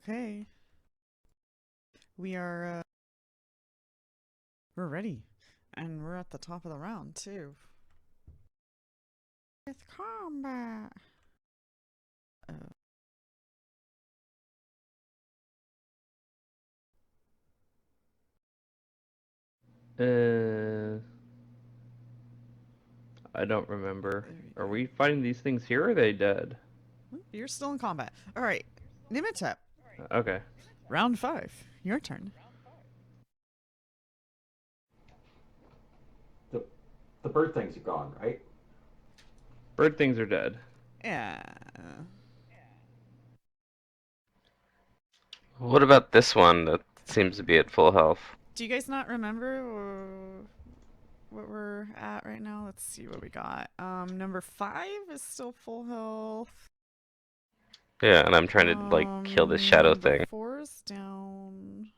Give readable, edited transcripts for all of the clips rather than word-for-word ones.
Okay. We're ready. And we're at the top of the round, too. With combat. Uh, Uh, I don't remember. there you Are go. we fighting these things here or are they dead? You're still in combat. Alright. Nimitep. Okay. Round 5. Your turn. The the bird things are gone, right? Bird things are dead. Yeah. What about this one that seems to be at full health? Do you guys not remember what we're at right now? Let's see what we got. Number 5 is still full health. Yeah, and I'm trying to like kill this shadow Number thing. 4 is down.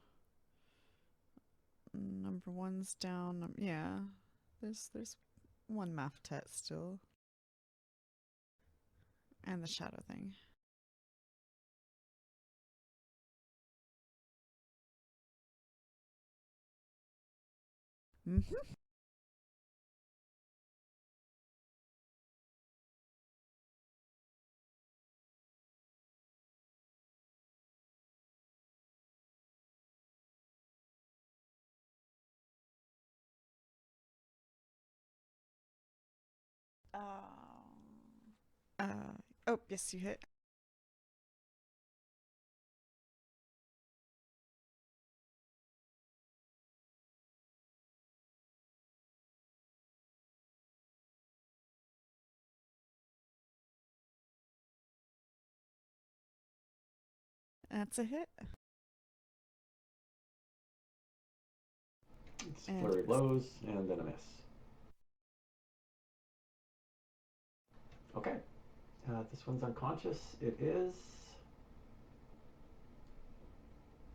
Number 1's down. Yeah. There's one Maftet still. And the shadow thing. Mm-hmm. Uh, oh, yes, you hit. That's a hit. It's And flurry blows and then a miss. Okay. This one's unconscious. It is.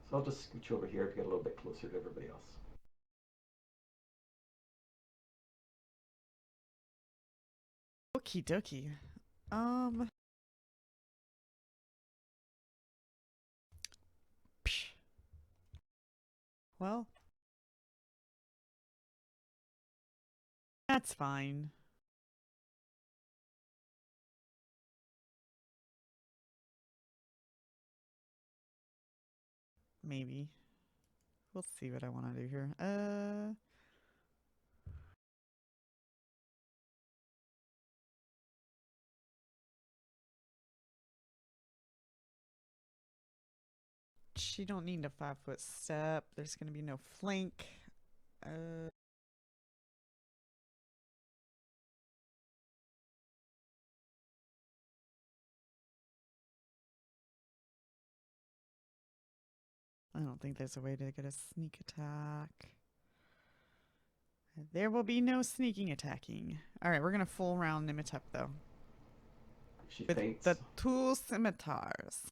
So I'll just scooch over here to get a little bit closer to everybody else. okie dokie. Um. Psh. Well, that's fine. Maybe. We'll see what I want to do here. She don't need a 5-foot step. There's gonna be no flank. Uh. I don't think there's a way to get a sneak attack. There will be no sneaking attacking. Alright, we're gonna full round Nimitep though. She With faints. the 2 scimitars.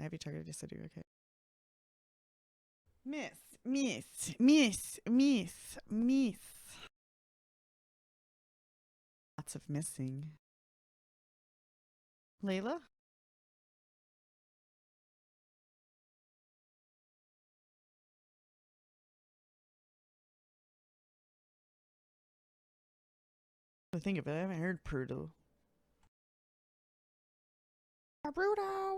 Every target is to do okay. Miss, miss, miss, miss, miss. Lots of missing. Layla? I think of it, I haven't heard Prudo. Prudo!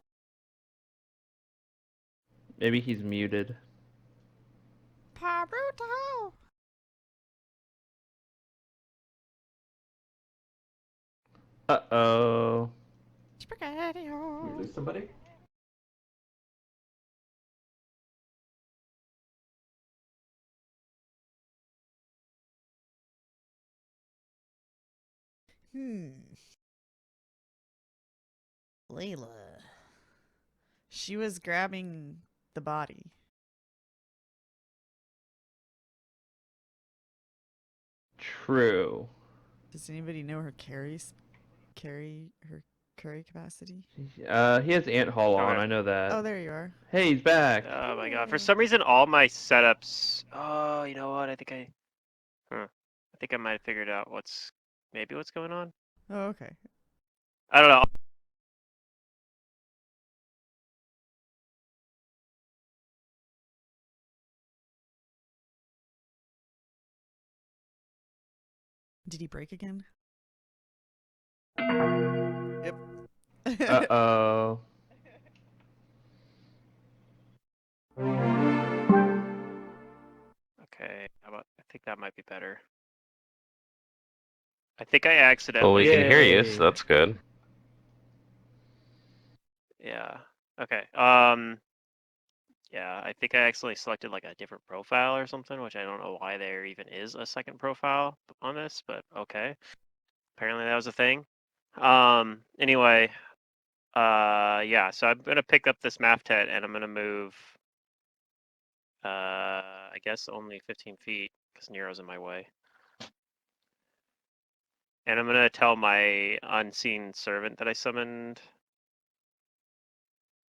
Maybe he's muted. Prudo! Uh-oh. Spaghetti! Did we lose somebody? Layla. She was grabbing the body. True. Does anybody know her carry capacity? He has ant haul on, Okay. I know that. Oh, there you are. Hey, he's back. Oh my god. For Yay. some reason, all my setups. Oh, you know what? I think I. I think I might have figured out maybe what's going on. Oh, okay. I don't know. Did he break again? Uh-oh. Okay, how about, I think that might be better. I think I Well, accidentally. we can hear you, Yay. so that's good. Yeah. Okay. Yeah, I think I accidentally selected like a different profile or something, which I don't know why there even is a second profile on this, but okay. Apparently that was a thing. Anyway, yeah, so I'm gonna pick up this Maftet and I'm gonna move, I guess only 15 feet because Nero's in my way. And I'm gonna tell my unseen servant that I summoned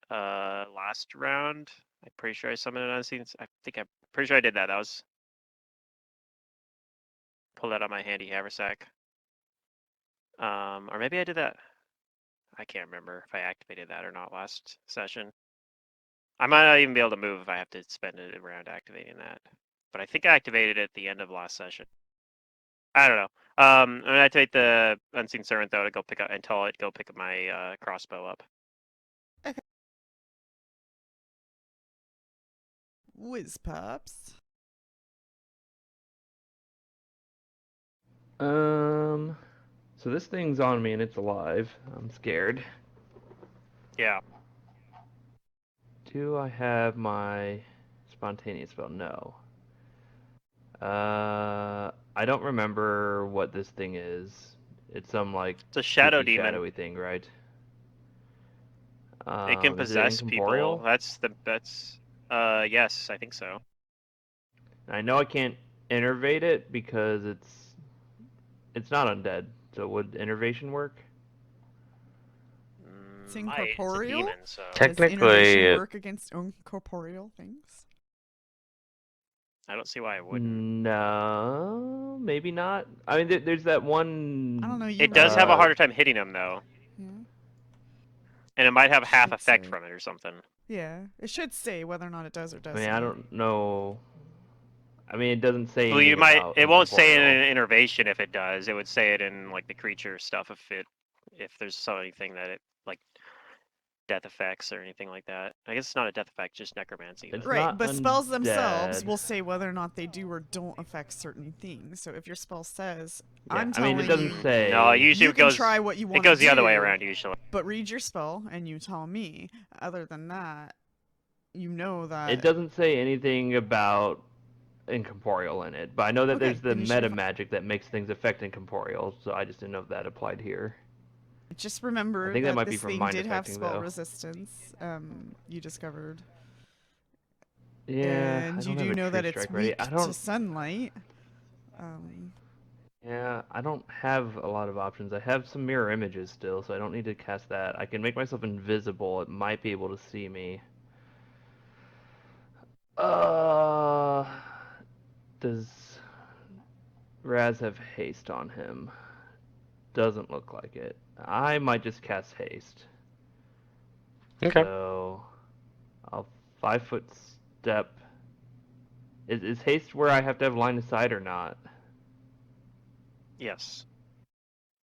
last round. I'm pretty sure I summoned an unseen. I think I'm pretty sure I did that. That was pull that out my handy haversack. Or maybe I did that. I can't remember if I activated that or not last session. I might not even be able to move if I have to spend it around activating that. But I think I activated it at the end of last session. I don't know. I'm gonna activate the unseen servant though to go pick up and tell it to go pick up my crossbow up. Whiz pops. So this thing's on me and it's alive. I'm scared. Yeah. Do I have my spontaneous spell? No. I don't remember what this thing is. It's some like It's a shadow spooky, demon. shadowy thing, right? It can Is it possess people. incorporeal? That's yes, I think so. I know I can't innervate it because it's not undead. So would innervation work? It's Might. It's a incorporeal? demon, so Does Technically, innervation it, work against incorporeal things? I don't see why it wouldn't. No, maybe not. I mean, there's that one. I don't know. It does have a Uh, harder time hitting him though, Yeah. and it might have half Should effect say. from it or something. Yeah. It should say whether or not it does or I doesn't. mean, I don't know. I mean, it doesn't say Well, you anything might. about It won't say it in incorporeal. an innervation if it does. It would say it in like the creature stuff if there's anything that it like death effects or anything like that. I guess it's not a death effect, just necromancy. It's But Right, not but spells themselves undead. will say whether or not they do or don't affect certain things. So if your spell says, Yeah, I'm I mean, it telling doesn't you, no, say. usually you it can goes. try what you It want to goes the other way do, around usually. but read your spell and you tell me. Other than that, you know that. It doesn't say anything about incorporeal in it, but I know that Okay, there's the then you should be meta fine. magic that makes things affect incorporeal, so I just didn't know if that applied here. Just I remember think that that might be this from thing mind did have affecting, spell though. resistance. You discovered, Yeah, I and you don't have do a know tree that it's strike ready. weak to sunlight. Um, Yeah, I don't have a lot of options. I have some mirror images still, so I don't need to cast that. I can make myself invisible. It might be able to see me. Uh, does Raz have haste on him? Doesn't look like it. I might just cast haste. okay. So, I'll 5 foot step. Is haste where I have to have line of sight or not? Yes.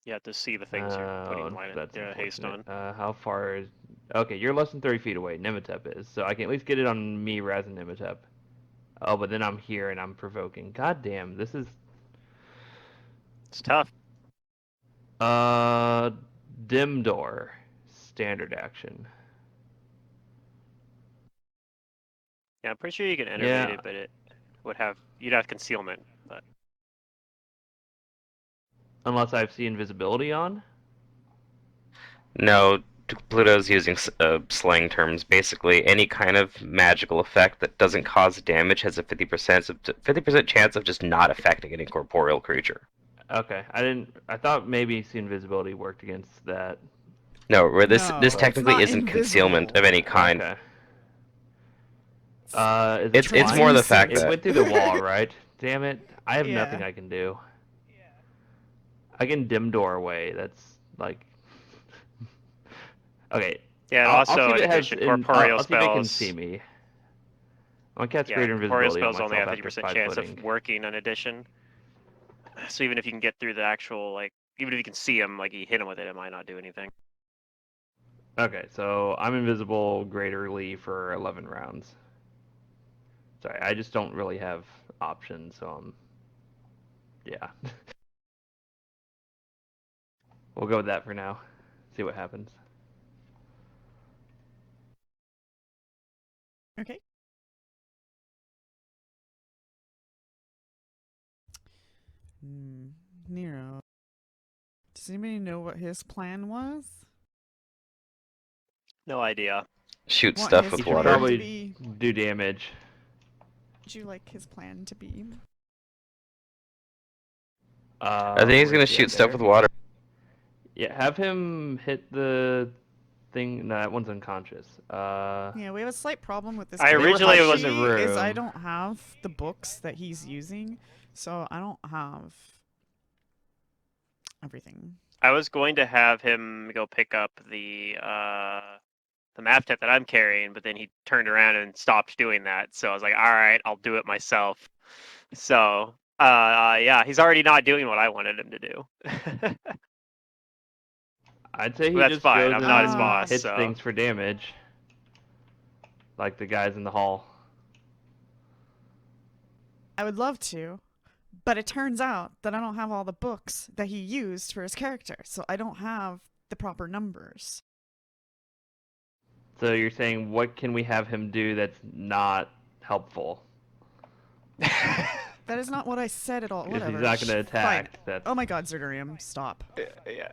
You have to see the things you're putting That's haste unfortunate. on. How far is? Okay, you're less than 30 feet away. Nemetep is, so I can at least get it on me, Raz, and Nemetep. Oh, but then I'm here and I'm provoking. God damn, this is It's tough. uh dim door, standard action. Yeah, I'm pretty sure you can enervate Yeah, it, but you'd have concealment. But unless I have see invisibility on. No, Pluto's using slang terms. Basically, any kind of magical effect that doesn't cause damage has a 50% chance of just not affecting an incorporeal creature. Okay, I didn't. I thought maybe see invisibility worked against that. No, where this no, it's technically not isn't concealment of invisible. any kind. Okay. It's Is it It's more flying? the fact It translucent. that went through the wall, right? Damn it! I have nothing Yeah. I can do. I can dim door away. That's like Okay. Yeah, and I'll also see if in it has. addition, corporeal I'll see if it can spells. see me. I'm gonna cast Yeah, greater corporeal invisibility on spells only myself have after 50% 5 chance footing. of working in addition. So even if you can get through the actual, like, even if you can see him, like, you hit him with it, it might not do anything. Okay, so I'm invisible greaterly for 11 rounds. Sorry, I just don't really have options, so yeah. We'll go with that for now. See what happens. Okay. Nero. Does anybody know what his plan was? No idea. Shoot Want stuff his with He should plan water. to probably be? do damage. Would you like his plan to be? I think he's Where's gonna he at shoot stuff there? with water. Yeah, have him hit the thing. No, that one's unconscious. Yeah, we have a slight problem with this. I They were originally hiding was in the Actually, is I room. don't have the books that he's using, so I don't have everything. I was going to have him go pick up the map tip that I'm carrying, but then he turned around and stopped doing that. So I was like, all right, I'll do it myself. So yeah, he's already not doing what I wanted him to do. I'd say he That's just fine. goes I'm in not his and boss, hits so things for damage. Like the guys in the hall. I would love to, but it turns out that I don't have all the books that he used for his character, so I don't have the proper numbers. So you're saying, what can we have him do that's not helpful? That is not what I said at all. If Whatever. he's not going to Fine. attack, that's... Oh my god, Zerdurium, stop. yeah,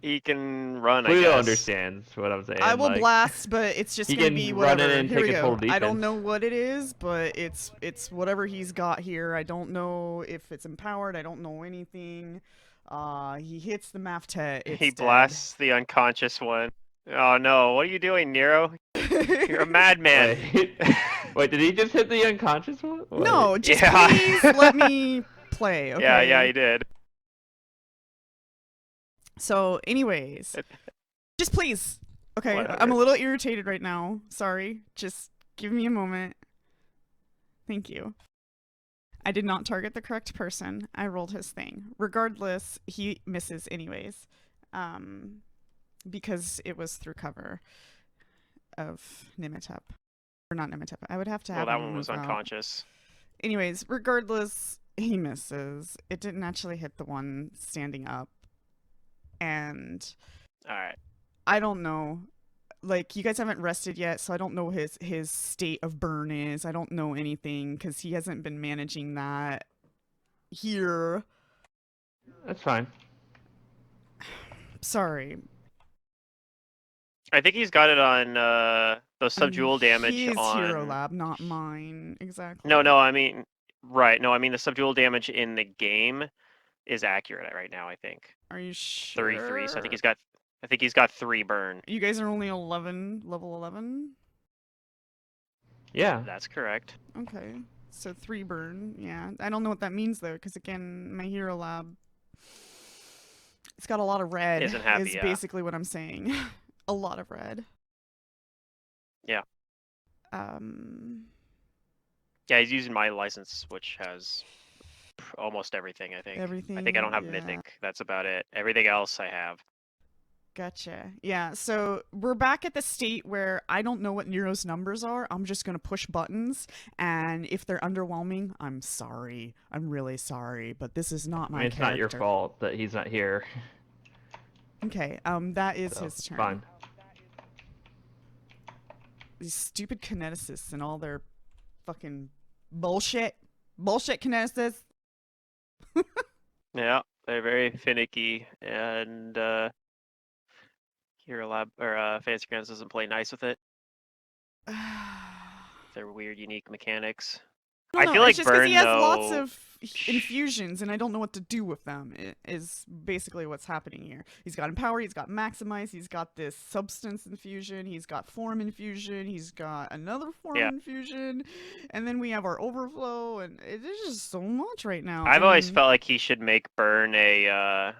he can run. I Pluto guess. understands what I'm saying. I will like, blast, but it's just he gonna can be run whatever. in and Here we take a go. total I don't defense. know what it is, but it's whatever he's got here. I don't know if it's empowered. I don't know anything. He hits the Maftet. He blasts the unconscious one. Oh no! What are you doing, Nero? You're a madman. Wait. Wait, did he just hit the unconscious one? Wait. No, just Yeah. please let me play, okay? Yeah, he did. So, anyways, just please. Okay, Whatever. I'm a little irritated right now. Sorry. Just give me a moment. Thank you. I did not target the correct person. I rolled his thing. Regardless, he misses anyways. Because it was through cover of Nimitep. Or not Nimitep. I would have to Well, have that him one was move out. unconscious. Anyways, regardless, he misses. It didn't actually hit the one standing up. And All right. I don't know. Like, you guys haven't rested yet, so I don't know his state of burn is. I don't know anything because he hasn't been managing that here. That's fine. Sorry. I think he's got it on those subdual damage His on. Hero Lab, not mine. Exactly. No, I mean, right. No, I mean the subdual damage in the game is accurate right now. I think Are you sure? 33. So I think he's got 3 burn. You guys are only level 11? Yeah. That's correct. Okay. So 3 burn. Yeah. I don't know what that means though, because again, my Hero Lab, it's got a lot of red. Isn't happy, is yeah. basically what I'm saying. A lot of red. Yeah. Yeah, he's using my license, which has almost everything. I think. Everything. I think I don't have yeah. mythic. That's about it. Everything else I have. Gotcha. Yeah, so we're back at the state where I don't know what Nero's numbers are. I'm just going to push buttons, and if they're underwhelming, I'm sorry. I'm really sorry, but this is not my I mean, it's character. not your fault that he's not here. Okay, that is So, his turn. fine. These stupid kineticists and all their fucking bullshit. Bullshit kineticists. Yeah, they're very finicky, and Hero Lab or Fantasy Grounds doesn't play nice with it. Their weird, unique mechanics. I feel it's like just because Burn he has though. lots of infusions, and I don't know what to do with them. It is basically what's happening here. He's got Empower, he's got Maximize, he's got this Substance infusion, he's got Form infusion, he's got another Form infusion, and then we have our Overflow, and it is just so much right now. I've always felt like he should make Burn a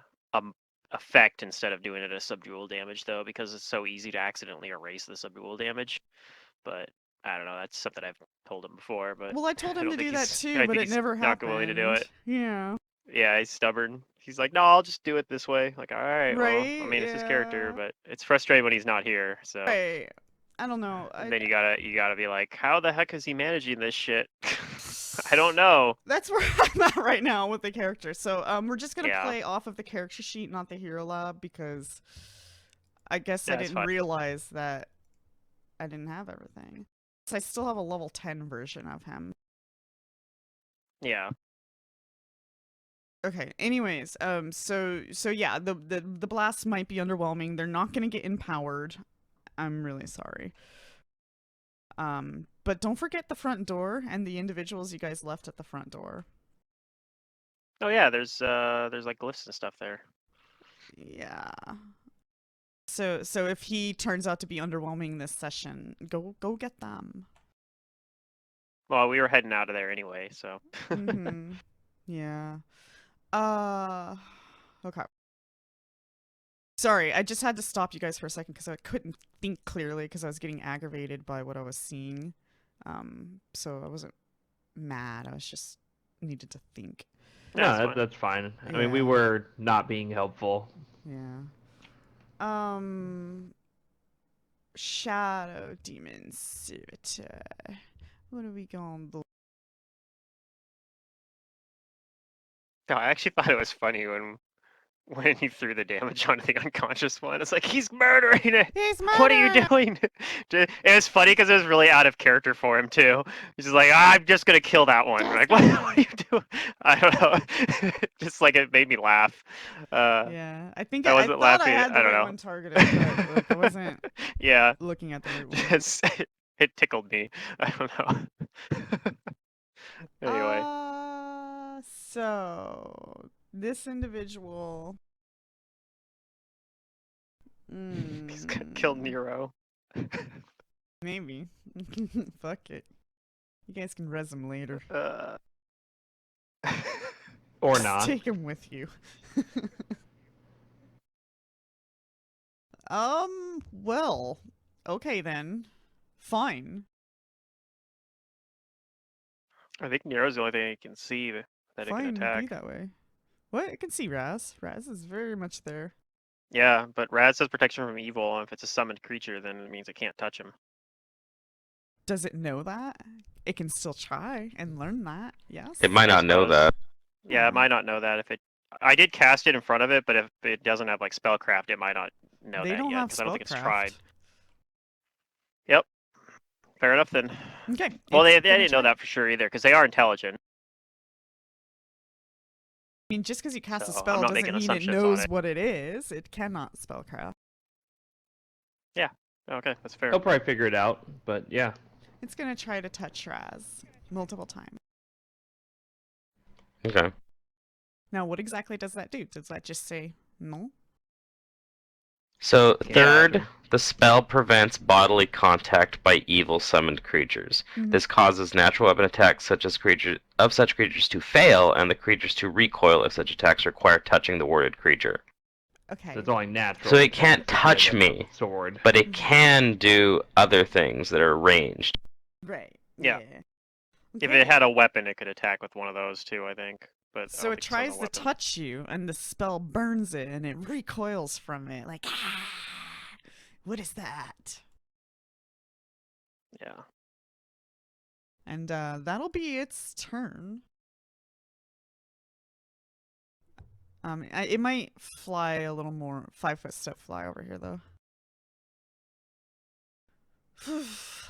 effect instead of doing it as subdual damage, though, because it's so easy to accidentally erase the subdual damage. But I don't know. That's something I've told him before. But Well, I told I him don't to think do that he's. too, I but think it he's never not happened. willing to do it. Yeah. Yeah, he's stubborn. He's like, no, I'll just do it this way. Like, all right, well, I Right? mean, it's his character, Yeah. but it's frustrating when he's not here. So Right. I don't know. and then you gotta be like, how the heck is he managing this shit? I don't know. That's where I'm at right now with the character. So we're just gonna Yeah. play off of the character sheet, not the hero lab, because I guess I Yeah, it's didn't fine. realize that I didn't have everything. So I still have a level 10 version of him. Yeah. Okay. Anyways, so yeah, the blasts might be underwhelming. They're not gonna get empowered. I'm really sorry. But don't forget the front door and the individuals you guys left at the front door. Oh yeah, there's like glyphs and stuff there. Yeah. So if he turns out to be underwhelming this session, go get them. Well, we were heading out of there anyway, so. Mm-hmm. Yeah. Okay. Sorry, I just had to stop you guys for a second because I couldn't think clearly because I was getting aggravated by what I was seeing. So I wasn't mad. I was just needed to think. That's No, fine. that's fine. I mean, we Yeah. were not being helpful. Yeah. Shadow Demon Servitor. What are we gonna do? No, I actually thought it was funny when he threw the damage onto the unconscious one. It's like, he's murdering it! He's What are you murdering! doing? It was funny because it was really out of character for him, too. He's just like, I'm just gonna kill that one. Just Like, kill what are you doing? I don't know. Just like, it made me laugh. Yeah, I think I I wasn't thought I laughing. had the I don't right know. one targeted, but like I wasn't Yeah, looking at the right one. just, it tickled me. I don't know. Anyway, So this individual. he's gonna kill Mm, Nero. maybe. Fuck it. You guys can res him later. Uh, Or Just not. take him with you. Well, okay then. Fine. I think Nero's the only thing I can see that it can Fine, be attack. that way. What? I can see Raz. Raz is very much there. Yeah, but Raz says protection from evil, and if it's a summoned creature, then it means it can't touch him. Does it know that? It can still try and learn that. Yes. It might I not know suppose. that. Yeah, it might not know that if it. I did cast it in front of it, but if it doesn't have like spellcraft, it might not know They that don't yet have because I don't think it's spellcraft. tried. Yep. Fair enough then. Okay. Well, it's they gonna didn't know try. that for sure either because they are intelligent. I mean, just because you cast a So, I'm spell not doesn't making mean it assumptions on knows it. what it is. It cannot spellcraft. Okay, that's fair. He'll probably figure it out, but yeah. It's gonna try to touch Raz multiple times. Okay. Now, what exactly does that do? Does that just say no? So Yeah. third, the spell prevents bodily contact by evil summoned creatures. Mhm. This causes natural weapon attacks such as such creatures to fail, and the creatures to recoil if such attacks require touching the warded creature. Okay. So it's only natural. So it can't attacks touch instead of me, a sword. but it can do other things that are ranged. Right. Yeah. If Okay. it had a weapon, it could attack with one of those too, I think. But I So don't it think still has tries a to weapon. touch you, and the spell burns it, and it recoils from it. Like, what is that? Yeah. And that'll be its turn. It might fly a little more 5-foot step fly over here though.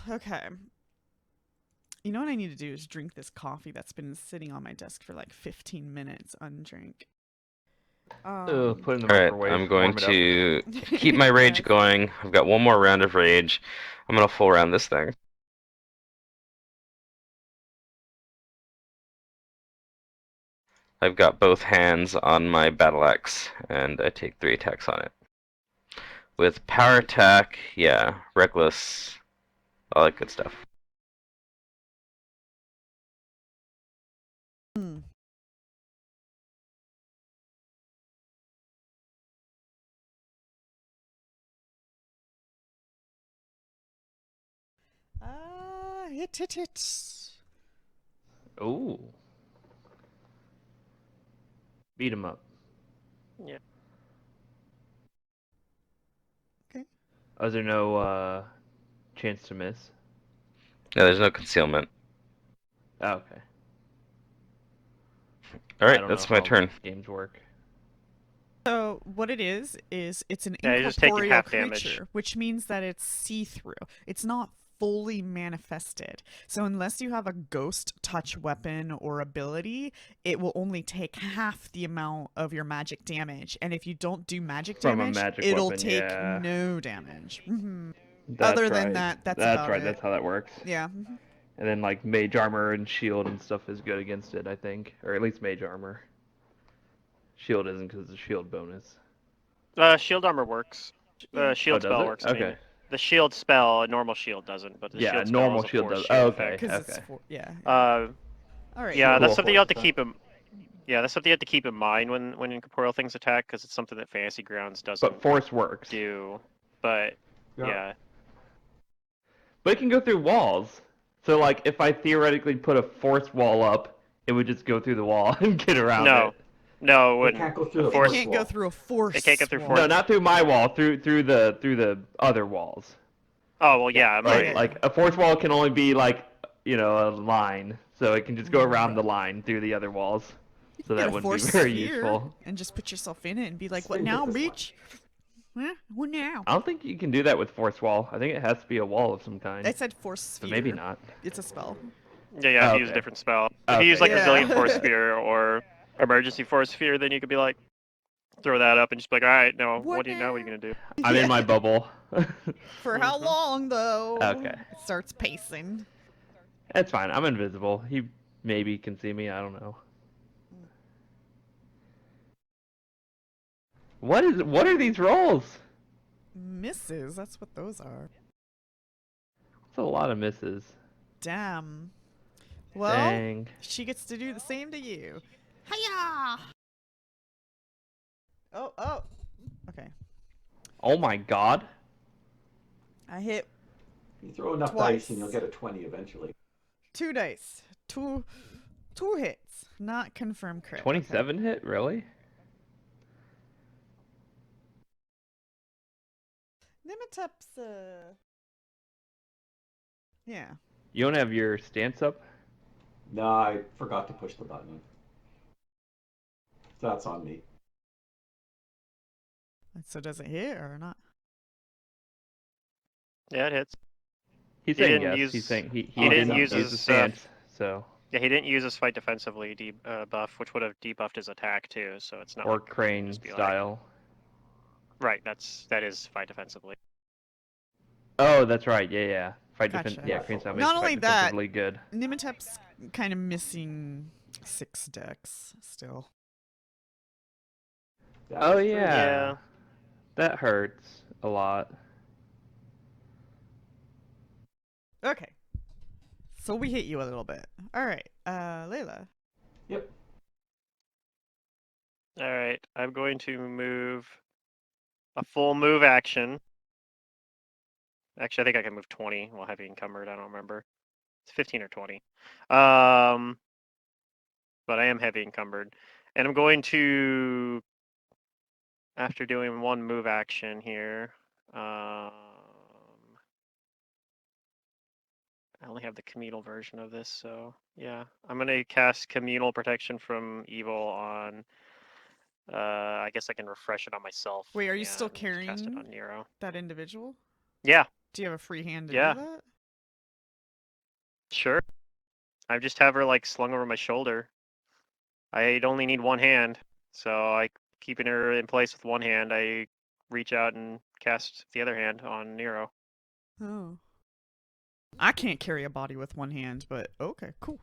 Okay. You know what I need to do is drink this coffee that's been sitting on my desk for like 15 minutes undrink. Put in the Alright, microwave. I'm going warm it up. to keep my rage Yes. going. I've got one more round of rage. I'm gonna full round this thing. I've got both hands on my battle axe, and I take 3 attacks on it. With power attack, yeah, reckless, all that good stuff. Hmm. Hit. Ooh. Beat him up. Yeah. Okay. Oh, is there no chance to miss? No, there's no concealment. Oh, okay. All I right, don't that's know my how turn. games work. So what it is it's an Yeah, you're just taking incorporeal half damage. creature, which means that it's see-through. It's not fully manifested. So unless you have a ghost touch weapon or ability, it will only take half the amount of your magic damage. And if you don't do magic From a damage, magic it'll weapon, take yeah. no damage. That's Other right. than that, that's about right. it. That's how that works. Yeah. And then like mage armor and shield and stuff is good against it, I think, or at least mage armor. Shield isn't because it's a shield bonus. Shield armor works. Yeah. Shield does spell it? works. I Okay. mean, the shield spell, a normal shield doesn't, but the Yeah, shield spell normal is a shield force does. shield Oh, effect. okay. Because it's Okay. for yeah. Uh, All right. yeah, Shield that's is something you have to 4%. keep in. Yeah, that's something you have to keep in mind when incorporeal things attack, because it's something that Fantasy Grounds doesn't But force works. do. But yeah. But it can go through walls. So like if I theoretically put a force wall up, it would just go through the wall and get around No. it. No, it It wouldn't. can't go through A the It force. force can't go wall. through a force. It can't go through wall. force. No, not through my wall, through the other walls. Oh well, yeah. Right? yeah. Like a force wall can only be like, a line. So it can just go around the Right. line through the other walls. So Get that a wouldn't be force very sphere useful. and just put yourself in it and be like, Spin "What now, hit this bitch? Huh? What now?" I don't think you can do that with force wall. I think it has to be a wall of some kind. I said force sphere. But maybe not. It's a spell. Yeah, if Oh, you use a okay. different spell. If you use Okay, like yeah. Resilient Force Yeah. Sphere or Emergency Force Sphere, then you could be like, throw that up and just be like, all right, no, what are you now? gonna do? I'm in Yeah. my bubble. For how Mhm. long though? Okay. It starts pacing. It's fine. I'm invisible. He maybe can see me. I don't know. What are these rolls? Misses. That's what those are. It's a lot of misses. Damn. Well, Dang. she gets to do the same to you. Hiya! Oh. Okay. Oh my god. I hit You throw enough dice and you'll get a 20 eventually. 2 dice. Two hits. Not confirmed crit. 27 hit? Really? Okay. Nimitup's yeah. You don't have your stance up? No, I forgot to push the button. So that's on me. So does it hit or not? Yeah, it hits. He's He saying didn't yes. use- He's saying he he didn't didn't use use the his, stance, so Yeah, he didn't use his fight defensively buff, which would have debuffed his attack too. So it's not or like he can crane just be like- style. right, that is fight defensively. Oh, that's right. Yeah. Fight defense. Gotcha. Yeah, crane style makes Not fight only that- defensively good. Nimitup's kind of missing 6 decks still. That Oh is true. yeah. Yeah. That hurts a lot. Okay. So we hit you a little bit. All right. Layla. Yep. All right, I'm going to move a full move action. Actually, I think I can move 20 while heavy encumbered. I don't remember. It's 15 or 20. But I am heavy encumbered, and I'm going to, after doing one move action here, I only have the communal version of this, so yeah, I'm gonna cast communal protection from evil on. I guess I can refresh it on myself. Wait, are you still and cast it carrying on Nero? that individual? Yeah, Do you have a free hand to Yeah. do that? sure. I just have her like slung over my shoulder. I'd only need one hand, so I keeping her in place with one hand. I reach out and cast the other hand on Nero. Oh. I can't carry a body with one hand, but okay, cool.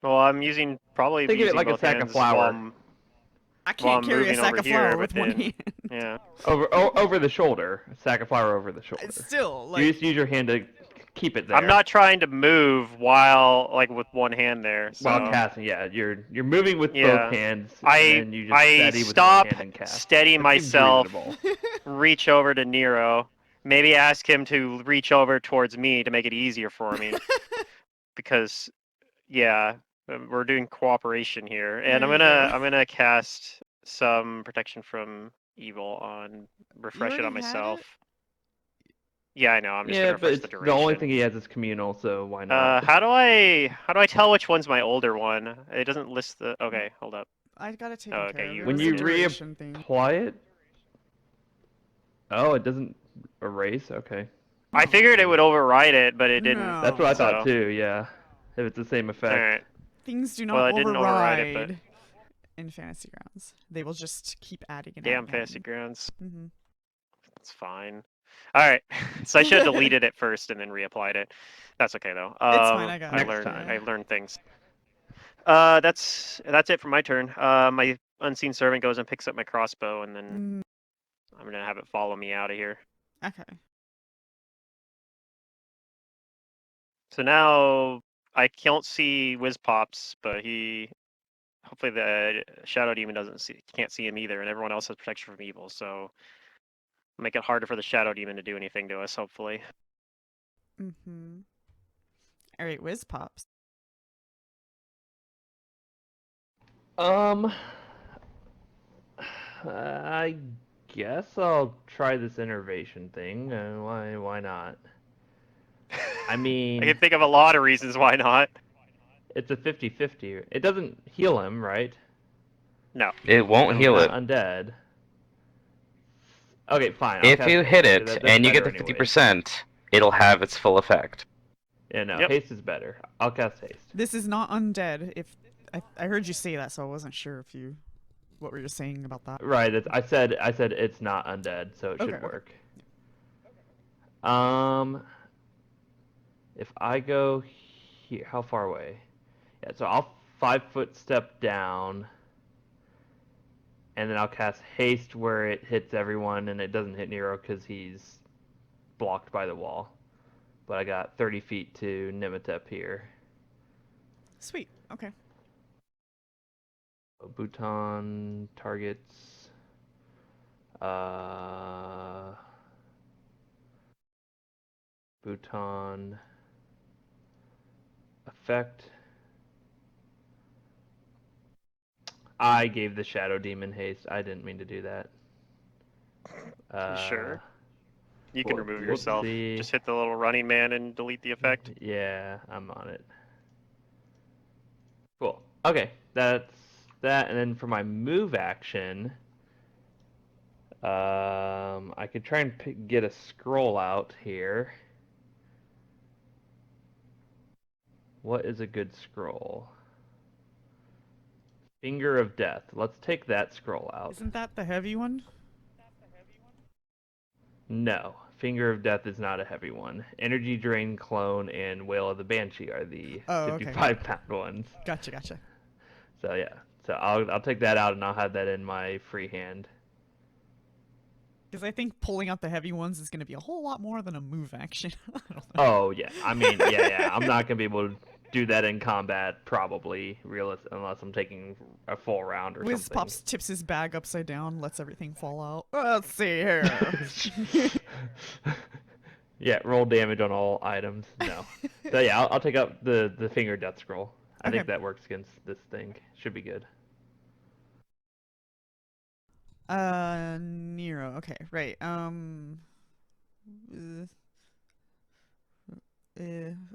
Well, I'm using probably Think of it using like a both sack of hands flour. while I'm- I Well, can't I'm carry a moving sack over of flour here, with but one then- hand. yeah. Over the shoulder. A sack of flour over the shoulder. Still, You like, just use your hand to keep it there. I'm not trying to move while like with one hand there. So While casting, yeah, you're moving with Yeah. both hands, I- and then you just I steady with stop, one hand and cast. steady That seems myself, reasonable. reach over to Nero, maybe ask him to reach over towards me to make it easier for me. Because, yeah, we're doing cooperation here. And There you go. I'm gonna cast some protection from evil on, refresh it on already had myself. it? Yeah, I know. I'm just Yeah, gonna but refresh the it's the duration. only thing he has is communal, so why not? How do I tell which one's my older one? It doesn't list the. Okay, hold up. I got it Oh, taken okay, care of. you It When was a you removed it. duration thing. reapply it, oh, it doesn't erase. Okay, I figured it would override it, but it didn't. that's what I thought So, too. Yeah, if it's the same effect. alright. Things do Well, not it didn't override it, but override in Fantasy Grounds. They will just keep adding and damn adding. Fantasy Grounds. Mm-hmm. It's fine. Alright. So I should have deleted it first and then reapplied it. That's okay though. It's fine. I got Next it. time. I learned things. That's it for my turn. My unseen servant goes and picks up my crossbow, and then I'm gonna have it follow me out of here. Okay. So now I can't see Whiz Pops, but hopefully the Shadow Demon can't see him either, and everyone else has protection from evil. So make it harder for the Shadow Demon to do anything to us. Hopefully. Mm-hmm. All right, Whiz Pops. I guess I'll try this innervation thing. Why not? I mean, I can think of a lot of reasons why not. it's a 50-50. It doesn't heal him, right? No. It won't And he's heal not it. undead. Okay, fine. I'll If cast you haste. hit Okay, it that's and you get better the anyways. 50%, it'll have its full effect. Yeah, no, Yep. haste is better. I'll cast haste. This is not undead. If I heard you say that, so I wasn't sure if you what were you saying about that. Right. I said it's not undead, so it should Okay. work. If I go here, how far away? Yeah, so I'll 5-foot step down, and then I'll cast haste where it hits everyone, and it doesn't hit Nero because he's blocked by the wall. But I got 30 feet to Nimetep here. Sweet. Okay. Bhutan targets. Bhutan effect. I gave the Shadow Demon haste. I didn't mean to do that. You sure? You can remove Whoopsie. yourself. Just hit the little running man and delete the effect. Yeah, I'm on it. Cool. Okay, that's that. And then for my move action, I could try and get a scroll out here. What is a good scroll? Finger of Death. Let's take that scroll out. Isn't that the heavy one? No, Finger of Death is not a heavy one. Energy Drain Clone and Wail of the Banshee are the 55-pound ones. Gotcha. So yeah, so I'll take that out and I'll have that in my free hand. Because I think pulling out the heavy ones is going to be a whole lot more than a move action. I don't know. Oh yeah, I mean yeah, I'm not gonna be able to do that in combat probably, unless I'm taking a full round or Whiz something. Pops tips his bag upside down, lets everything fall out. Let's see here. Yeah, roll damage on all items. No. So yeah, I'll take up the Finger of Death scroll. I think Okay. that works against this thing. Should be good. Nero. Okay, right.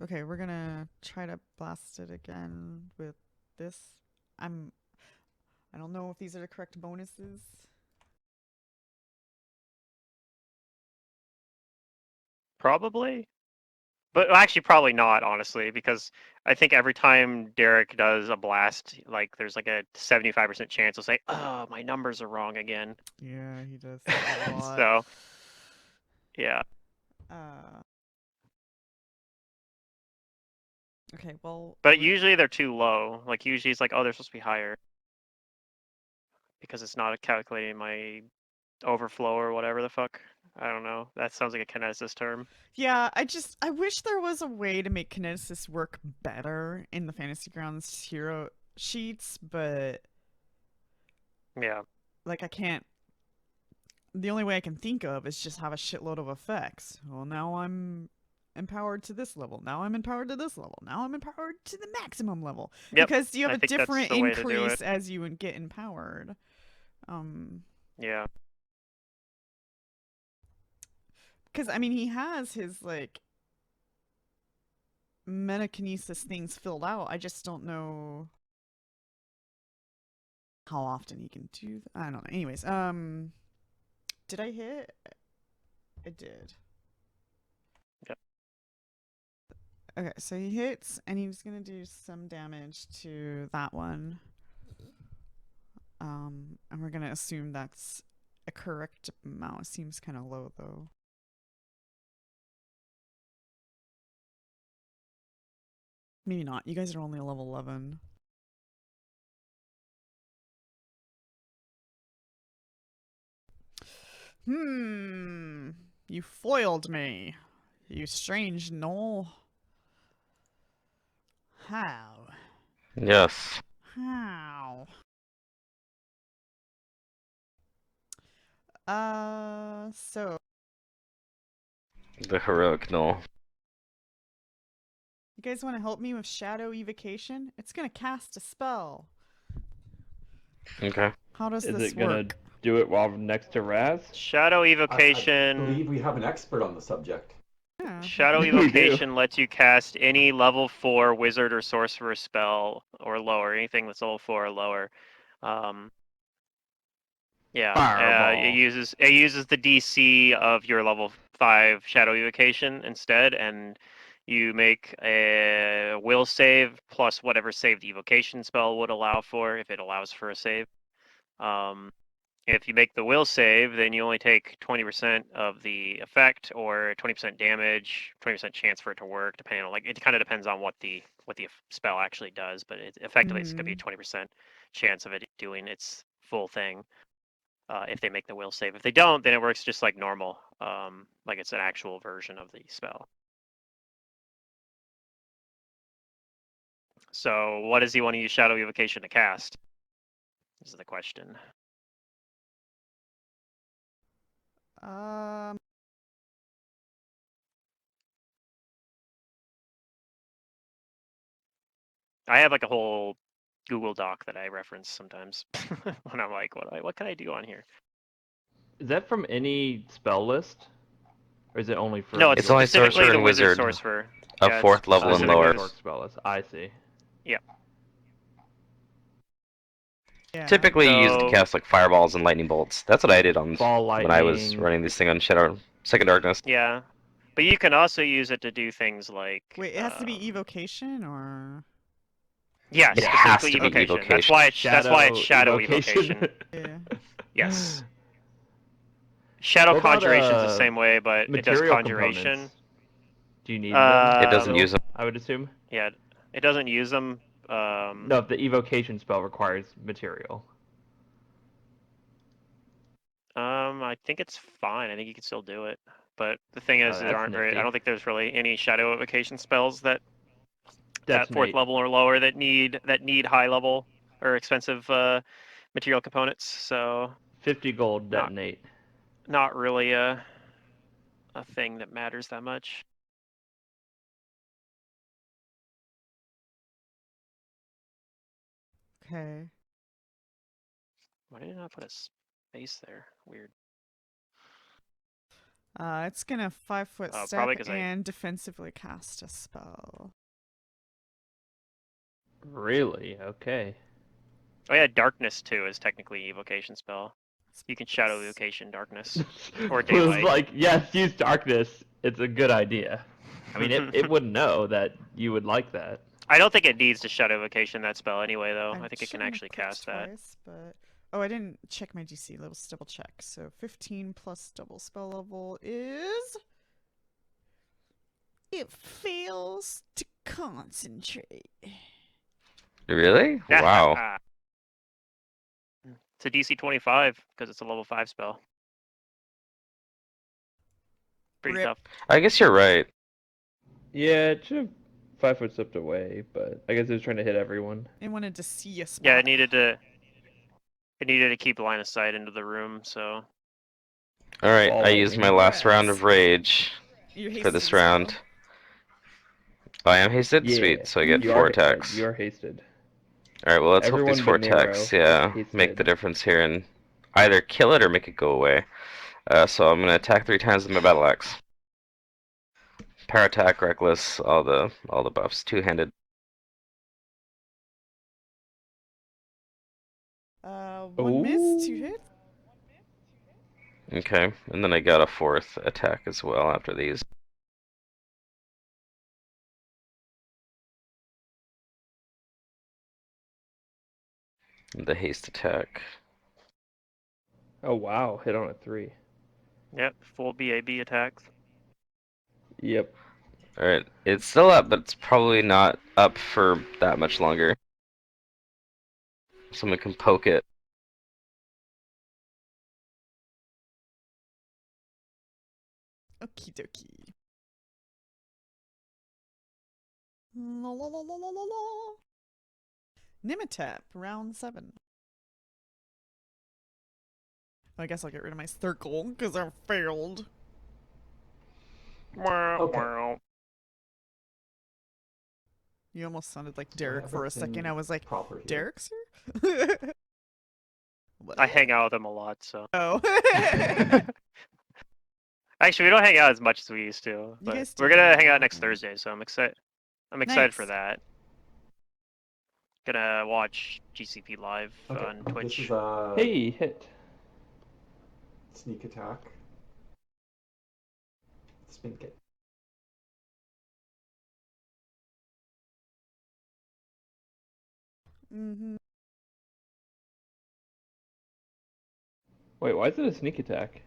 Okay, we're gonna try to blast it again with this. I don't know if these are the correct bonuses. Probably. But actually, probably not, honestly, because I think every time Derek does a blast, like there's like a 75% chance he'll say, "Oh, my numbers are wrong again." Yeah, he does that a lot. So, yeah. Okay, well. But usually they're too low. Like usually it's like, oh, they're supposed to be higher because it's not calculating my overflow or whatever the fuck. I don't know. That sounds like a kineticist term. Yeah, I wish there was a way to make kineticists work better in the Fantasy Grounds hero sheets, but Yeah. like I can't the only way I can think of is just have a shitload of effects. Well, now I'm empowered to this level. Now I'm empowered to this level. Now I'm empowered to the maximum level. Yep, Because you have I a think that's different the way to do increase it. as you get empowered. Yeah. Because I mean, he has his like metakinesis things filled out. I just don't know how often he can do that. I don't know. Anyways, did I hit? I did. Yep. Okay, so he hits, and he was gonna do some damage to that one. And we're gonna assume that's a correct amount. It seems kind of low though. Maybe not. You guys are only level 11. You foiled me. You strange knoll. How? Yes. How? So The heroic null. you guys want to help me with shadow evocation? It's gonna cast a spell. Okay. How does Is this it gonna work? do it while next to Raz? Shadow I evocation. believe we have an expert on the subject. Yeah. Shadow We do. evocation lets you cast any level 4 wizard or sorcerer spell or lower, anything that's level 4 or lower. Yeah, Fireball. it uses the DC of your level 5 shadow evocation instead, and you make a will save plus whatever save the evocation spell would allow for, if it allows for a save. If you make the will save, then you only take 20% of the effect, or 20% damage, 20% chance for it to work, depending on, like, it kind of depends on what the spell actually does, but effectively it's going to be a 20% chance of it doing its full thing. If they make the will save. If they don't, then it works just like normal, like it's an actual version of the spell. So what does he want to use Shadow Evocation to cast? This is the question. Um. I have like a whole Google Doc that I reference sometimes when I'm like, what can I do on here? Is that from any spell list? Or is it only for No, it's It's only specifically sorcerer the and wizard wizard sorcerer. of Yeah, it's 4th level and specifically lower. this. spell list. I see. Yeah. Yeah. Typically, you use it to So cast like fireballs and lightning bolts. That's what I did on Ball when I was lightning. running this thing on Shadow Second Darkness. yeah, but you can also use it to do things like. Wait, it has to be evocation or? Yeah, It has specifically to be evocation. That's evocation. why it's shadow evocation. Yeah. Yes. Shadow What about, Conjuration's the same way, but it does material conjuration. components? Do you need them? It doesn't use them. I would assume. Yeah, it doesn't use them. No, the evocation spell requires material. I think it's fine. I think you can still do it. But the thing is, there That's aren't very. I nifty. don't think there's really any shadow evocation spells that at 4th Detonate. level or lower that need high level or expensive material components. So 50 gold not detonate. not really a thing that matters that much. Okay. Why did I not put a space there? Weird. It's gonna 5-foot Probably step 'cause and defensively cast a spell. Really? Okay. Oh yeah, darkness too is technically evocation spell. You can shadow evocation darkness or Was daylight. like, yes, use darkness. It's a good idea. I mean, it wouldn't know that you would like that. I don't think it needs to shadow evocation that spell anyway, though. I'm I think it can gonna actually click cast that. twice, but oh, I didn't check my DC. Let's double check. So 15 plus double spell level is. It fails to concentrate. Really? Wow. It's a DC 25 because it's a level 5 spell. Pretty Rip. tough. I guess you're right. Yeah, it should have 5-foot stepped away, but I guess it was trying to hit everyone. It wanted to see a spot. Yeah, it needed to keep line of sight into the room, so Alright, I Follow used my him. last round Congrats. of rage You're for hasted this as round. well. I am hasted? Yeah, Sweet, so I get you 4 are attacks. you are hasted. Alright, well let's hope these Everyone 4 but Nero attacks, is make hasted. the difference here and either kill it or make it go away. So I'm gonna attack 3 times with my battle axe. Power attack, reckless, all the buffs, 2-handed. One miss, 2 Ooh. hits. Okay, and then I got a 4th attack as well after these. The haste attack. Oh wow, hit on a 3. Yep, full BAB attacks. Yep. Alright, it's still up, but it's probably not up for that much longer. Someone can poke it. Okie dokie. La la la la la la la. Nimitap, round 7. I guess I'll get rid of my circle because I failed. Okay. You almost sounded like So Derek for a second. I everything was like, proper here. Derek, sir? I hang out with him a lot, so. Oh. Actually, we don't hang out as much as we used to, but guys we're do gonna hang hang out out next more. Thursday, so I'm excited. I'm excited for Nice. that. Gonna watch GCP live Okay. on This Twitch. is a Hey, hit. sneak attack. Spink it. Mm-hmm. Wait, why is it a sneak attack?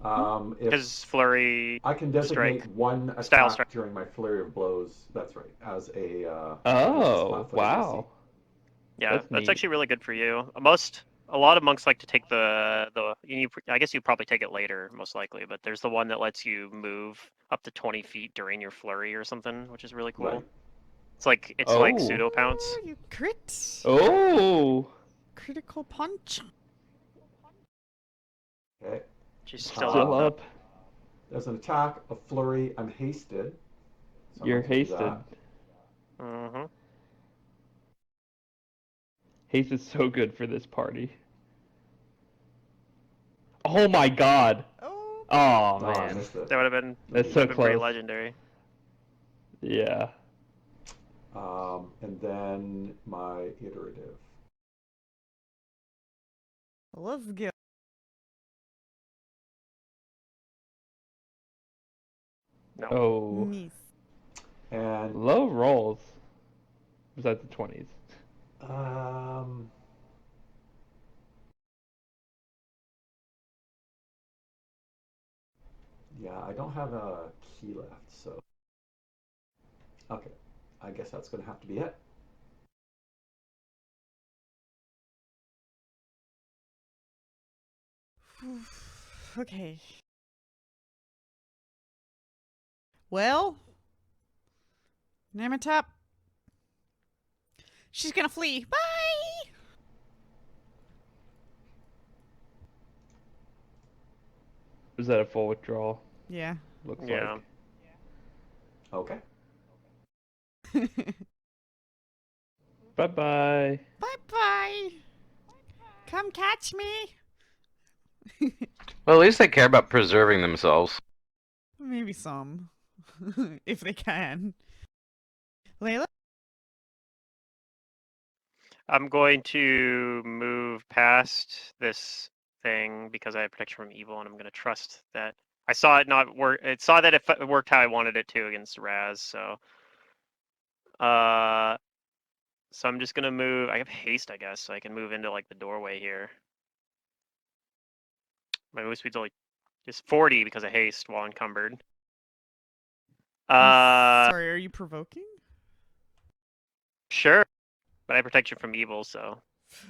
If Because flurry I can strike. designate one Style attack strike. during my flurry of blows, that's right, as a versus Oh, flat-footed wow. Yeah, That's that's neat. actually really good for you. A lot of monks like to take I guess you probably take it later, most likely, but there's the one that lets you move up to 20 feet during your flurry or something, which is really cool. Right. It's like Oh. pseudo pounce. You crit. Oh. Critical punch. Okay. She's still Still up though. up. There's an attack, a flurry. I'm hasted. So I'm You're going to do hasted. that. Mm-hmm. Haste is so good for this party. Oh my god. Oh. Oh Oh, I man. missed it. That would have been That's so pretty close. legendary. Yeah. And then my iterative. Let's go. No. Oh. Nice. And Low rolls. Besides the 20s. yeah, I don't have a key left, so okay. I guess that's going to have to be it. Okay. Well, Nimitap. She's gonna flee. Bye. Is that a full withdrawal? Yeah. Looks Yeah. like. Okay. Bye bye. Bye bye. Come catch me. Well, at least they care about preserving themselves. Maybe some. If they can. Layla? I'm going to move past this thing because I have protection from evil, and I'm going to trust that I saw it not work. It saw that it worked how I wanted it to against Raz. So I'm just gonna move. I have haste, I guess, so I can move into like the doorway here. My move speed's only just 40 because of haste while encumbered. Sorry, are you provoking? Sure, but I have protection from evil, so.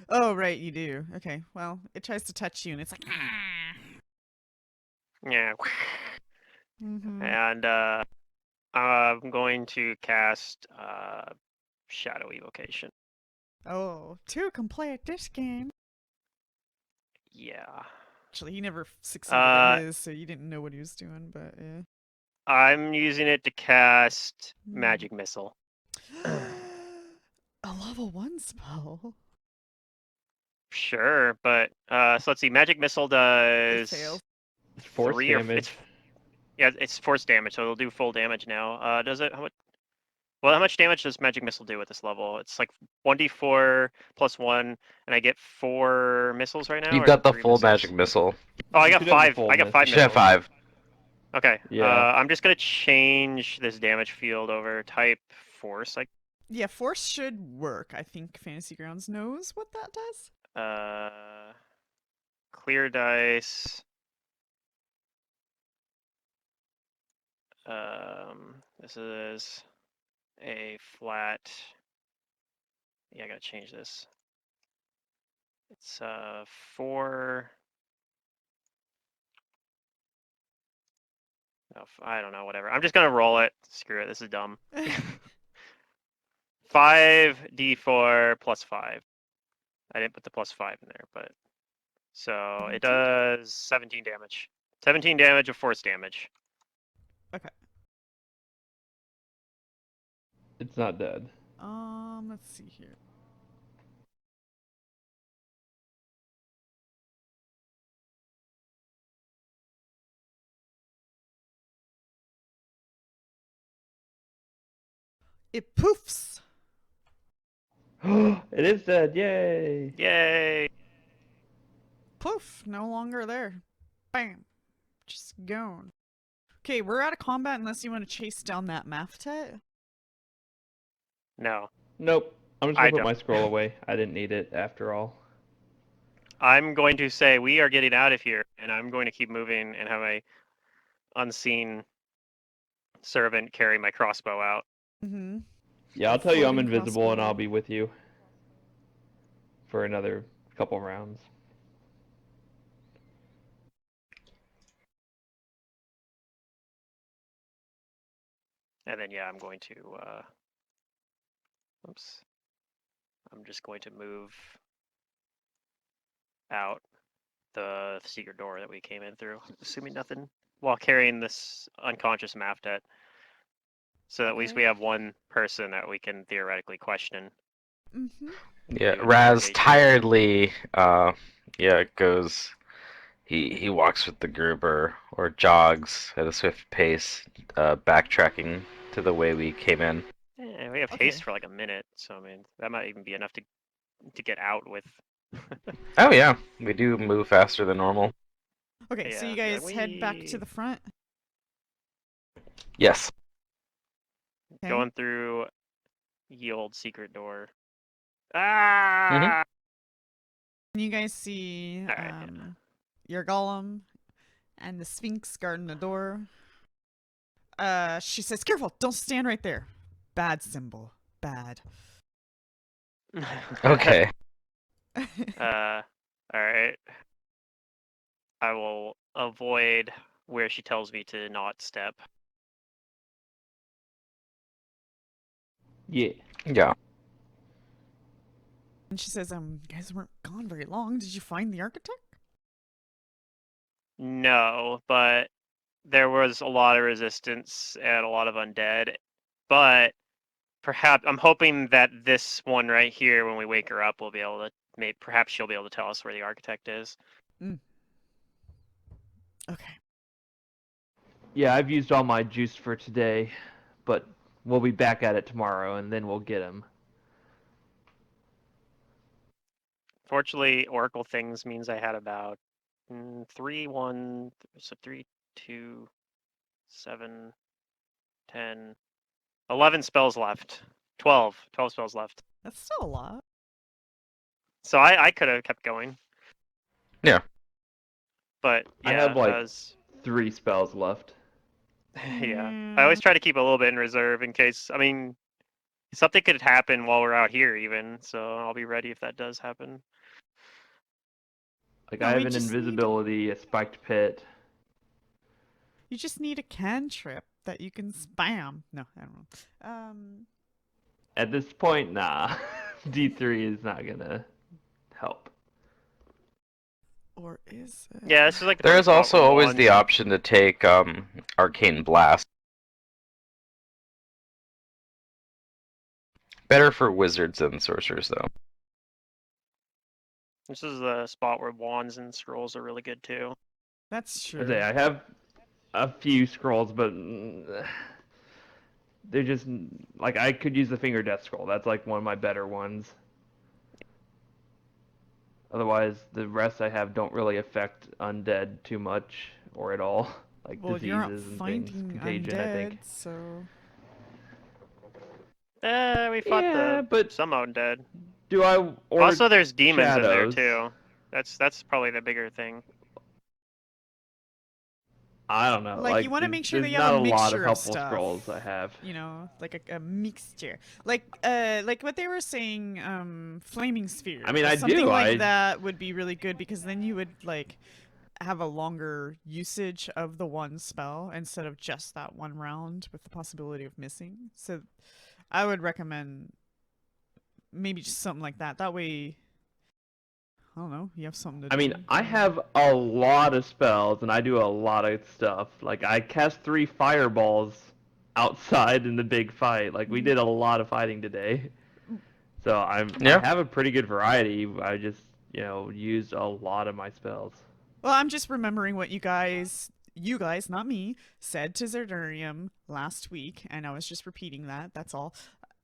Oh, right, you do. Okay, well, it tries to touch you and it's like, ah. Yeah. Mm-hmm. And I'm going to cast Shadow Evocation. Oh, two can play at this game. Yeah. actually. He never succeeded at his, so you didn't know what he was doing, but yeah. I'm using it to cast Hmm. Magic Missile. A level 1 spell. Sure, but so let's see. Magic Missile It does fails. It's force 3 or damage. it's force damage, so it'll do full damage now. Does it? How much? Well, how much damage does Magic Missile do at this level? It's like 1d4 plus 1, and I get 4 missiles right now? You've or is got it the 3 full missiles? magic missile. Oh, I You got should have the 5. full I got miss- 5 You should have missiles. 5. Okay. Yeah. I'm just gonna change this damage field over type force. Yeah, force should work. I think Fantasy Grounds knows what that does. Clear dice. This is a flat. Yeah, I gotta change this. It's 4. No, I don't know. Whatever. I'm just gonna roll it. Screw it. This is dumb. 5d4 plus 5. I didn't put the plus 5 in there, but so it 17? does 17 damage. 17 damage of force damage. Okay. It's not dead. Let's see here. It poofs. It is dead. Yay! Yay! Poof, no longer there. Bam. Just gone. Okay, we're out of combat unless you want to chase down that Maftet. No, Nope. I'm just I gonna put don't. my scroll away. I didn't need it after all. I'm going to say we are getting out of here, and I'm going to keep moving and have my unseen servant carry my crossbow out. Mm-hmm. Yeah, I'll tell you I'm Floating invisible and crossbow. I'll be with you for another couple rounds. And then, yeah, I'm going to, oops. I'm just going to move out the secret door that we came in through, assuming nothing, while carrying this unconscious Maftet. So at least we Okay. have one person that we can theoretically question. Mm-hmm. Yeah, Do Raz interrogation. tiredly, goes. He walks with the group or jogs at a swift pace, backtracking to the way we came in. We have Okay. haste for like a minute, so I mean that might even be enough to get out with. Oh yeah, we do move faster than normal. Okay, so Yeah, you be like, guys head back to "Wee." the front. Yes. Okay. Going through ye old secret door. Ah! And you guys see Alright, yeah. your golem and the Sphinx guarding the door. She says, "Careful! Don't stand right there. Bad symbol. Bad." Okay. Alright. I will avoid where she tells me to not step. Yeah. Yeah. And she says, you guys weren't gone very long. Did you find the architect?" No, but there was a lot of resistance and a lot of undead. But perhaps I'm hoping that this one right here, when we wake her up, we'll be able to. Perhaps she'll be able to tell us where the architect is. Okay. Yeah, I've used all my juice for today, but we'll be back at it tomorrow and then we'll get him. Fortunately, Oracle things means I had about 3, 2, 7, 10, 11 spells left. 12 spells left. That's still a lot. So I could have kept going. Yeah. But yeah, I have like I was, 3 spells left. yeah. I always try to keep a little bit in reserve in case. I mean, something could happen while we're out here, even. So I'll be ready if that does happen. Like No, I we have an just need- invisibility, a spiked pit. You just need a cantrip that you can spam. No, I don't know. At this point, nah. D3 is not gonna help. Or is it? Yeah, this is like the There part is about also always the wands. option to take Arcane Blast. Better for wizards than sorcerers, though. This is the spot where wands and scrolls are really good too. That's I true. say I have a few scrolls, but they're just like I could use the finger death scroll. That's like one of my better ones. Otherwise, the rest I have don't really affect undead too much or at all, like Well, you're not diseases and things. finding Contagion, I think. undead, so We fought Yeah, but some undead. do I or Also, there's demons in there shadows? too. That's probably the bigger thing. I don't know. like you want to there's, make sure that there's you not have a a lot of mixture of helpful stuff. scrolls I have. You know, like a mixture. Like what they were saying, flaming sphere. I mean, or I something do, like I- that would be really good because then you would like have a longer usage of the one spell instead of just that one round with the possibility of missing. So I would recommend maybe just something like that. That way, I don't know, you have something to I mean, do. I have a lot of spells and I do a lot of stuff. Like I cast 3 fireballs outside in the big fight. Like we Mhm. did a lot of fighting today. So I Yeah. have a pretty good variety. I just, used a lot of my spells. Well, I'm just remembering what you guys, not me, said to Zerdurium last week, and I was just repeating that. That's all.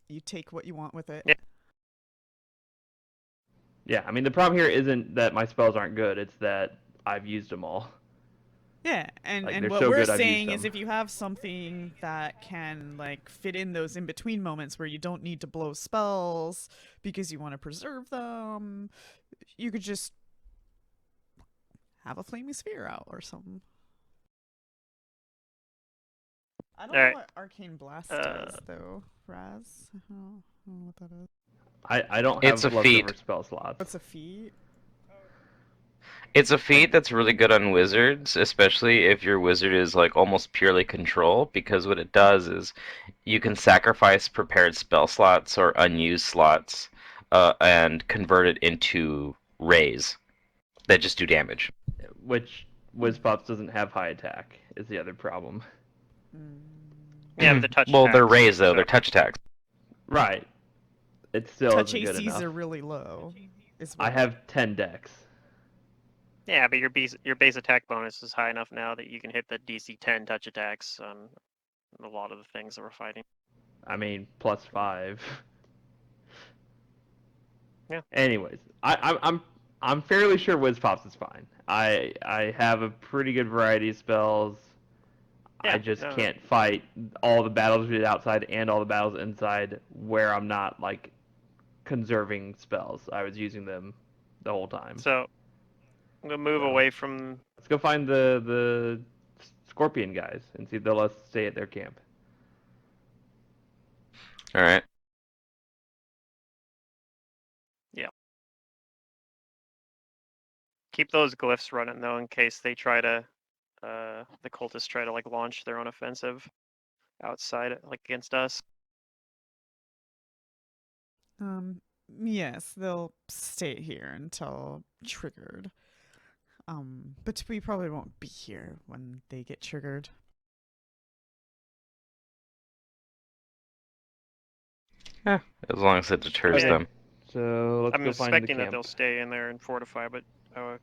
You take what you want with it. Yeah. Yeah, I mean the problem here isn't that my spells aren't good, it's that I've used them all. Yeah, and Like, and they're what so we're good I've used saying is them. if you have something that can like fit in those in between moments where you don't need to blow spells because you want to preserve them, you could just have a flaming sphere out or something. I don't know Alright. what arcane blast Uh, does though, Raz. I don't know what that is. I don't It's have a leftover feat. spell slots. What's a feat? It's a feat that's really good on wizards, especially if your wizard is like almost purely control, because what it does is you can sacrifice prepared spell slots or unused slots and convert it into rays that just do damage. Which Wizpops doesn't have high attack is the other problem. yeah, with the touch Well, they're attacks, rays though, so- they're touch attacks. Right. It still Touch isn't good ACs enough. are really low. Is I what- have 10 decks. Yeah, but your base attack bonus is high enough now that you can hit the DC 10 touch attacks on a lot of the things that we're fighting. I mean, +5. Yeah. Anyways, I'm fairly sure Wizpops is fine. I have a pretty good variety of spells. Yeah, I just no. can't fight all the battles we did outside and all the battles inside where I'm not like conserving spells. I was using them the whole time. So I'm gonna move So. away from. Let's go find the Scorpion guys and see if they'll let us stay at their camp. All right. Keep those glyphs running though, in case they try to, the cultists try to like launch their own offensive outside, like against us. Yes, they'll stay here until triggered. But we probably won't be here when they get triggered. As long as it deters Okay. them. So let's I'm go find the expecting that camp. they'll stay in there and fortify, but I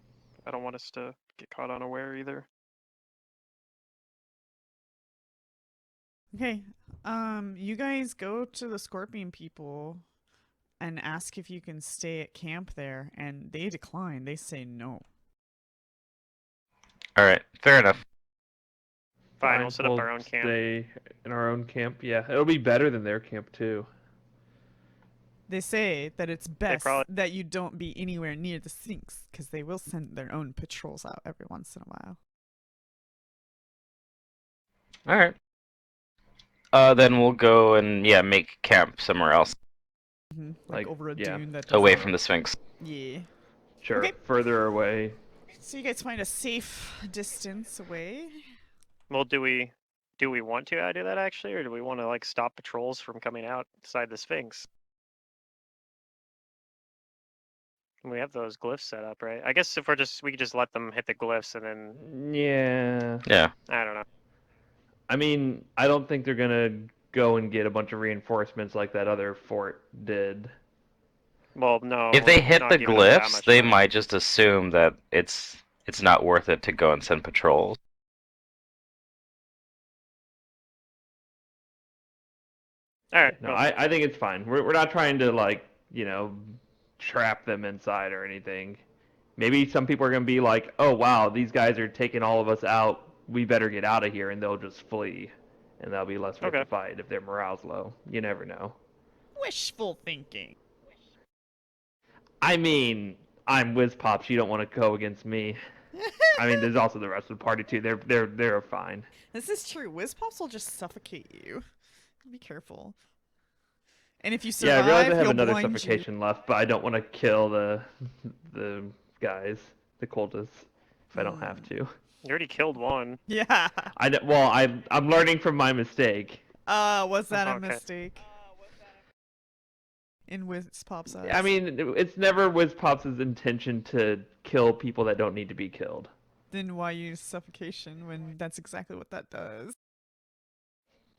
don't want us to get caught unaware either. Okay. You guys go to the Scorpion people and ask if you can stay at camp there, and they decline. They say no. All right. Fair enough. Fine, we'll set up our own camp. Stay in our own camp. Yeah, it'll be better than their camp too. They say that it's best probably- that you don't be anywhere near the Sphinx, because they will send their own patrols out every once in a while. All right. Then we'll go and make camp somewhere else, Like Like, over a yeah, dune that away doesn't- from the Sphinx. Yeah. Sure, Okay. further away. So you guys find a safe distance away. Well, do we want to do that actually, or do we want to like stop patrols from coming outside the Sphinx? We have those glyphs set up, right? I guess if we could just let them hit the glyphs and then Yeah. Yeah. I don't know. I mean, I don't think they're gonna go and get a bunch of reinforcements like that other fort did. Well, no. If they we're hit not the giving them that glyphs, much they money. might just assume that it's not worth it to go and send patrols. All right. No, Well, I think it's fine. We're not trying to like, trap them inside or anything. Maybe some people are gonna be like, oh wow, these guys are taking all of us out. We better get out of here, and they'll just flee, and that'll be less worth Okay. the fight if their morale's low. You never know. Wishful thinking. I mean, I'm Whiz Pops. You don't want to go against me. I mean, there's also the rest of the party too. They're fine. This is true. Whiz Pops will just suffocate you. Be careful. And if you Yeah, I survive, realize I have he'll another blind you. suffocation left, but I don't want to kill the guys, the cultists, if I don't have to. you already killed one. Yeah. I'm learning from my mistake. Was that a Okay. mistake? In Whiz Pop's eyes. I mean, it's never Whiz Pops' intention to kill people that don't need to be killed. Then why use suffocation when that's exactly what that does?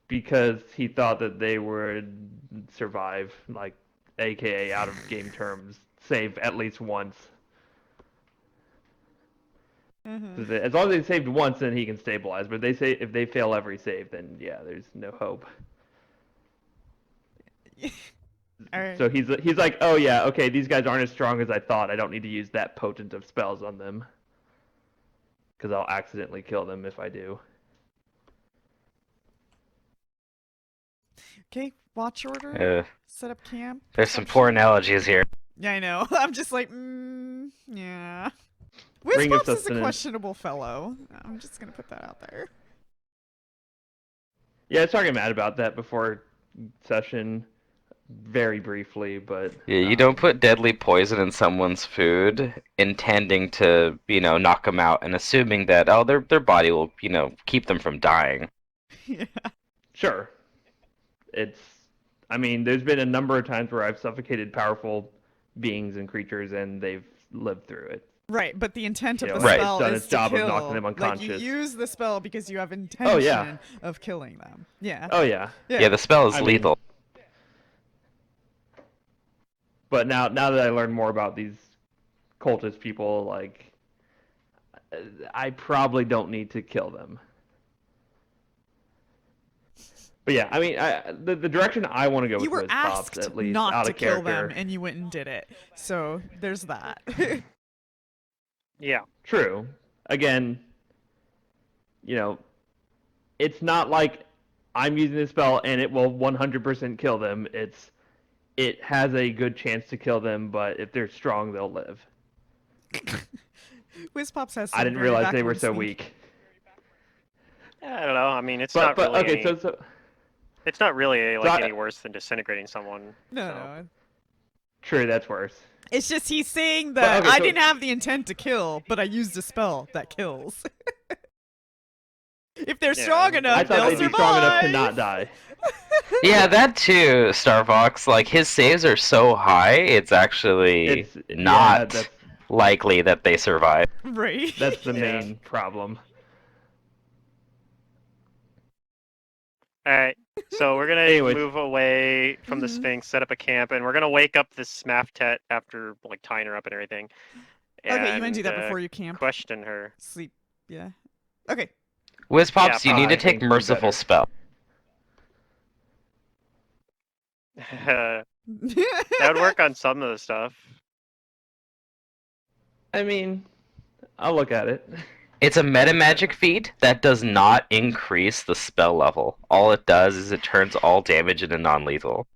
Because he thought that they would survive, like, aka out of game terms, save at least once. Mm-hmm. As long as they saved once, then he can stabilize. But if they fail every save, then yeah, there's no hope. All right. So he's like, oh yeah, okay, these guys aren't as strong as I thought. I don't need to use that potent of spells on them, because I'll accidentally kill them if I do. Okay, watch order. Uh, Set up camp. there's some poor analogies here. Yeah, I know. I'm just like, yeah. Whiz Ring of Pops is a Sustenance. questionable fellow. I'm just gonna put that out there. Yeah, I was talking mad about that before session, very briefly, but Yeah, you don't put deadly poison in someone's food, intending to, knock them out, and assuming that their body will, keep them from dying. Yeah. Sure. I mean, there's been a number of times where I've suffocated powerful beings and creatures, and they've lived through it. Right, but the intent of You the know, Right. spell it's done is its to job of kill. knocking them Like you unconscious. use the spell because you have intention yeah. of killing them. Yeah. Oh yeah. Yeah, the spell is I mean- lethal. But now that I learned more about these cultist people, like, I probably don't need to kill them. But yeah, I mean, the direction I want to go with You were Whiz Pops, asked at least not out to of kill character. them, and you went and did it. So there's that. Yeah. True. Again, it's not like I'm using this spell and it will 100% kill them. It has a good chance to kill them, but if they're strong, they'll live. Whiz Pops has. I some didn't very realize they were backwards so thinking. weak. I don't know. I mean, it's But not really okay, any, so it's not really I- any worse than disintegrating someone. No, so. no. true, that's worse. It's just he's saying that okay, I so- didn't have the intent to kill, but I used a spell that kills. If they're Yeah, strong I enough, I thought they'll they'd be survive. strong enough to not die. Yeah, that too, Star Fox. Like, his saves are so high, it's actually It's not that's likely that they survive. Right. that's the Yeah. main problem. All right. So we're gonna Anyways. move away from the Mhm. Sphinx, set up a camp, and we're gonna wake up this Smaftet after like tying her up and everything. Okay, you want to do that and, before you camp. question her. Sleep. Yeah. Okay. Whiz Pops, you need to I take think we Merciful better. Spell. That would work on some of the stuff. I mean, I'll look at it. It's a meta magic feat that does not increase the spell level. All it does is it turns all damage into non-lethal.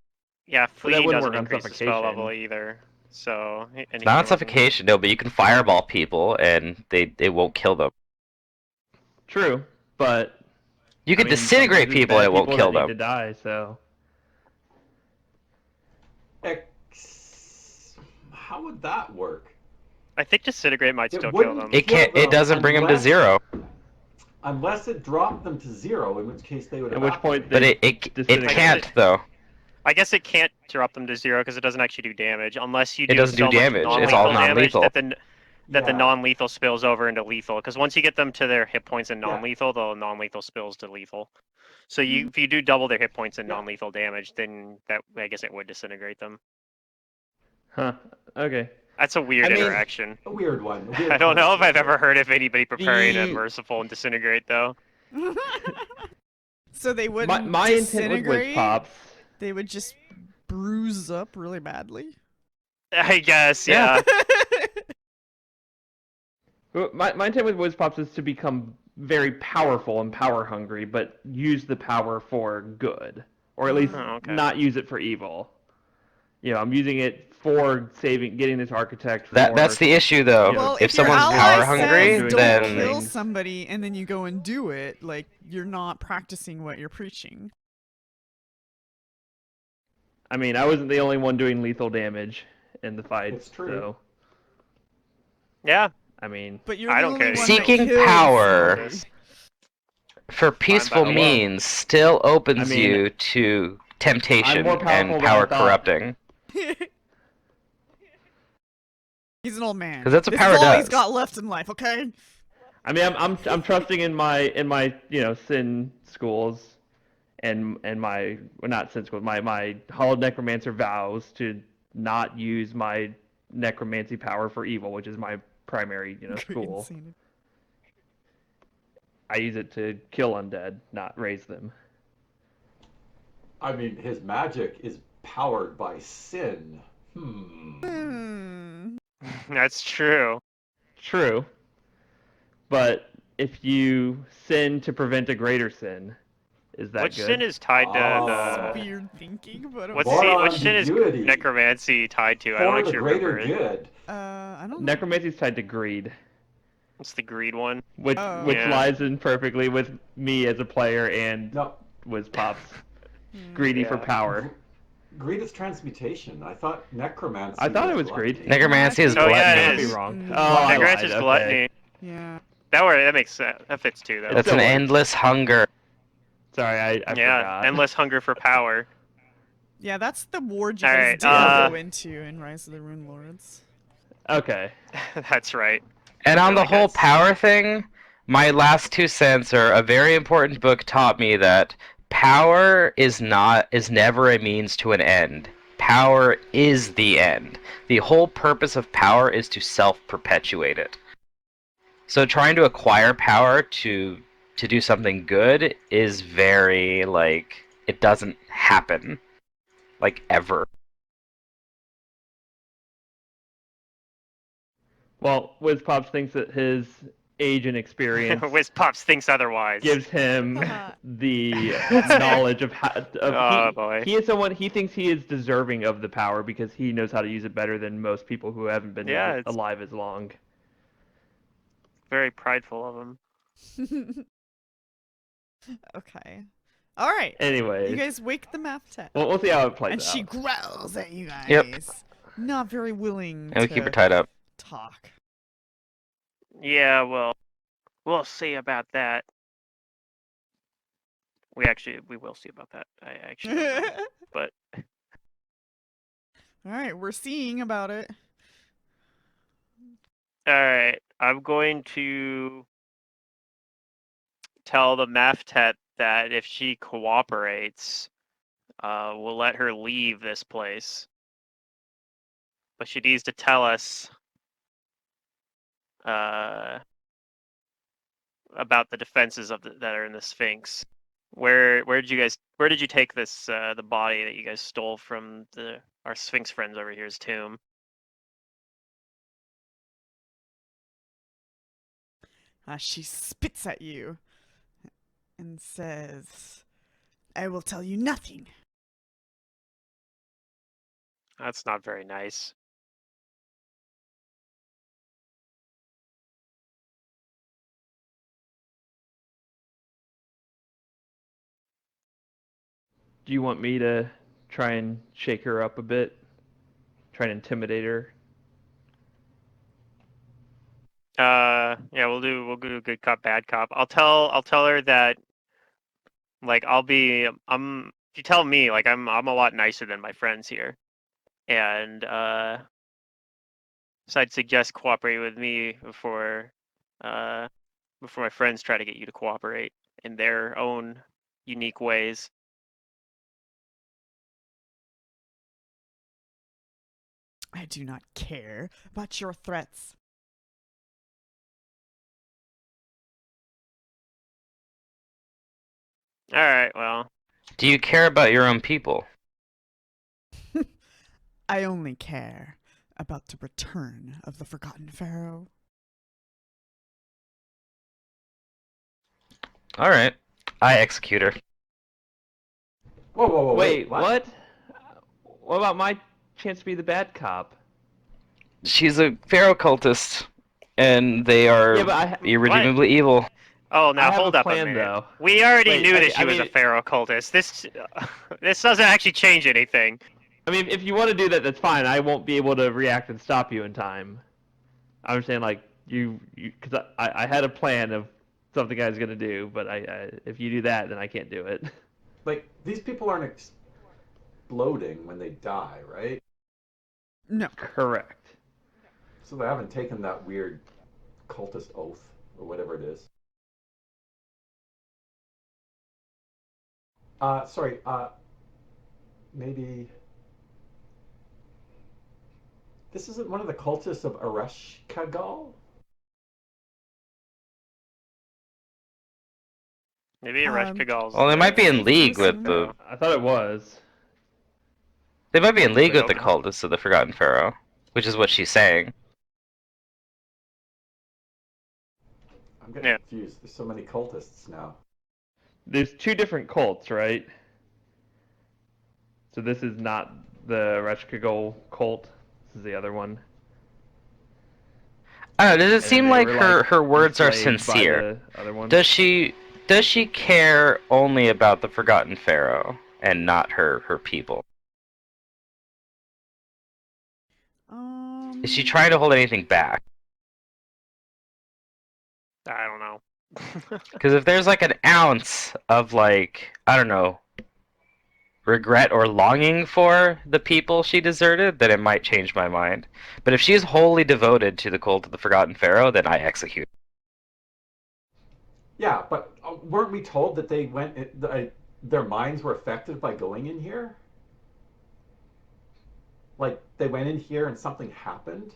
Yeah, that fleeing wouldn't doesn't work on increase the spell suffocation. level either. So It's not on suffocation, no, but you can fireball people and they won't kill them. True, but You can I mean, disintegrate sometimes it's people and bad it won't people kill that them. need to die, so How would that work? I think disintegrate might It still kill wouldn't- them. It can't. It doesn't bring them to Unless- zero. Unless it dropped them to zero, in which case they would at which point But they it disintegrate. can't though. I guess it can't drop them to 0 because it doesn't actually do damage unless you It do doesn't do so much damage. It's non-lethal all damage non-lethal. that the Yeah. non-lethal spills over into lethal. Because once you get them to their hit points in Yeah. non-lethal, the non-lethal spills to lethal. So Hmm. if you do double their hit points in Yeah. non-lethal damage, then I guess it would disintegrate them. Huh. Okay. That's a weird I mean- interaction. A weird one. A weird I don't know if I've concept. ever heard of anybody preparing a The- merciful and disintegrate though. So they wouldn't My intent with Whiz disintegrate. Pops. They would just bruise up really badly. I guess, Yeah. yeah. My intent with Whiz Pops is to become very powerful and power hungry, but use the power for good, or at least Oh, okay. not use it for evil. I'm using it for getting this architect. That's the issue, though. Yeah. Well, if your someone's ally power says hungry, don't then- kill things. somebody, and then you go and do it, like you're not practicing what you're preaching. I mean, I wasn't the only one doing lethal damage in the fight. It's true. So, Yeah. I mean, But you're I the don't only care. one Seeking that killed power. somebody. for peaceful by the means, still opens I mean, you to temptation I'm more powerful and than power I thought. corrupting. He's an old man. 'Cause that's what this power is all he's does. got left in life. Okay. I mean, I'm trusting in my sin schools, and my not sin schools, my Hallowed Necromancer vows to not use my necromancy power for evil, which is my primary school. Insanity. I use it to kill undead, not raise them. I mean, his magic is powered by sin. That's true. True, but if you sin to prevent a greater sin, is that Which good? sin is tied to It's weird thinking, but What's Moral which sin is ambiguity. necromancy tied to? I don't For the actually greater remember. good. I don't know. Necromancy is tied to greed, It's the greed one. which Oh. which Yeah. lies in perfectly with me as a player and No, Wiz Pops. Hmm. Greedy for Yeah. power. greed is transmutation. I thought necromancy. I thought it was gluttony. greed. Necromancy is Oh, yeah, it I gluttony. might be is. wrong. Mm. Oh, I Necromancy is lied. gluttony. Okay. Yeah. That makes sense. That fits too, though. That's still an works. endless hunger. Sorry, I yeah, forgot. endless hunger for power. Yeah, that's the ward you Alright, guys did go into in Rise of the Rune Lords. Okay. That's right. And on the Really, whole guys? power thing, my last 2 cents are a very important book taught me that power is never a means to an end. Power is the end. The whole purpose of power is to self-perpetuate it. So trying to acquire power to do something good is very, it doesn't happen. Ever. Well, Wiz Pops thinks that his age and experience Wiz Pops thinks otherwise. gives him the knowledge of how. Oh, boy. He is someone. He thinks he is deserving of the power because he knows how to use it better than most people who haven't been Yeah, it's- alive as long. Very prideful of him. Okay. All right. Anyways, You guys wake the math tech. we'll see how it plays And out. she growls at you guys. Yep. Not very willing And we to keep her tied up. talk. Yeah, well, we'll see about that. We will see about that. I actually don't know. But All right, we're seeing about it. all right, I'm going to tell the Maftet that if she cooperates, we'll let her leave this place. But she needs to tell us about the defenses that are in the Sphinx. Where did you take this the body that you guys stole from our Sphinx friends over here's tomb? She spits at you and says, I will tell you nothing. That's not very nice. Do you want me to try and shake her up a bit? Try and intimidate her? Yeah, we'll do good cop, bad cop. I'll tell her that, like, I'm you tell me, like I'm a lot nicer than my friends here, and so I'd suggest cooperate with me before my friends try to get you to cooperate in their own unique ways. I do not care about your threats. All right, well, Do you care about your own people? I only care about the return of the Forgotten Pharaoh. All right. I execute her. Whoa, whoa, whoa, Wait, what? what? What about my chance to be the bad cop? She's a pharaoh cultist, and they are Yeah, but irredeemably evil. oh, I now have hold a up a plan minute. though. We already Wait, knew that she I was a mean, pharaoh cultist. This doesn't actually change anything. I mean, if you want to do that, that's fine. I won't be able to react and stop you in time. I'm saying like because I had a plan of something I was gonna do, but if you do that, then I can't do it. Like, these people aren't exploding when they die, right? No. Correct. So they haven't taken that weird cultist oath or whatever it is. Sorry, maybe this isn't one of the cultists of Ereshkigal? Maybe Ereshkigal's Well, they might be in Safe to league with assume. the. I thought it was. They might be in league with the open. cultists of the Forgotten Pharaoh, which is what she's saying. I'm getting Yeah. confused. There's so many cultists now. There's two different cults, right? So this is not the Reshkagol cult. This is the other one. I don't know. Does it And then seem they like were, her words are enslaved by sincere? the other one. Does she care only about the Forgotten Pharaoh and not her people? Is she trying to hold anything back? I don't know. Because if there's like an ounce of like, I don't know, regret or longing for the people she deserted, then it might change my mind. But if she's wholly devoted to the cult of the Forgotten Pharaoh, then I execute. Yeah, but weren't we told that they went? Their minds were affected by going in here. Like they went in here and something happened.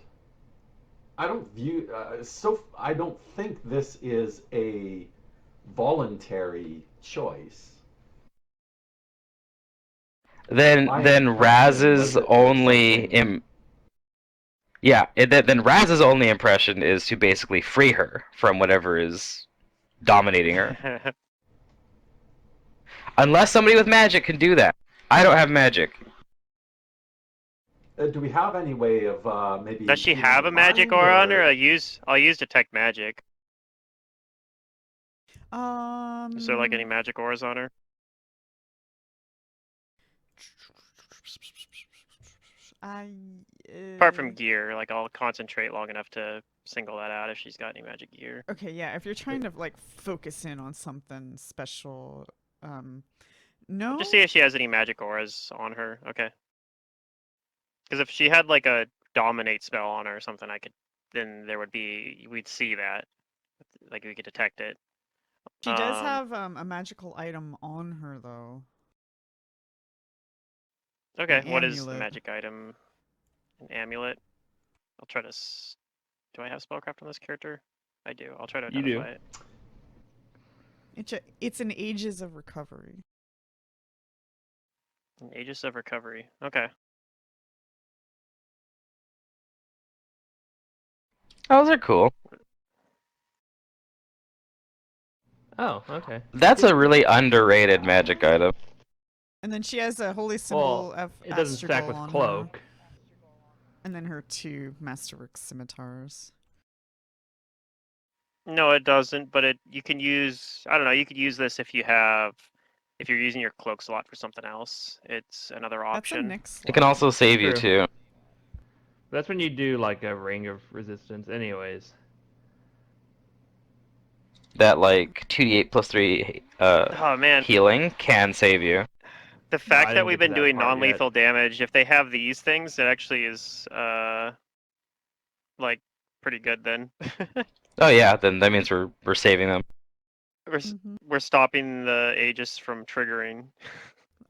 I don't view I don't think this is a voluntary choice. Then My impression was Raz's that only something. then Raz's only impression is to basically free her from whatever is dominating her. Unless somebody with magic can do that. I don't have magic. Do we have any way of maybe? Does she reading have the a magic mind, aura on her? or- I'll use detect magic. Is there like any Um. magic auras on her? I. Apart from gear, like I'll concentrate long enough to single that out if she's got any magic gear. Okay, yeah. If you're trying to like focus in on something special, no. Just see if she has any magic auras on her. Okay. Because if she had like a dominate spell on her or something, then we'd see that, like we could detect it. She does have a magical item on her though. Okay, An what is the amulet. magic item? An amulet. I'll try to. Do I have spellcraft on this character? I do. I'll try to You do. identify it. It's an Ages of Recovery. An Aegis of Recovery. Okay. Oh, those are cool. Oh, okay. That's a really underrated magic item. And then she has a holy symbol Well, of it doesn't stack Astragal with on her. cloak. And then her 2 masterwork scimitars. No, it doesn't. But you can use. I don't know. You could use this if you're using your cloak slot for something else. It's another That's a option. Nyx It can slot. also save you True. too. That's when you do like a ring of resistance, anyways. That like 2d8 plus 3 Oh man, healing can save you. The fact I that didn't we've get to been that doing part yet. non-lethal damage, if they have these things, it actually is like pretty good then. Oh yeah, then that means we're saving them. We're stopping the Aegis from triggering.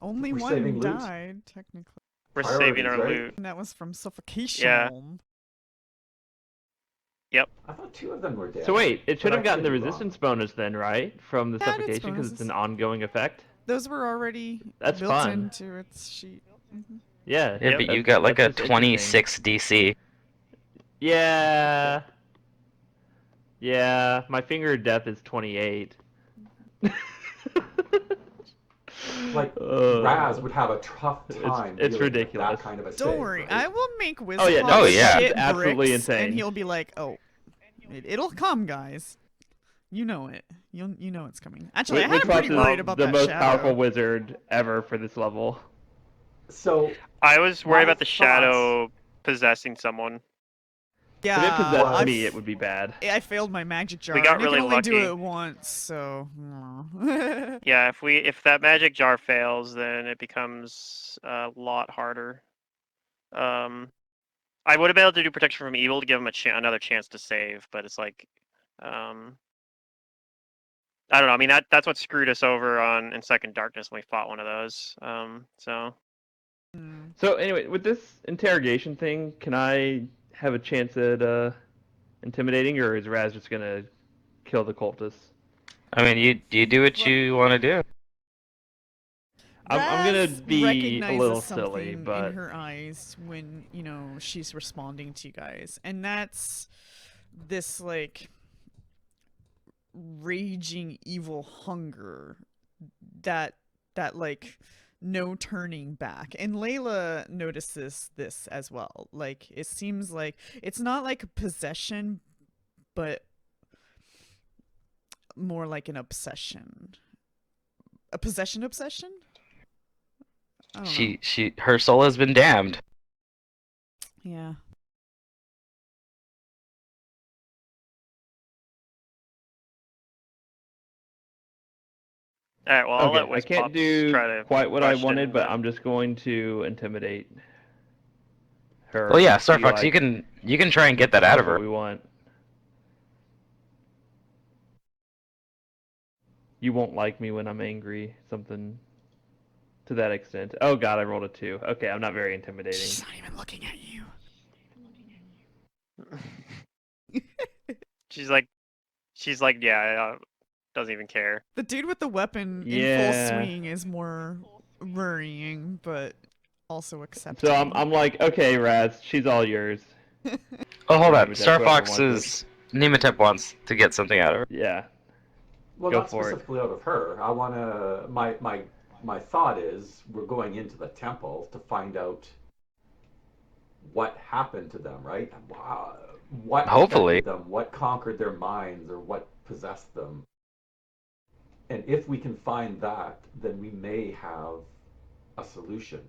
Only We're one saving loot. died, technically. We're saving our Priorities, right? loot. And that was from suffocation. Yeah. Yep. I thought 2 of them were dead. So wait, it should but I have gotten the could be wrong. resistance bonus then, right? From the Yeah, it is suffocation because it's bonuses. an ongoing effect. Those were already That's built fun. into its sheet. Yeah. Yeah, Yep. but you that's- got like a that's just interesting. 26 DC. Yeah. Yeah, my finger of death is 28. Like, Uh, Raz would have a tough it's time dealing with ridiculous. that kind of a Don't save, worry, right? I will make Wizclaw Oh, yeah, no, yeah. shit It's absolutely bricks, insane. and he'll be like, "Oh, it'll come, guys. You know it. You know it's coming." Actually, I had him Witchcraft pretty is worried about the that most shadow. powerful wizard ever for this level. So, I was worried My about the shadow possessing someone. Yeah, If it possessed I've- me, it would be bad. I failed my magic jar. We got and really I can only do lucky. it once, so. Yeah, if that magic jar fails, then it becomes a lot harder. I would have been able to do protection from evil to give him another chance to save, but it's like, I don't know. I mean, that's what screwed us over in Second Darkness when we fought one of those. So So anyway, with this interrogation thing, can I have a chance at intimidating, or is Raz just gonna kill the cultists? I mean, you do what you want to do. I'm gonna Raz be a recognizes little something silly, but in her eyes when she's responding to you guys, and that's this like raging evil hunger that like no turning back. And Layla notices this as well. Like, it seems like it's not like a possession, but more like an obsession. A possession obsession? I don't know. Her soul has been damned. Yeah. all right, well, I'll okay, let I Wisp can't Pops do try to quite what I question wanted, but the- I'm just going to intimidate her. Well, yeah, to see, Starfox, like, you can try and get that out of what her. we want. You won't like me when I'm angry. Something to that extent. Oh god, I rolled a 2. Okay, I'm not very intimidating. She's not even looking at you. she's like, yeah, doesn't even care. The dude with the weapon in full Yeah. swing is more worrying, but also accepting. So I'm like, okay, Raz, she's all yours. Oh, hold on. Nematep, whoever Star wants Fox's Nematep wants to get something out of her. Yeah. well, Go not for it. specifically out of her. I want to. My thought is we're going into the temple to find out what happened to them, right? What Hopefully. affected them, what conquered their minds, or what possessed them. And if we can find that, then we may have a solution.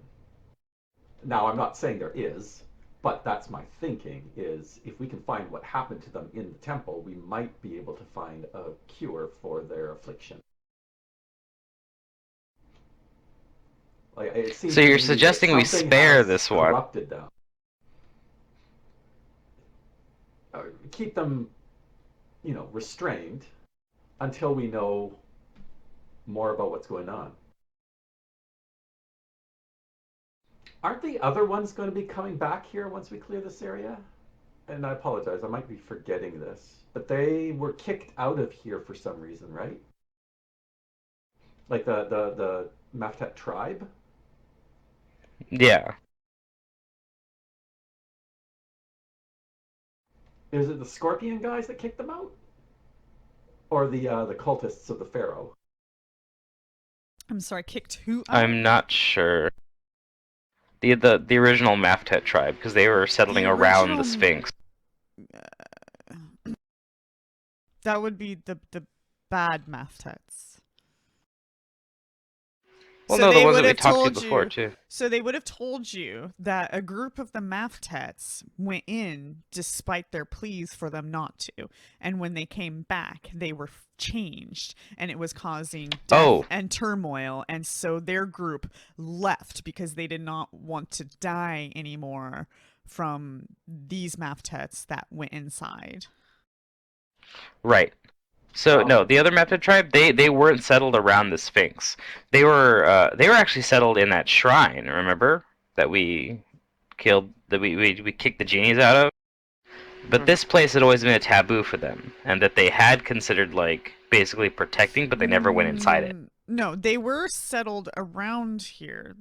Now, I'm not saying there is, but that's my thinking, is if we can find what happened to them in the temple, we might be able to find a cure for their affliction. Like, it seems So to you're me that suggesting we something spare has this one? corrupted them. Keep them, restrained until we know more about what's going on. Aren't the other ones going to be coming back here once we clear this area? And I apologize, I might be forgetting this, but they were kicked out of here for some reason, right? Like the Maftet tribe? Yeah. Is it the Scorpion guys that kicked them out? Or the cultists of the Pharaoh? I'm sorry, kicked who out? I'm not sure. The original Maftet tribe, because they were settling around the original- Sphinx. That would be the bad Maftets. Well, So no, the they ones would that we have talked to told before you. too. So they would have told you that a group of the math tats went in despite their pleas for them not to, and when they came back, they were changed, and it was causing death Oh, and turmoil, and so their group left because they did not want to die anymore from these math tats that went inside. right. So Well, no, the other Method tribe, they weren't settled around the Sphinx. They were actually settled in that shrine. Remember that we killed that we kicked the genies out of. But Mhm. this place had always been a taboo for them, and that they had considered like basically protecting, but they never went inside it. No, they were settled around here.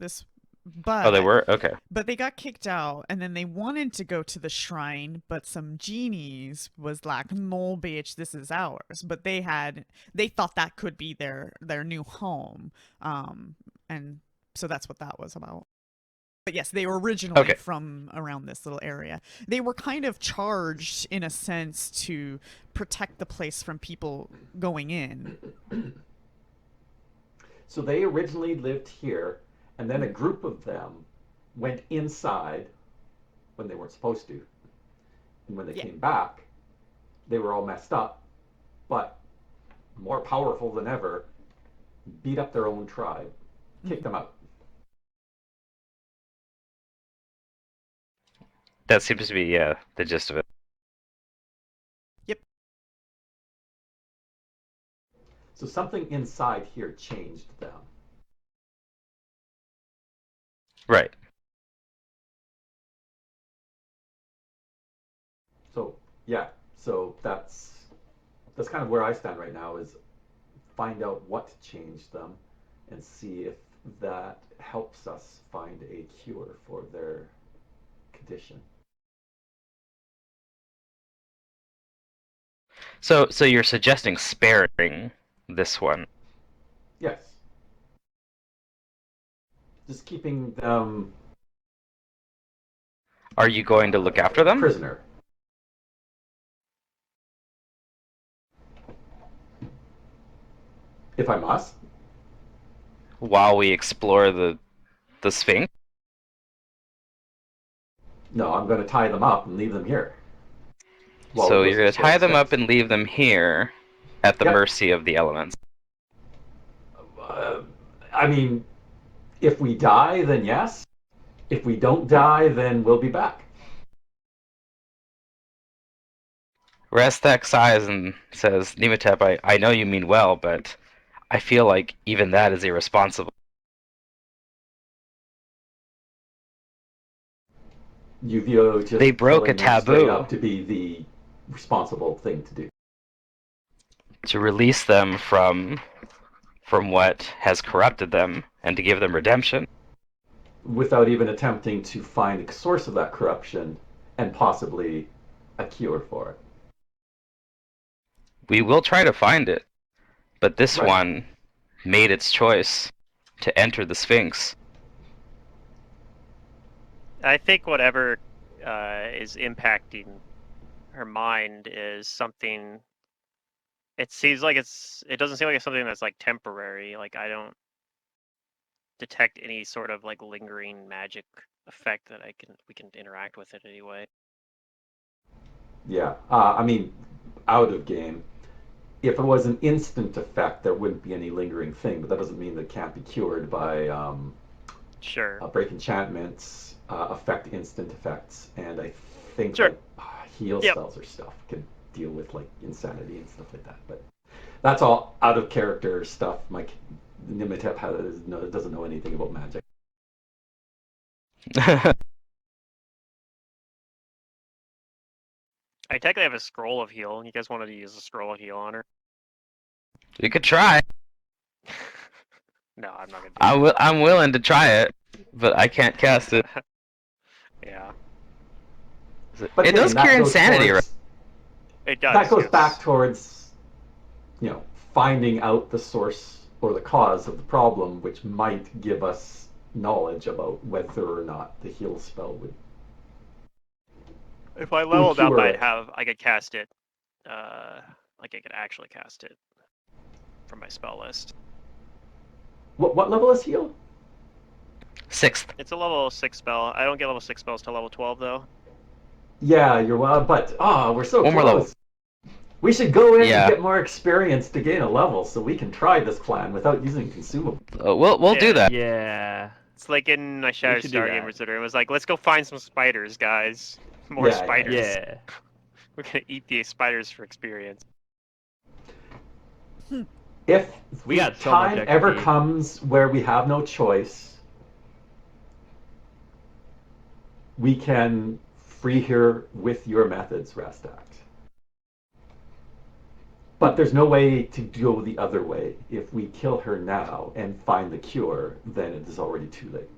Oh, they But were? Okay. But they got kicked out, and then they wanted to go to the shrine, but some genies was like, "No, bitch, this is ours." But they thought that could be their new home, and so that's what that was about. But yes, they were originally Okay. from around this little area. They were kind of charged, in a sense, to protect the place from people going in. so they originally lived here, and then a group of them went inside when they weren't supposed to. And when they Yeah. came back, they were all messed up, but more powerful than ever, beat up their own tribe, kicked them out. That seems to be, yeah, the gist of it. Yep. So something inside here changed them. Right. So yeah, so that's kind of where I stand right now, is find out what changed them and see if that helps us find a cure for their condition. So you're suggesting sparing this one. Yes. Just keeping them Are you going to look after them? prisoner. If I must. While we explore the Sphinx? No, I'm going to tie them up and leave them here. While So it goes you're to going to tie them up Sphinx. and leave them here at the Yep. mercy of the elements. Uh, I mean, if we die, then yes. If we don't die, then we'll be back. Restak sighs and says, Nematep, I know you mean well, but I feel like even that is irresponsible. Yuvio just They broke a telling them straight taboo. up to be the responsible thing to do. To release them from what has corrupted them and to give them redemption. Without even attempting to find the source of that corruption and possibly a cure for it. We will try to find it, but this Right. one made its choice to enter the Sphinx. I think whatever is impacting her mind is something. It seems like it doesn't seem like it's something that's like temporary. Like I don't detect any sort of like lingering magic effect that we can interact with it anyway. Yeah. I mean, out of game. If it was an instant effect, there wouldn't be any lingering thing, but that doesn't mean that it can't be cured by Sure. break enchantments, affect instant effects, and I think Sure. like heal Yep. spells or stuff can deal with like insanity and stuff like that. But that's all out of character stuff. Mike Nimitep doesn't know anything about magic. I technically have a scroll of heal. You guys wanted to use a scroll of heal on her? We could try. No, I'm not gonna do that. I'm willing to try it, but I can't cast it. Yeah, But It again, does that cure goes insanity, towards- it does. That goes yes. back towards, finding out the source or the cause of the problem, which might give us knowledge about whether or not the heal spell would. If I leveled up, cure I it. could cast it. Like I could actually cast it from my spell list. What level is heal? 6th. It's a level 6 spell. I don't get level 6 spells till level 12 though. Yeah, you're well, but we're so One more level. close. We should go in and Yeah. get more experience to gain a level, so we can try this plan without using consumables. We'll do Yeah. that. Yeah. It's like in my Shadow should do Star that. Gamers Dinner. It was like, let's go find some spiders, guys. More Yeah, spiders. Yeah. We're gonna eat the spiders for experience. If We the got so much time ever XP. comes where we have no choice, we can free her with your methods, Rastak. But there's no way to go the other way. If we kill her now and find the cure, then it is already too late.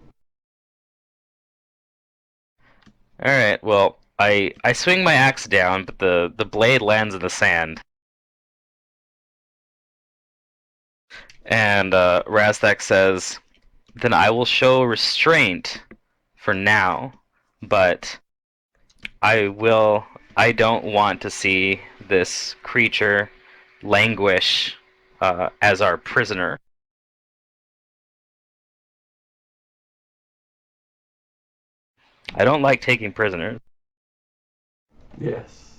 All right. Well, I swing my axe down, but the blade lands in the sand. And Razdak says, "Then I will show restraint for now, but I don't want to see this creature languish as our prisoner." I don't like taking prisoners. Yes.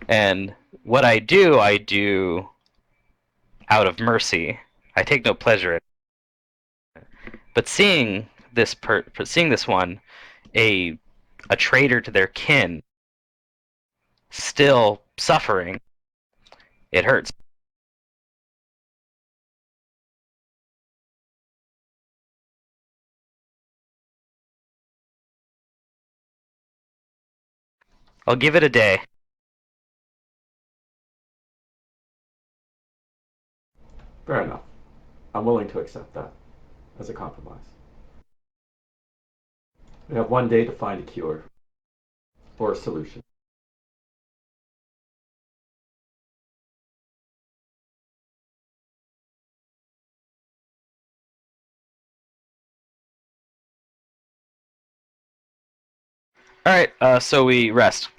And what I do out of mercy. I take no pleasure in it. But seeing this one, a traitor to their kin, still suffering, it hurts. I'll give it a day. Fair enough. I'm willing to accept that as a compromise. We have one day to find a cure or a solution. All right, so we rest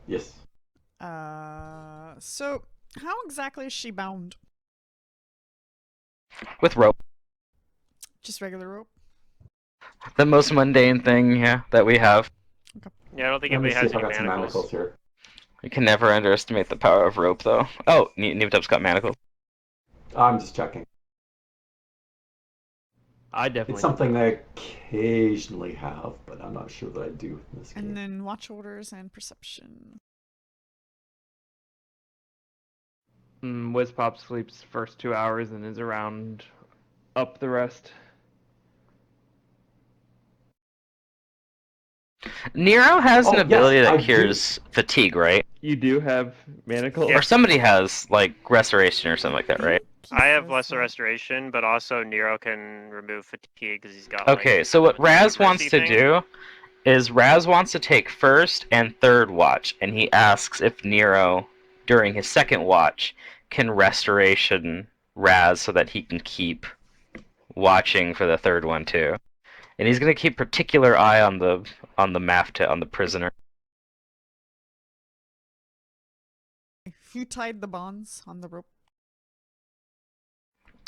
Yes. So how exactly is she bound? with rope. Just regular rope? The most mundane thing, that we have. Yeah, I don't think Let me anybody see has if I any got some manacles. manacles here. You can never underestimate the power of rope, though. Oh, Nevatup's got manacles. I'm just checking. I definitely It's do something not. I occasionally have, but I'm not sure that I do in this game. And then watch orders and perception. Wizpop sleeps first 2 hours and is around up the rest. Nero has an Oh, yes, ability that I do. cures fatigue, right? You do have manacles? Yeah. Or somebody has, like, restoration or something like that, right? He I have says lesser that. restoration, but also Nero can remove fatigue because he's got Okay, like so what 17 Raz wants mercy to thing. do is Raz wants to take first and third watch, and he asks if Nero, during his second watch, can restoration Raz so that he can keep watching for the third one too. And he's gonna keep particular eye on the on the prisoner. Who tied the bonds on the rope?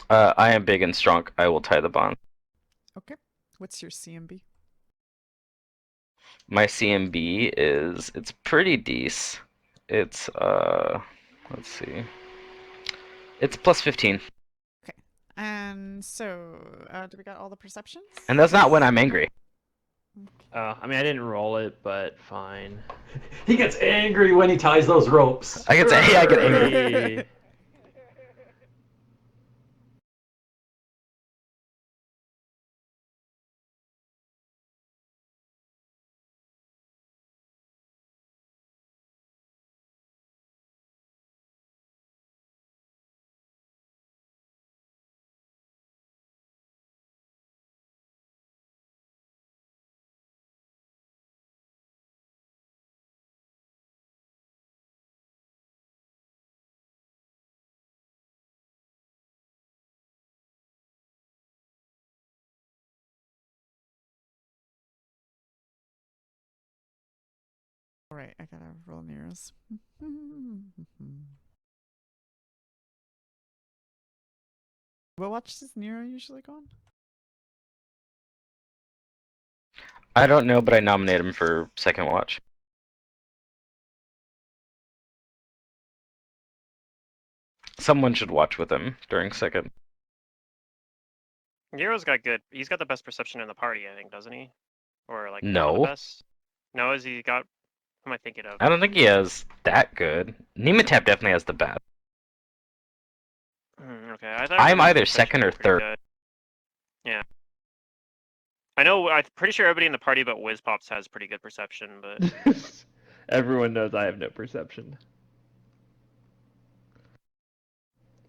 I am big and strong. I will tie the bond. Okay. What's your CMB? My CMB it's pretty decent. It's let's see. It's plus 15. Okay. And so, do we got all the perceptions? And that's not when I'm angry. I mean, I didn't roll it, but fine. He gets angry when he ties those ropes. I get angry. Hey. Alright, I gotta roll Nero's. What watch does Nero usually go on? I don't know, but I nominate him for second watch. Someone should watch with him during second. Nero's got good. He's got the best perception in the party, I think, doesn't he? Or like one of No. the best. No, is he got? Who am I thinking of? I don't think he has that good. Nematap definitely has the best. Okay, I thought I'm Reed's either perception second or was pretty third. good. Yeah. I know. I'm pretty sure everybody in the party but Wiz Pops has pretty good perception, but Everyone knows I have no perception.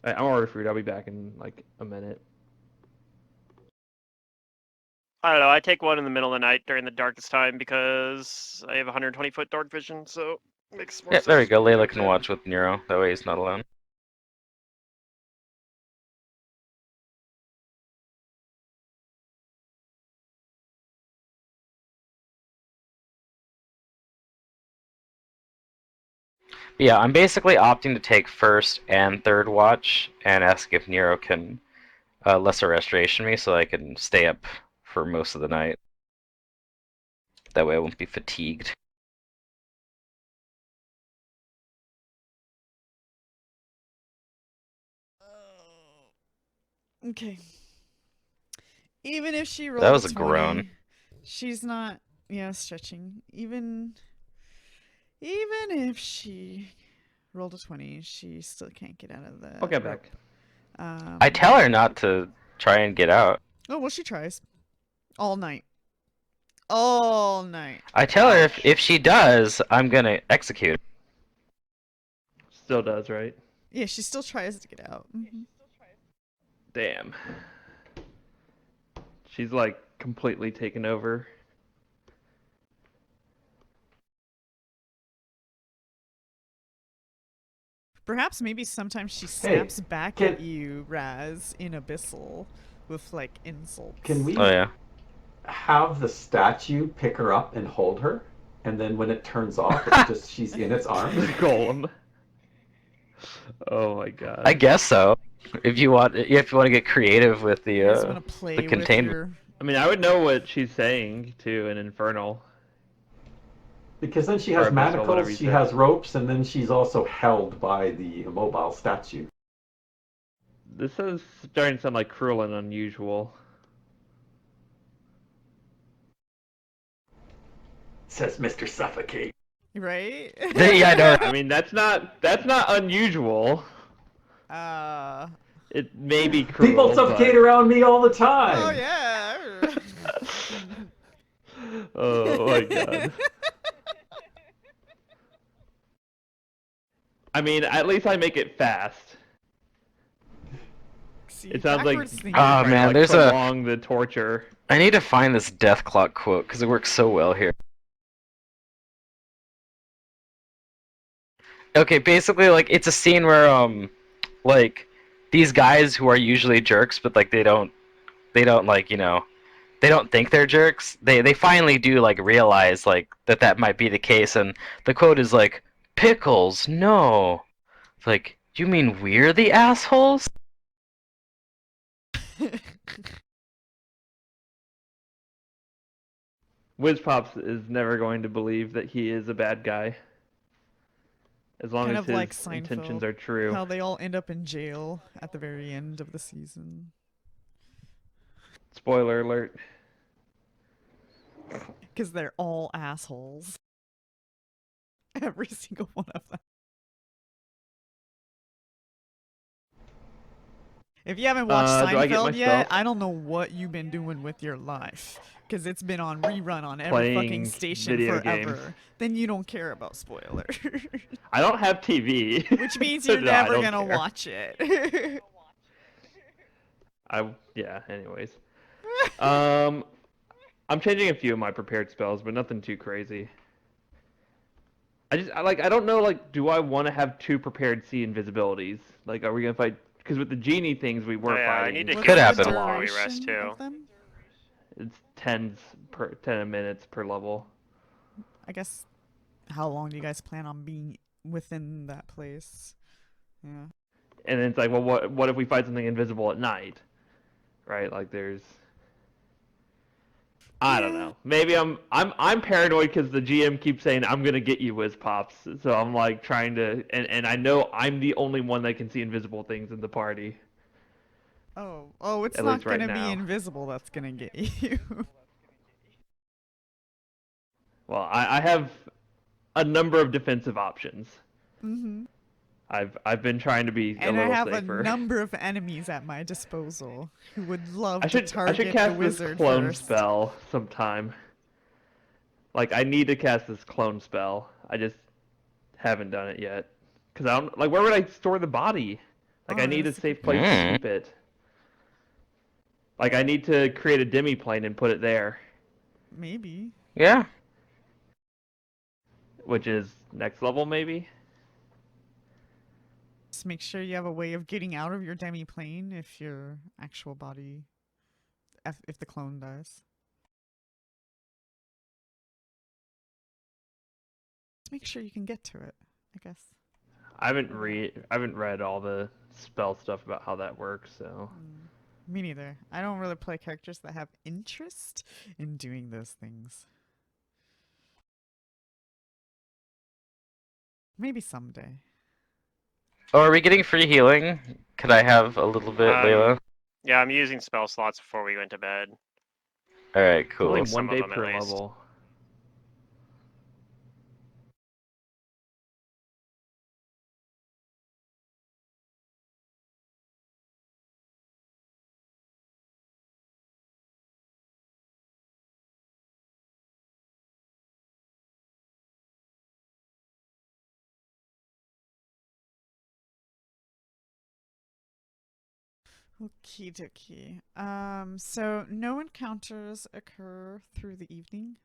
Alright, I'm order food. I'll be back in like a minute. I don't know. I take one in the middle of the night during the darkest time because I have 120-foot dark vision, so it makes more Yeah, sense. there we go. for me to Layla do can that. watch with Nero. That way he's not alone. Yeah, I'm basically opting to take first and third watch and ask if Nero can lesser restoration me so I can stay up for most of the night. That way I won't be fatigued. Okay. Even if she rolled That was a a 20, groan. she's not, yeah, stretching. Even if she rolled a 20, she still can't get out of the I'll get rope. back. I tell her not to try and get out. Oh, well, she tries. All night. All night. I tell her Ouch. if she does, I'm gonna execute her. Still does, right? Yeah, she still tries to get out. Damn. She's like completely taken over. Perhaps maybe sometimes she snaps back can- at you, Raz, in Abyssal with like insults. Can we Oh yeah. have the statue pick her up and hold her? And then when it turns off, it's just she's in its The arms? golem. Oh my god. I guess so. If you want to get creative with the You guys want to play with containment. your... I mean, I would know what she's saying to an infernal. Because then she Or has abyssal, whatever manacles, you she said. has ropes, and then she's also held by the immobile statue. This is starting to sound like cruel and unusual. Says Mr. Suffocate. Right? Yeah, I know. I mean, that's not unusual. It may be cruel. People suffocate but... around me all the time! Oh, yeah. Oh my god. I mean, at least I make it fast. See, It sounds like backwards you're thinking. Oh trying man, to, like, there's prolong the torture. I need to find this death clock quote because it works so well here. Okay, basically, like it's a scene where like these guys who are usually jerks, but like they don't like they don't think they're jerks. They finally do like realize like that might be the case, and the quote is like, "Pickles, no." It's like, you mean we're the assholes? Wiz Pops is never going to believe that he is a bad guy. As long Kind as of his like intentions Seinfeld, are true. how they all end up in jail at the very end of the season. Spoiler alert. Because they're all assholes. Every single one of them. If you haven't watched Do I get my Seinfeld yet, spells? I don't know what you've been doing with your life. Because it's been on rerun on every Playing fucking station video forever. games. Then you don't care about spoiler. I don't have TV. Which means So you're no, I never don't gonna care. watch it. Yeah, anyways. I'm changing a few of my prepared spells, but nothing too crazy. I don't know, like, do I want to have 2 prepared sea invisibilities? Like, are we gonna fight? Because with the genie things we were Oh, yeah, I fighting. need to What's Could the happen. before we rest duration too. of them? It's 10 minutes per level. I guess, how long do you guys plan on being within that place? Yeah. And then it's like, well, what if we fight something invisible at night, right? Like there's, I don't Yeah. know. Maybe I'm paranoid because the GM keeps saying I'm gonna get you, Whiz Pops. So I'm like trying to, and I know I'm the only one that can see invisible things in the party, Oh, it's at not least right gonna be now. invisible that's gonna get you. Well, I have a number of defensive options. hmm I've been trying to be a And I little have a safer. number of enemies at my disposal who would love I to should target the cast this wizard clone first. spell sometime. Like I need to cast this clone spell. I just haven't done it yet. Cause I don't like where would I store the body? Like Oh, I need a that's a good safe place to Mm. keep it. Like I need to create a demi-plane and put it there, Maybe. Yeah. which is next level maybe. Just make sure you have a way of getting out of your demi-plane if your actual body, if the clone dies. Just make sure you can get to it, I guess. I haven't read all the spell stuff about how that works, so Me neither. I don't really play characters that have interest in doing those things. Maybe someday. Oh, are we getting free healing? Could I have a little bit, Layla? Yeah, I'm using spell slots before we went to bed. All right, it's cool. only Some one of day them, at per least. level. Okie dokie. So no encounters occur through the evening.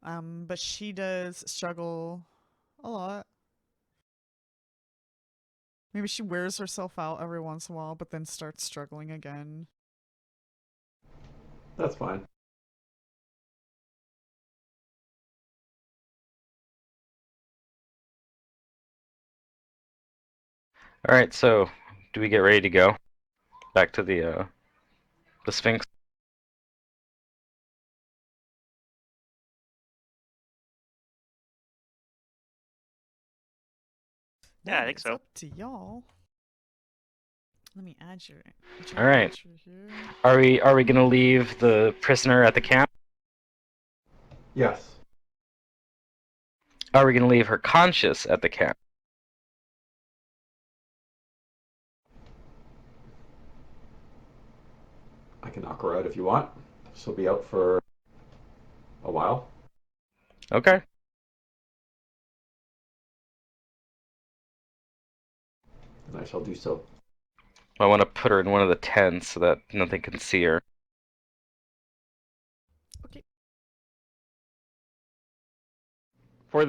But she does struggle a lot. Maybe she wears herself out every once in a while, but then starts struggling again. That's fine. All right, so do we get ready to go back to the Sphinx? Yeah, I That think is so. up to y'all. Let me add your All right. entry here. Are we gonna leave the prisoner at the camp? Yes. Are we gonna leave her conscious at the camp? I can knock her out if you want. She'll be out for a while. Okay. And I shall do so. I want to put her in one of the tents so that nothing can see her. Okay. For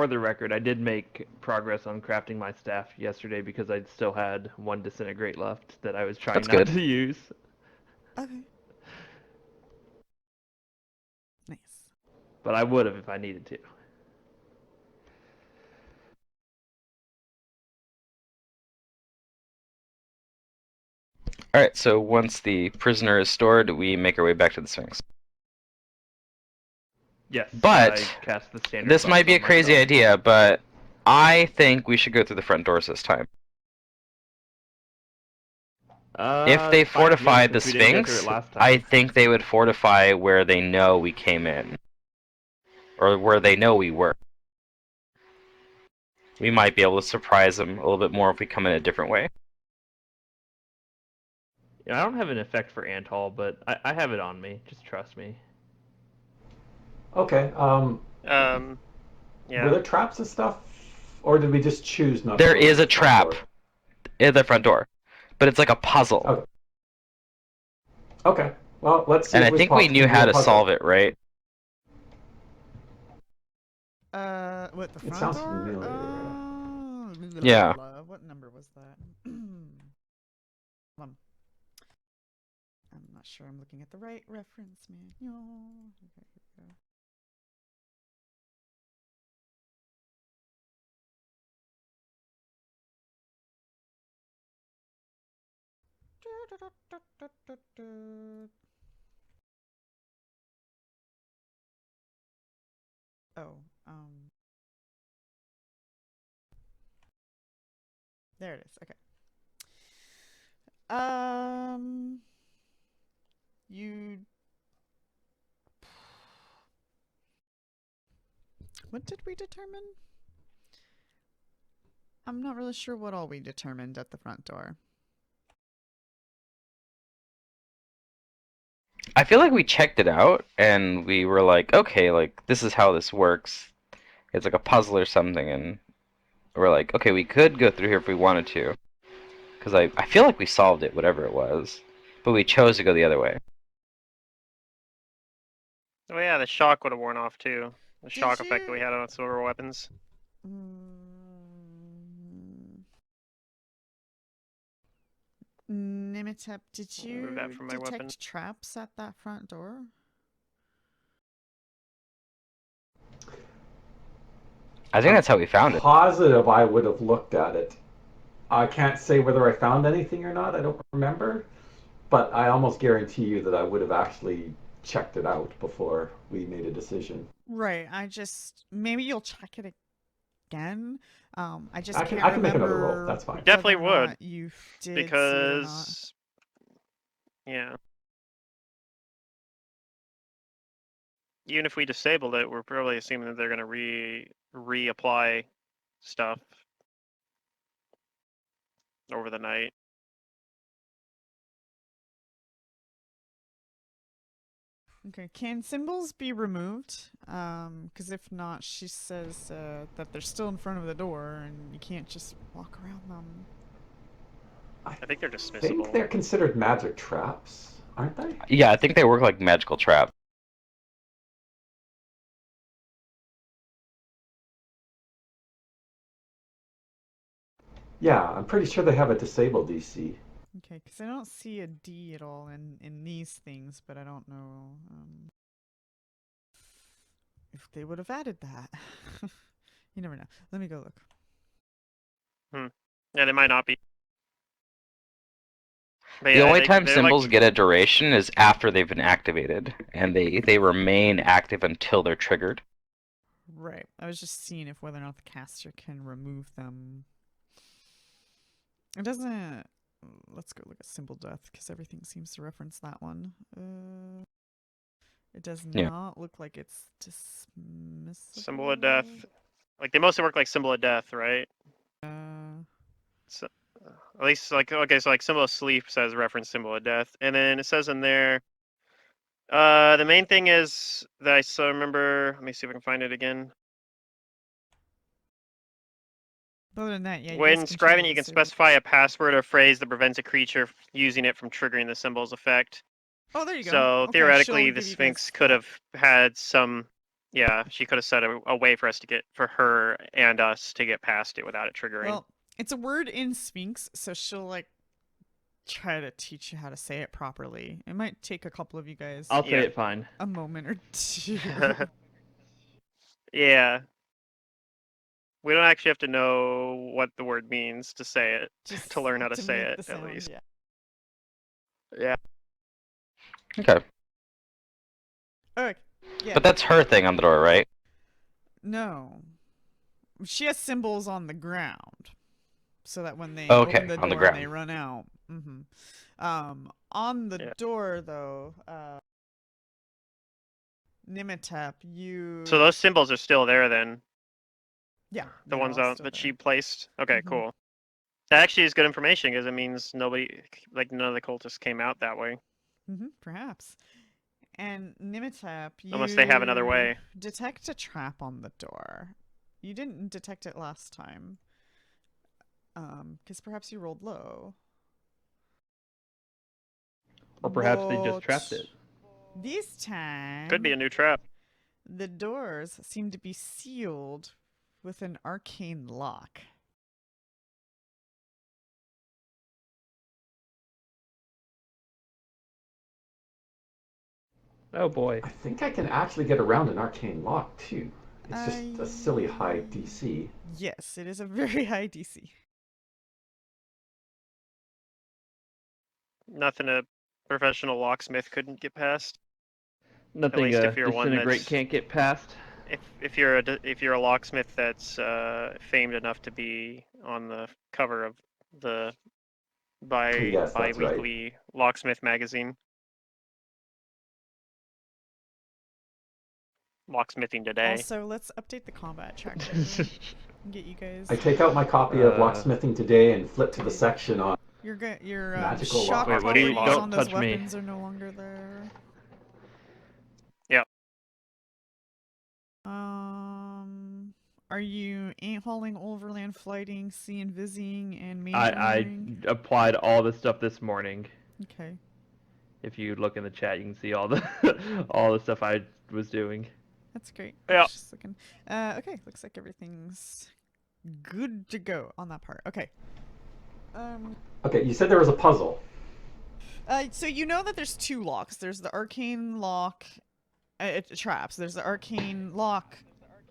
the record, I did make progress on crafting my staff yesterday because I still had one disintegrate left that I was trying That's not good. to use. Okay. Nice. But I would have if I needed to. All right, so once the prisoner is stored, we make our way back to the Sphinx. Yes, But I cast the standard this might buttons be a on crazy myself. idea, but I think we should go through the front doors this time. If they It's fine with me, fortified the since we didn't go through it Sphinx, last I time. think they would fortify where they know we came in. Or where they know we were. We might be able to surprise them a little bit more if we come in a different way. Yeah, I don't have an effect for Antall, but I have it on me. Just trust me. Okay. Yeah. Were there traps and stuff? Or did we just choose not There to go is to a the front trap door? at the front door, but it's like a puzzle. Okay. Okay. Well, let's see And I if Wiz think we Pops knew can do how a to puzzle. solve it, right? What, the It front sounds door? familiar. Yeah. What number was that? um, I'm not sure I'm looking at the right reference manual. Okay, here we go. Oh, there it is. Okay. You. What did we determine? I'm not really sure what all we determined at the front door. I feel like we checked it out and we were like, okay, like this is how this works. It's like a puzzle or something, and we're like, okay, we could go through here if we wanted to. Because I feel like we solved it, whatever it was. But we chose to go the other way. Oh yeah, the shock would have worn off too. The Did shock effect that you- we had on silver weapons. Nimitep, did I'll remove that you from my detect weapon. traps at that front door? I think that's how we found it. Positive I would have looked at it. I can't say whether I found anything or not. I don't remember. But I almost guarantee you that I would have actually checked it out before we made a decision. Right. Maybe you'll check it again. I just I can't can make another remember roll. That's fine. Definitely whether or would, not you did because yeah, even if we disabled it, we're probably assuming that they're gonna reapply stuff over the night. Okay, can symbols be removed? Because if not, she says that they're still in front of the door and you can't just walk around them. I think they're I dismissible. think they're considered magic traps, aren't they? Yeah, I think they work like magical traps. Yeah, I'm pretty sure they have a disabled DC. Okay, because I don't see a D at all in these things, but I don't know if they would have added that. You never know. Let me go look. Yeah, they might not be. But The yeah, only time they're symbols like, get a duration is after they've been activated, and they remain active until they're triggered. Right. I was just seeing if whether or not the caster can remove them. It doesn't. Let's go look at symbol death because everything seems to reference that one. It does Yeah. not look like it's dismissible. symbol of death. Like they mostly work like symbol of death, right? So, at least like okay, so like symbol of sleep says reference symbol of death, and then it says in there. The main thing is that I still remember. Let me see if I can find it again. Other than that, yeah. You When guys can scribing, try you can disable. specify a password or phrase that prevents a creature using it from triggering the symbol's effect. Oh, there you go. So Okay, theoretically, she'll the give you guys Sphinx could that. have had some. Yeah, she could have set a way for us to get for her and us to get past it without it triggering. Well, it's a word in Sphinx, so she'll like try to teach you how to say it properly. It might take a couple of you guys I'll say Yeah. it fine. a moment or two. Yeah. We don't actually have to know what the word means to say it, Just to learn how to say make it, the at sound, least. yeah. Yeah. Okay. Okay. Yeah. But that's her thing on the door, right? No. She has symbols on the ground, so that when they Okay, open the on the door and they ground. run out. On the Yeah. door though, Nimitep, you. So those symbols are still there then, Yeah. the they're ones all out still that there. she placed. Okay, Mhm. cool. That actually is good information because it means nobody, like none of the cultists came out that way. Perhaps. And Nimitep, Unless they have another you way. detect a trap on the door. You didn't detect it last time. Because perhaps you rolled low. Or perhaps they just trapped But it. this time, Could be a new trap. the doors seem to be sealed with an arcane lock. Oh boy. I think I can actually get around an arcane lock too. It's just a silly high DC. Yes, it is a very high DC. Nothing a professional locksmith couldn't get past. Nothing least a if you're one disintegrate that's- can't get past. If you're a locksmith that's famed enough to be on the cover of the Yes, that's right. bi-weekly locksmith magazine. Locksmithing today. Also, let's update the combat tracker and get you guys. I take out my copy of Locksmithing Today and flip to the section on. Your Magical shock lock. Wait, what do you- properties don't on those touch me. weapons are no longer there. Yeah. Are you ant hauling, overland flighting, sea and visiting, and mage I armoring? applied all this stuff this morning. Okay. If you look in the chat, you can see all the all the stuff I was doing. That's great. Yeah. Just looking. Okay, looks like everything's good to go on that part. Okay. Okay, you said there was a puzzle. So you know that there's two locks. There's the arcane lock traps. There's the arcane lock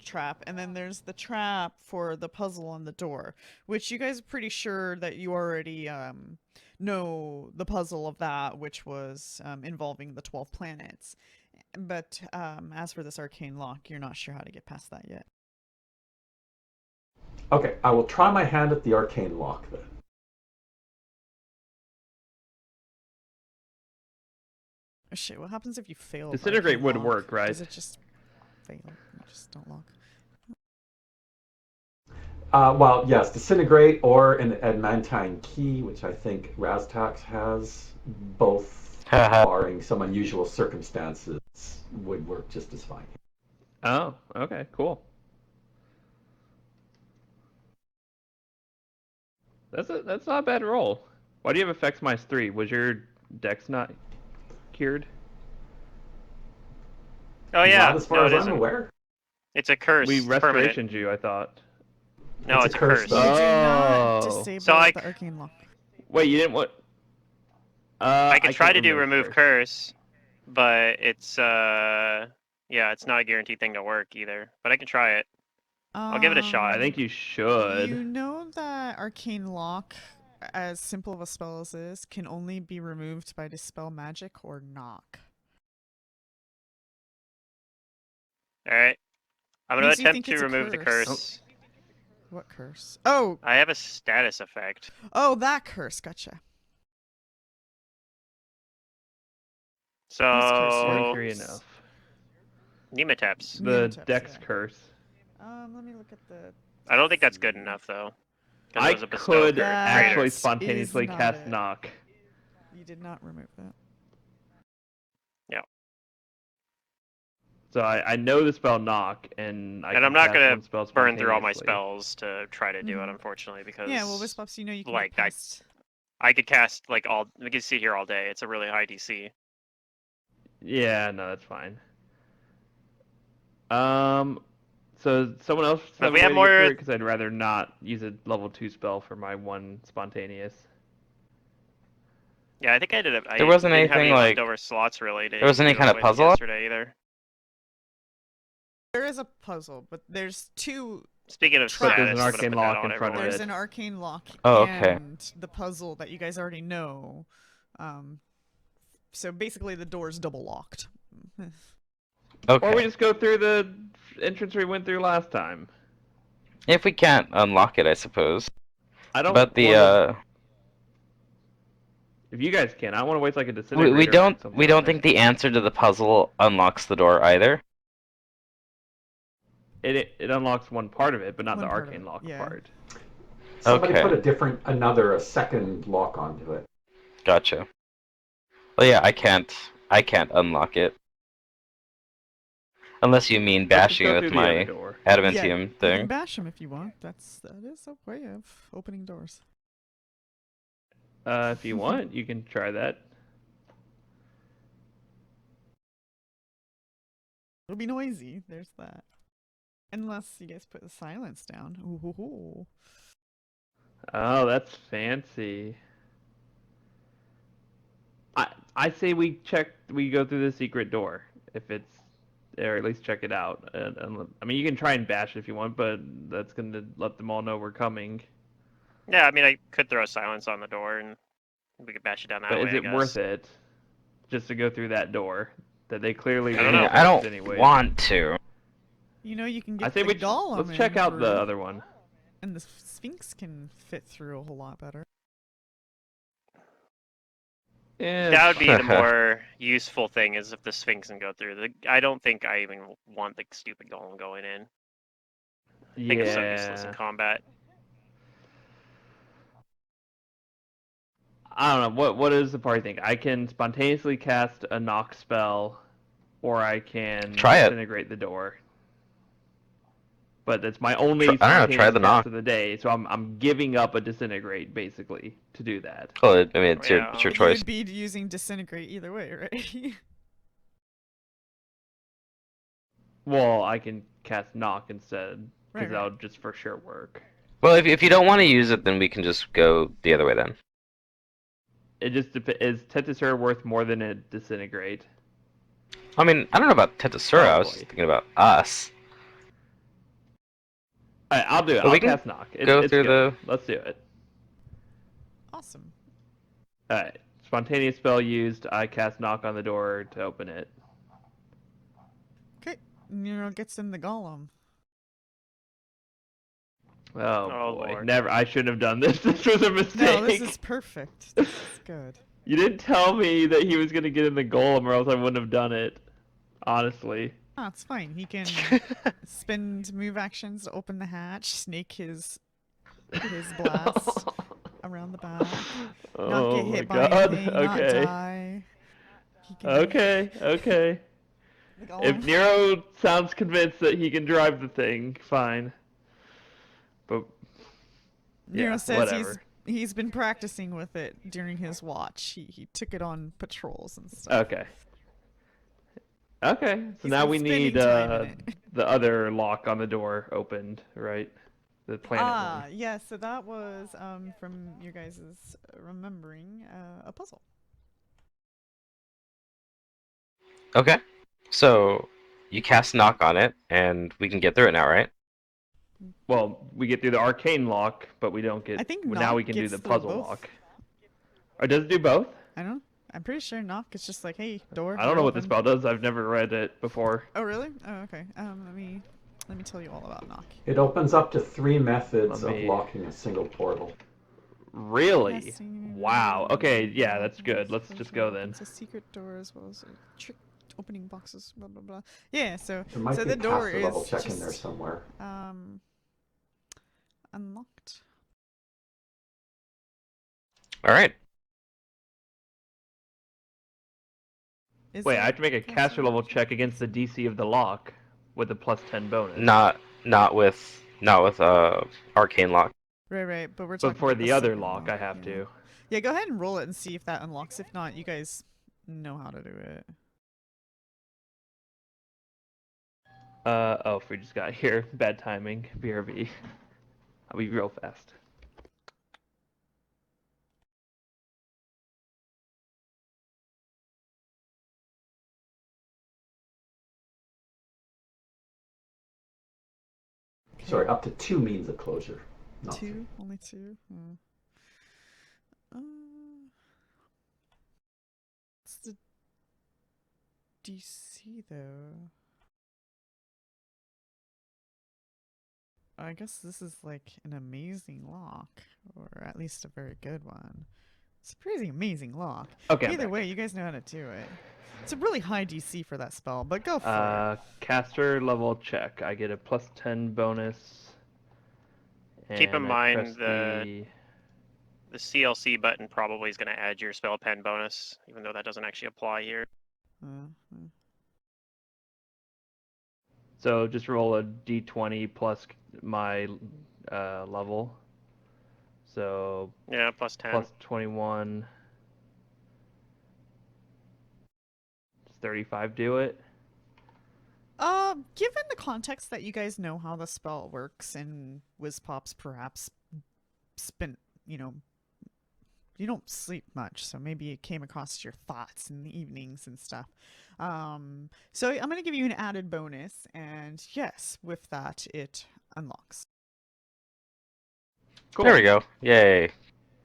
trap, and then there's the trap for the puzzle on the door, which you guys are pretty sure that you already know the puzzle of that, which was involving the 12 planets. But as for this arcane lock, you're not sure how to get past that yet. Okay, I will try my hand at the arcane lock then. Oh shit, what happens if you fail? Disintegrate arcane would lock? work, right? Does it just fail? You just don't lock? Well, yes, disintegrate or an adamantine key, which I think Raztax has, both barring some unusual circumstances, would work just as fine. Oh, okay, cool. That's not a bad roll. Why do you have effects -3? Was your dex not cured? Oh yeah. Not as far No, as it I'm isn't. aware. It's a curse. We permanent. restorationed you, I thought. No, It's it's a a curse, curse. though. You do not Oh. disable So I the arcane lock. Wait, you didn't what? I could try can't to do remove curse, but it's yeah, it's not a guaranteed thing to work either. But I can try it. I'll give it a shot. I think you should. You know that arcane lock, as simple of a spell as this, can only be removed by dispel magic or knock. All right. I'm gonna Means you attempt think it's to a remove the curse. curse. What curse? Oh, I have a status effect. oh, that curse. Gotcha. So Mercury enough. Nematops. The Nematops, dex yeah. curse. Let me look at the. I don't think that's good enough though. 'Cause it I was a bestow could crit- actually greater. That spontaneously is not cast it. knock. You did not remove that. Yeah. So I know the spell knock, and I And can I'm not cast gonna one spell burn through all my spontaneously. spells to try to do it, Mhm. unfortunately, because Yeah, well, with buffs, you know you can like, get past. I could cast like all. We can sit here all day. It's a really high DC. Yeah, no, that's fine. So someone else But have we a have way to get through more- it, because I'd rather not use a level 2 spell for my one spontaneous. Yeah, I think I did it. There wasn't didn't have anything any like- leftover slots really. To there wasn't any do kind it of with puzzle? yesterday either. There is a puzzle, but there's two. Speaking of But there's an status, I'm gonna arcane put lock that in on front of everyone. There's it. an arcane lock Oh, okay. and the puzzle that you guys already know. So basically, the door's double locked. Okay. Or we just go through the entrance we went through last time. If we can't unlock it, I suppose. I don't. But the wanna- If you guys can, I want to waste like a disintegrator. we or don't something we on don't it. think the answer to the puzzle unlocks the door either. It unlocks one part of it, but not One the part of arcane it, lock yeah. part. Somebody Okay. put a second lock onto it. Gotcha. Well, yeah, I can't unlock it. Unless you mean Let's just bashing go it through with the other my door. adamantium You thing. can bash them if you want. That is a way of opening doors. If you want, you can try that. It'll be noisy. There's that. Unless you guys put the silence down. Ooh. Oh, that's fancy. I say we go through the secret door if it's, or at least check it out. I mean, you can try and bash it if you want, but that's gonna let them all know we're coming. Yeah, I mean, I could throw a silence on the door and We could bash it down that But way. is I it guess. worth it just to go through that door that they clearly I don't didn't know. I fix don't anyways? want to. You know, you can I get say the we golem let's in check out the through, other one. and the Sphinx can fit through a whole lot better. Yeah, That would it's be the fine. more useful thing is if the Sphinx can go through. I don't think I even want the stupid golem going in. I think it's so useless in Yeah. combat. I don't know. What is the party think? I can spontaneously cast a knock spell, or I can Try it. disintegrate the door. But that's my only I don't know, spontaneous try the cast knock. of the day, so I'm giving up a disintegrate basically to do that. Well, I mean, it's Yeah. your But choice. you'd be using disintegrate either way, right? Well, I can cast knock instead because Right, that'll right. just for sure work. Well, if you don't want to use it, then we can just go the other way then. It just is Tetasura worth more than a disintegrate? I mean, I don't know about Tetasura. I Oh was just boy. thinking about us. Alright, I'll do it. But we I'll can cast knock. go It's through good. the. Let's do it. Awesome. Alright. Spontaneous spell used. I cast knock on the door to open it. Okay, Nero gets in the golem. Oh, Oh, boy. Lord. Never. I shouldn't have done this. This was a mistake. No, this is perfect. This is good. You didn't tell me that he was going to get in the golem, or else I wouldn't have done it. Honestly. Oh, it's fine. He can spend move actions to open the hatch, snake his blast around the back, not Oh get my hit by god. anything, not Okay. die. He can Okay. Okay. the If golem. Nero sounds convinced that he can drive the thing, fine. But Nero yeah, says whatever. he's been practicing with it during his watch. He took it on patrols and stuff. Okay. Okay. So He's now been we spending need time in it. the other lock on the door opened, right? The planet one. Yeah, so that was from your guys' remembering a puzzle. Okay. So you cast knock on it, and we can get through it now, right? Well, we get through the arcane lock, but we don't get. I think well, now knock we can do gets the through puzzle both. lock. Or does it do both? I don't know. I'm pretty sure knock is just like, hey, door. I don't you're know what the open. spell does. I've never read it before. Oh, really? Oh, okay. Let me tell you all about knock. It opens up to 3 methods Let of me- locking a single portal. Really? Casting- Wow. Okay, yeah, that's good. Let's just go then. It's a secret door as well as a trick opening boxes. Blah blah blah. Yeah. So There might so be the a door caster is level check just in there somewhere. Unlocked. All right. Is Wait, it I have to make a caster caster level check? check against the DC of the lock with a +10 bonus. Not with arcane lock. Right. But we're talking But for about the other secret lock, I have yeah. to. Yeah, go ahead and roll it and see if that unlocks. If not, you guys know how to do it. Oh, if we just got here. Bad timing. BRB. I'll be real fast. Okay. Sorry, up to 2 means of closure. Not 3. Two, only two. What's the DC though? I guess this is like an amazing lock, or at least a very good one. It's a pretty amazing lock. Okay. I'm Either back. way, you guys know how to do it. It's a really high DC for that spell, but go for Caster level check. I get a +10 bonus. Keep in and I mind press the CLC button probably is going to add your spell pen bonus, even though that doesn't actually apply here. it. So just roll a d20 plus my level. So Yeah, plus 10. plus 21. Does 35 do it? Given the context that you guys know how the spell works and Wizpops perhaps spent, you don't sleep much, so maybe it came across your thoughts in the evenings and stuff. So I'm going to give you an added bonus, and yes, with that, it unlocks. Cool. There we go. Yay.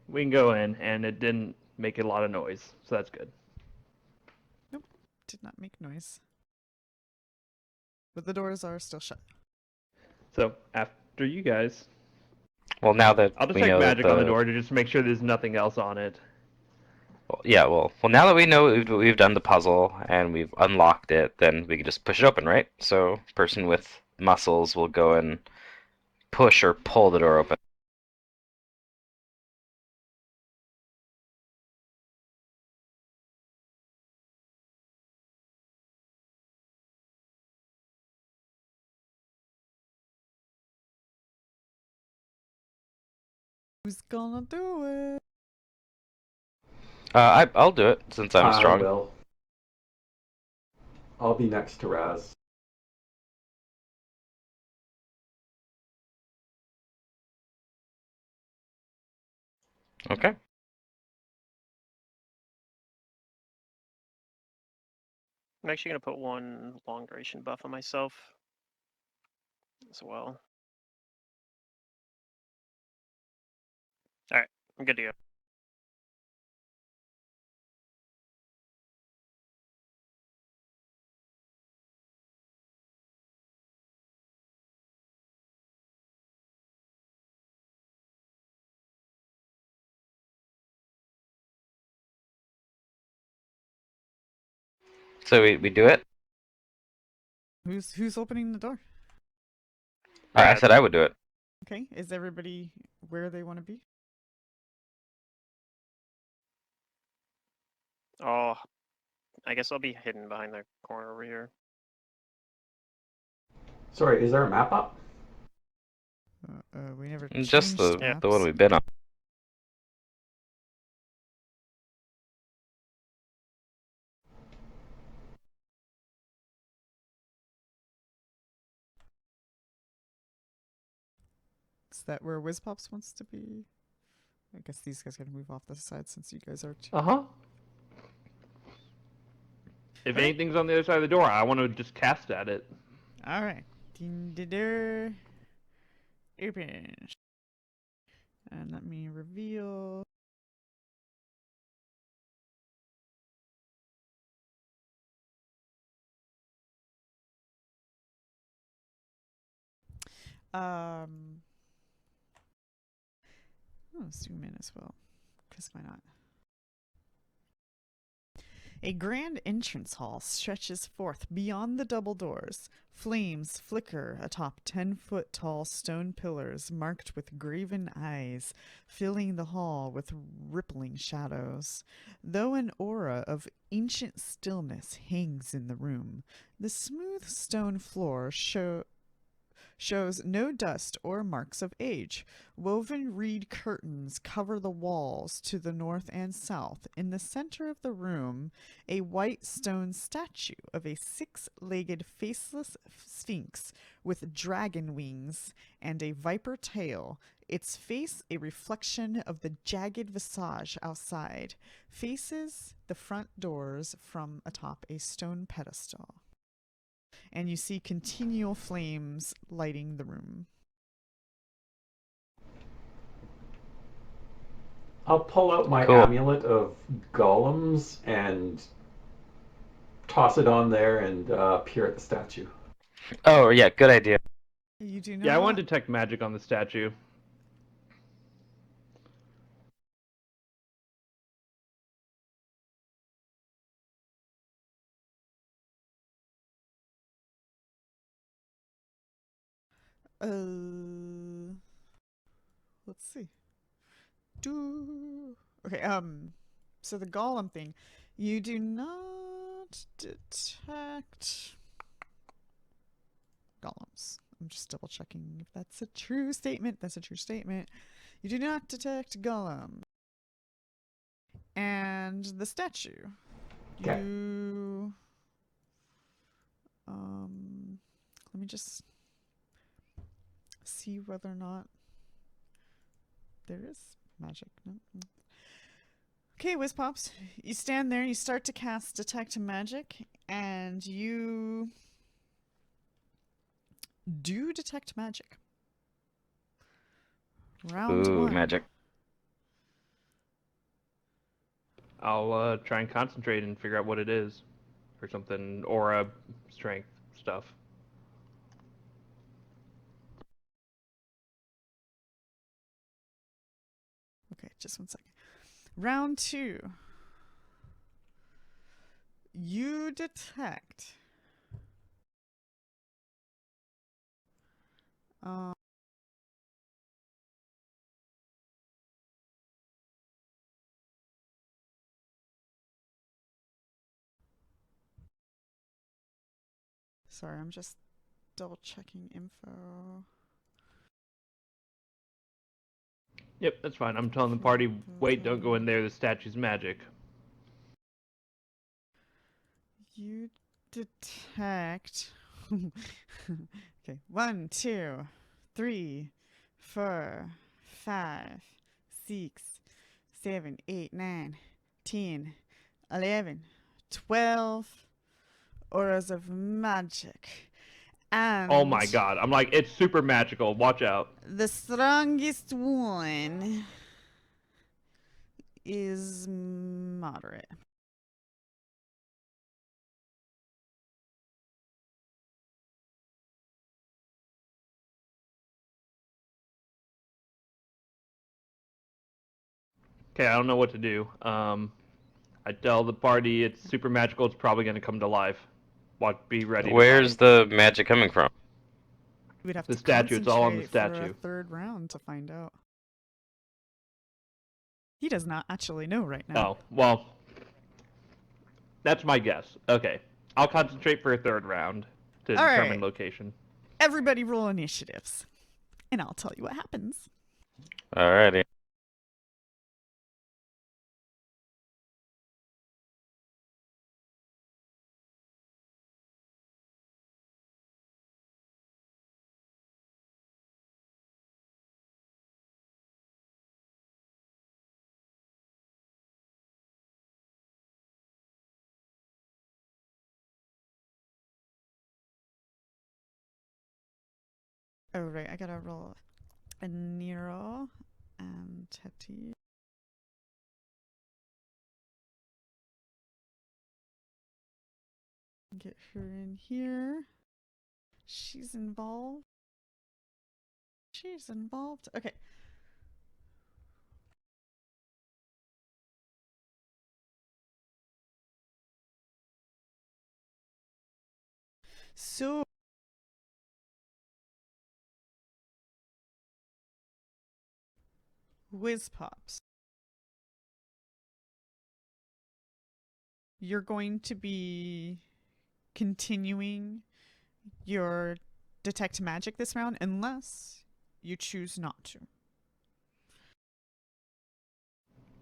We can go in, and it didn't make a lot of noise, so that's good. Did not make noise. But the doors are still shut. So after you guys, Well, now that I'll we detect know that magic on the door to just make sure there's nothing else on it. well, now that we know we've done the puzzle and we've unlocked it, then we can just push it open, right? So, person with muscles will go and push or pull the door open. Who's gonna do it? I'll do it since I'm I strong. will. I'll be next to Raz. Okay. I'm actually gonna put one long duration buff on myself as well. All right, I'm good to go. So we do it. Who's opening the door? I said I would do it. Okay, is everybody where they want to be? Oh, I guess I'll be hidden behind the corner over here. Sorry, is there a map up? We never Just changed the maps. one we've been on. Is that where Whizpops wants to be? I guess these guys gotta move off the side since you guys are. Uh-huh. If Okay. anything's on the other side of the door, I want to just cast at it. All right. The door opens. And let me reveal. Zoom in as well, because why not? A grand entrance hall stretches forth beyond the double doors. Flames flicker atop 10-foot tall stone pillars marked with graven eyes, filling the hall with rippling shadows. Though an aura of ancient stillness hangs in the room, the smooth stone floor shows no dust or marks of age. Woven reed curtains cover the walls to the north and south. In the center of the room, a white stone statue of a six-legged faceless sphinx with dragon wings and a viper tail, its face a reflection of the jagged visage outside, faces the front doors from atop a stone pedestal. And you see continual flames lighting the room. I'll pull out my Cool. amulet of golems and toss it on there and peer at the statue. Oh yeah, good idea. You do not. Yeah, I want to detect magic on the statue. Let's see. Okay, so the golem thing, you do not detect golems. I'm just double checking if that's a true statement. That's a true statement. You do not detect golems. And the statue. Okay. You let me just see whether or not there is magic. No. Okay, Whizpops, you stand there, you start to cast Detect Magic, and you do detect magic. Round Ooh, one. magic. I'll try and concentrate and figure out what it is, or something, aura, strength stuff. Okay, just 1 second. Round 2. You detect. Sorry, I'm just double checking info. Yep, that's fine. I'm telling the party, wait, don't go in there. The statue's magic. You detect. Okay, 1, 2, 3, 4, 5, 6, 7, 8, 9, 10, 11, 12 auras of magic. And Oh my god. I'm like, it's super magical. Watch out. the strongest one is moderate. Okay, I don't know what to do. I tell the party it's super magical. It's probably going to come to life. Be ready to Where's fight. the magic coming from? We'd have The to statue, it's all on the concentrate for a statue. third round to find out. He does not actually know right now. Oh, well, that's my guess. Okay. I'll concentrate for a third round to All determine right. location. Everybody roll initiatives, and I'll tell you what happens. Alrighty. Oh, right. I gotta roll a Nero and Teti. Get her in here. She's involved. She's involved. Okay. So Whiz Pops. You're going to be continuing your detect magic this round unless you choose not to.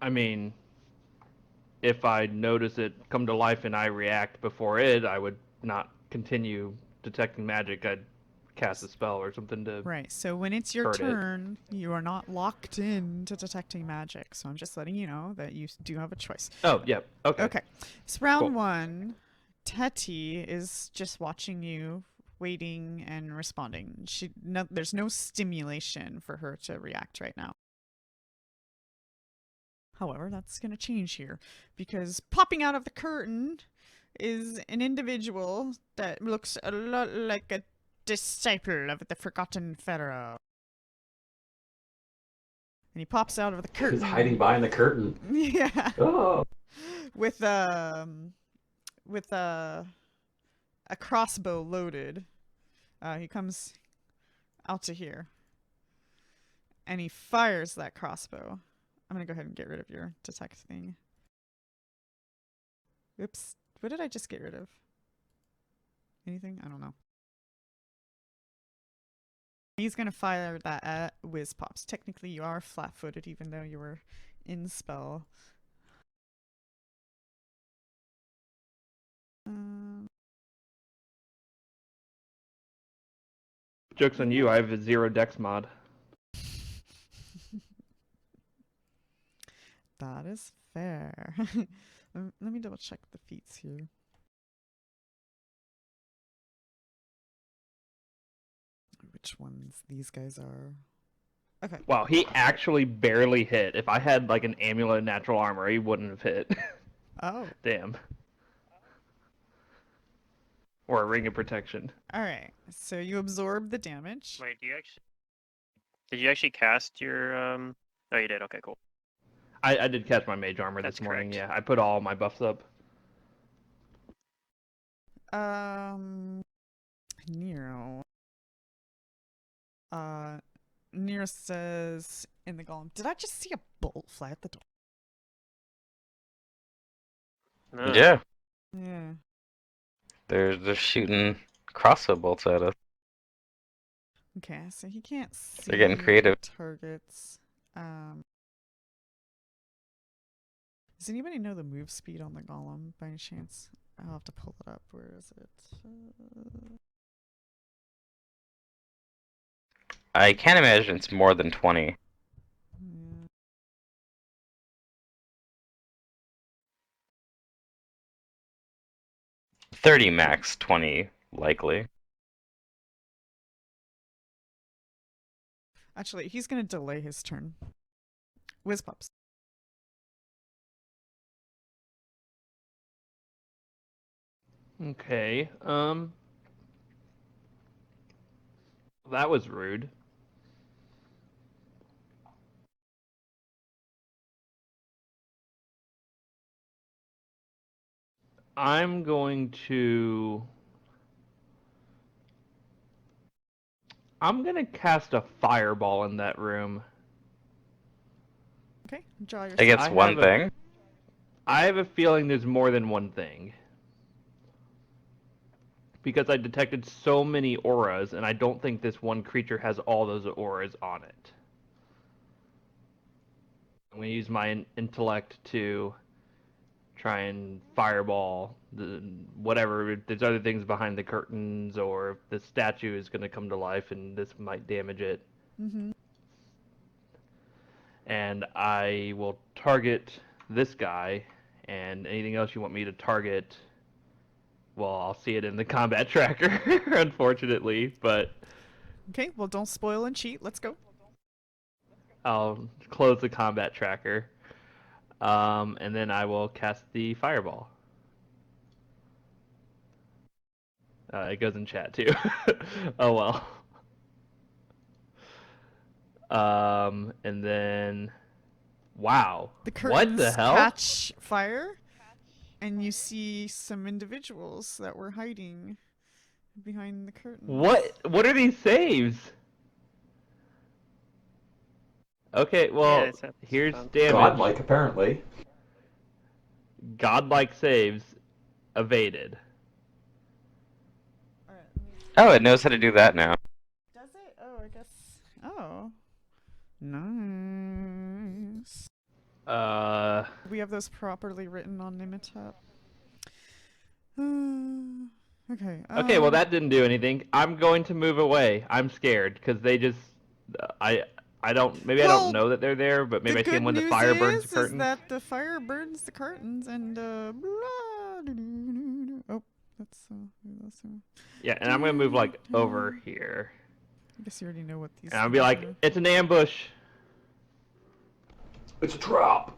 I mean, if I notice it come to life and I react before it, I would not continue detecting magic. I'd cast a spell or something to Right. So when it's your hurt it. turn, you are not locked in to detecting magic. So I'm just letting you know that you do have a choice. Oh, yeah. Okay. Okay. So round Cool. 1, Teti is just watching you, waiting and responding. There's no stimulation for her to react right now. However, that's going to change here because popping out of the curtain is an individual that looks a lot like a disciple of the Forgotten Pharaoh. And he pops out of the curtain. He's hiding behind the curtain. Yeah. Oh. With a crossbow loaded. He comes out to here. And he fires that crossbow. I'm going to go ahead and get rid of your detect thing. Oops. What did I just get rid of? Anything? I don't know. He's going to fire that at Whiz Pops. Technically, you are flat-footed even though you were in spell. Joke's on you. I have a 0 dex mod. That is fair. Let me double check the feats here. Which ones these guys are. Okay. Wow, he actually barely hit. If I had like an amulet of natural armor, he wouldn't have hit. Oh. Damn. Or a ring of protection. All right. So you absorb the damage. Wait, did you actually cast your Oh, you did. Okay, cool. I did catch my mage armor That's this morning. correct. Yeah, I put all my buffs up. Nero. Nero says in the golem, did I just see a bolt fly at the door? No. Yeah, Yeah. they're shooting crossbow bolts at us. Okay, so he can't see They're getting creative. targets. Does anybody know the move speed on the golem by any chance? I'll have to pull it up. Where is it? I can't imagine it's more than 20. Yeah. 30 max, 20 likely. Actually, he's gonna delay his turn. Whiz pops. Okay. That was rude. I'm going to. I'm gonna cast a fireball in that room. Okay, draw your Against I one have a- thing? I have a feeling there's more than one thing. Because I detected so many auras, and I don't think this one creature has all those auras on it. I'm going to use my intellect to try and fireball whatever. If there's other things behind the curtains, or if the statue is going to come to life, and this might damage it. Mm-hmm. And I will target this guy, and anything else you want me to target, well, I'll see it in the combat tracker, unfortunately, but Okay, well, don't spoil and cheat. Let's go. I'll close the combat tracker, and then I will cast the fireball. It goes in chat too. Oh well. And then, wow, The what the curtains hell? catch fire, and you see some individuals that were hiding behind the curtains. What are these saves? Okay, well, Yeah, that's here's fun. damage. Godlike, apparently. Godlike saves evaded. All right, Oh, it knows how to do that now. does it? Oh, I guess. Oh, nice. We have those properly written on Nimitop. Okay. Okay, well that didn't do anything. I'm going to move away. I'm scared because they just, I don't. Maybe I Well, don't know that they're there, but maybe the I see them good when the news fire burns the is curtains. that the fire burns the curtains, and oh, that's Yeah, and I'm gonna move like over here, I guess you already know what these. and I'll be like, things it's an ambush. It's a trap.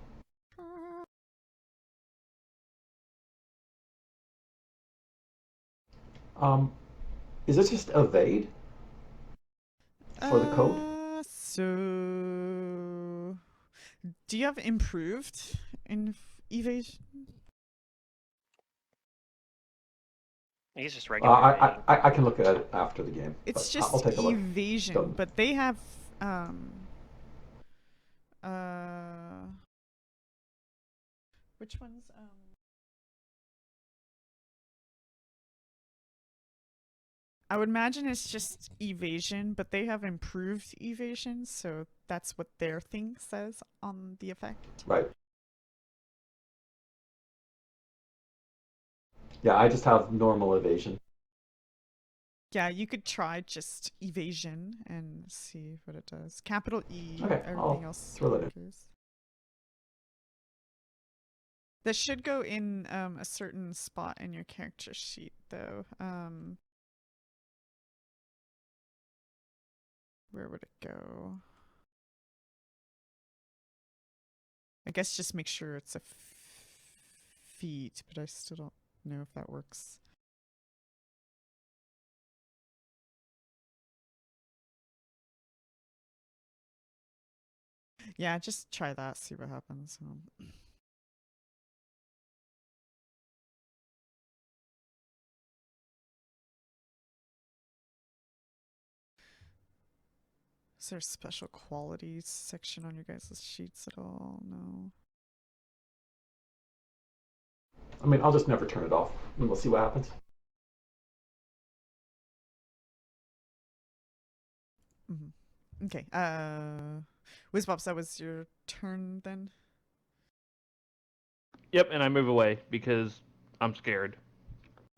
are. Is this just evade for the code? So, do you have improved in evasion? I think it's just regular. evasion. I can look at it after the game. It's but just I'll take a look. evasion, Don't- but they have uh which ones I would imagine it's just evasion, but they have improved evasion, so that's what their thing says on the effect. Right. Yeah, I just have normal evasion. Yeah, you could try just evasion and see what it does. Capital E, Okay, everything I'll else throw that in. goes. That should go in a certain spot in your character sheet, though. Where would it go? I guess just make sure it's a feat, but I still don't know if that works. Yeah, just try that, see what happens. Is there a special qualities section on your guys' sheets at all? No. I mean, I'll just never turn it off, and we'll see what happens. Mm-hmm. Okay. Whizbops, that was your turn then? Yep, and I move away because I'm scared.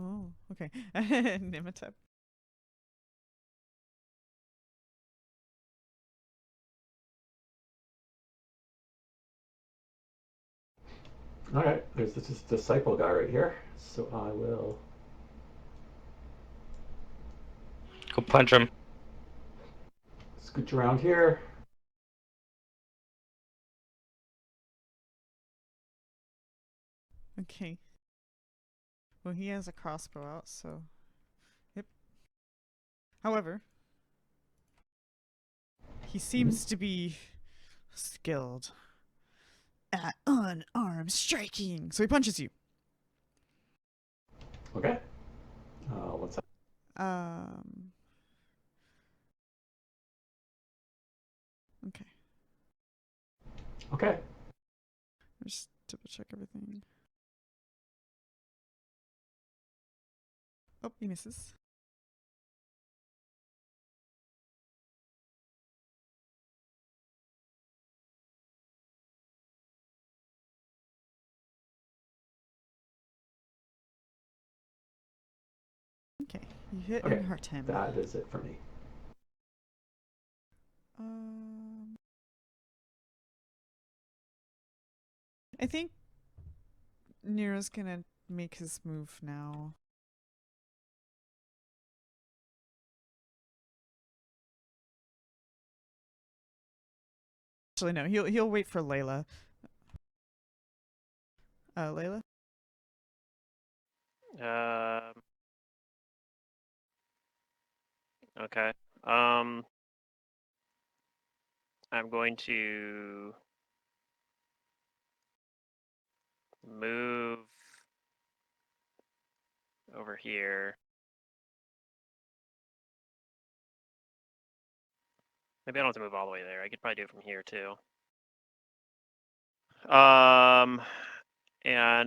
Oh, okay. Nimatep. All right, there's this disciple guy right here, so I will Go punch him. scooch around here. Okay. Well, he has a crossbow out, so. Yep. However, he seems to be skilled at unarmed striking. So he punches you. Okay. What's that? Okay. Okay. Just double check everything. Oh, he misses. Okay, you hit Okay. and hurt him. That is it for me. I think Nero's gonna make his move now. Actually, no. He'll wait for Layla. Layla. Okay. I'm going to move over here. Maybe I don't have to move all the way there. I could probably do it from here too. And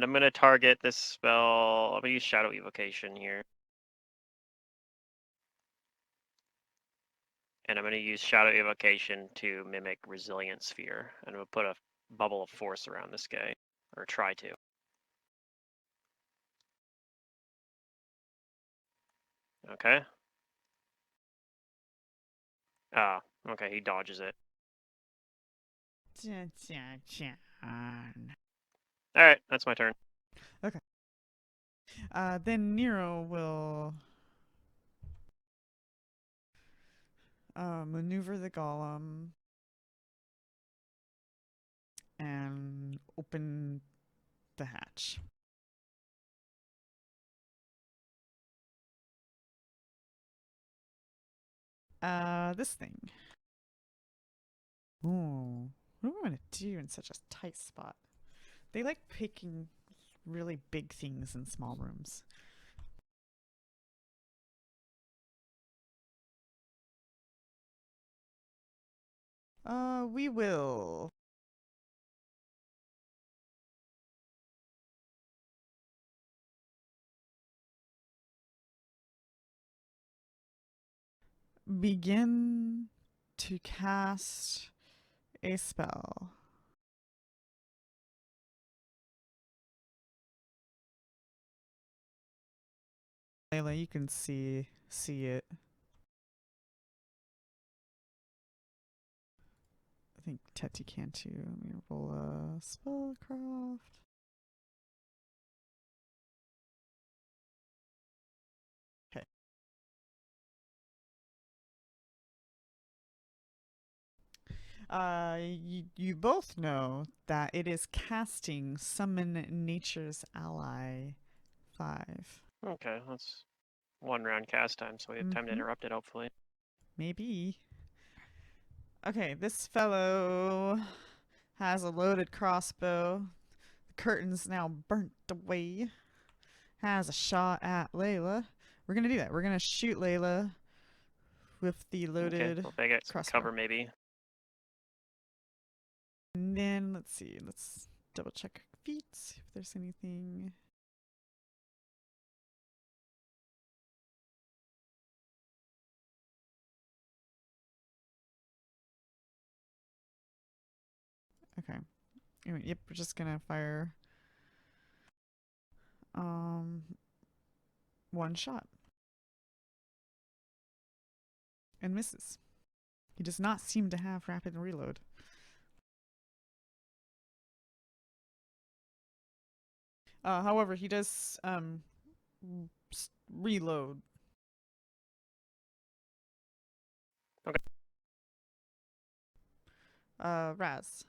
I'm gonna target this spell. I'm gonna use Shadow Evocation here. And I'm going to use Shadow Evocation to mimic Resilient Sphere. And I'm going to put a bubble of force around this guy. Or try to. Okay. Ah, okay, he dodges it. Alright, that's my turn. Okay. Then Nero will maneuver the golem and open the hatch. This thing. Ooh. What do I want to do in such a tight spot? They like picking really big things in small rooms. We will begin to cast a spell. Layla, you can see it. I think Teti can too. Let me roll a spellcraft. Okay. You both know that it is casting Summon Nature's Ally 5. Okay, that's one round cast time, so we have time to Mhm. interrupt it, hopefully. Maybe. Okay, this fellow has a loaded crossbow. The curtain's now burnt away. Has a shot at Layla. We're gonna do that. We're gonna shoot Layla with the Okay, loaded well, if I get some crossbow. cover, maybe. And then let's see. Let's double check feet if there's anything. Okay. Anyway, yep, we're just gonna fire one shot. And misses. He does not seem to have rapid reload. However, he does reload. Okay. Raz.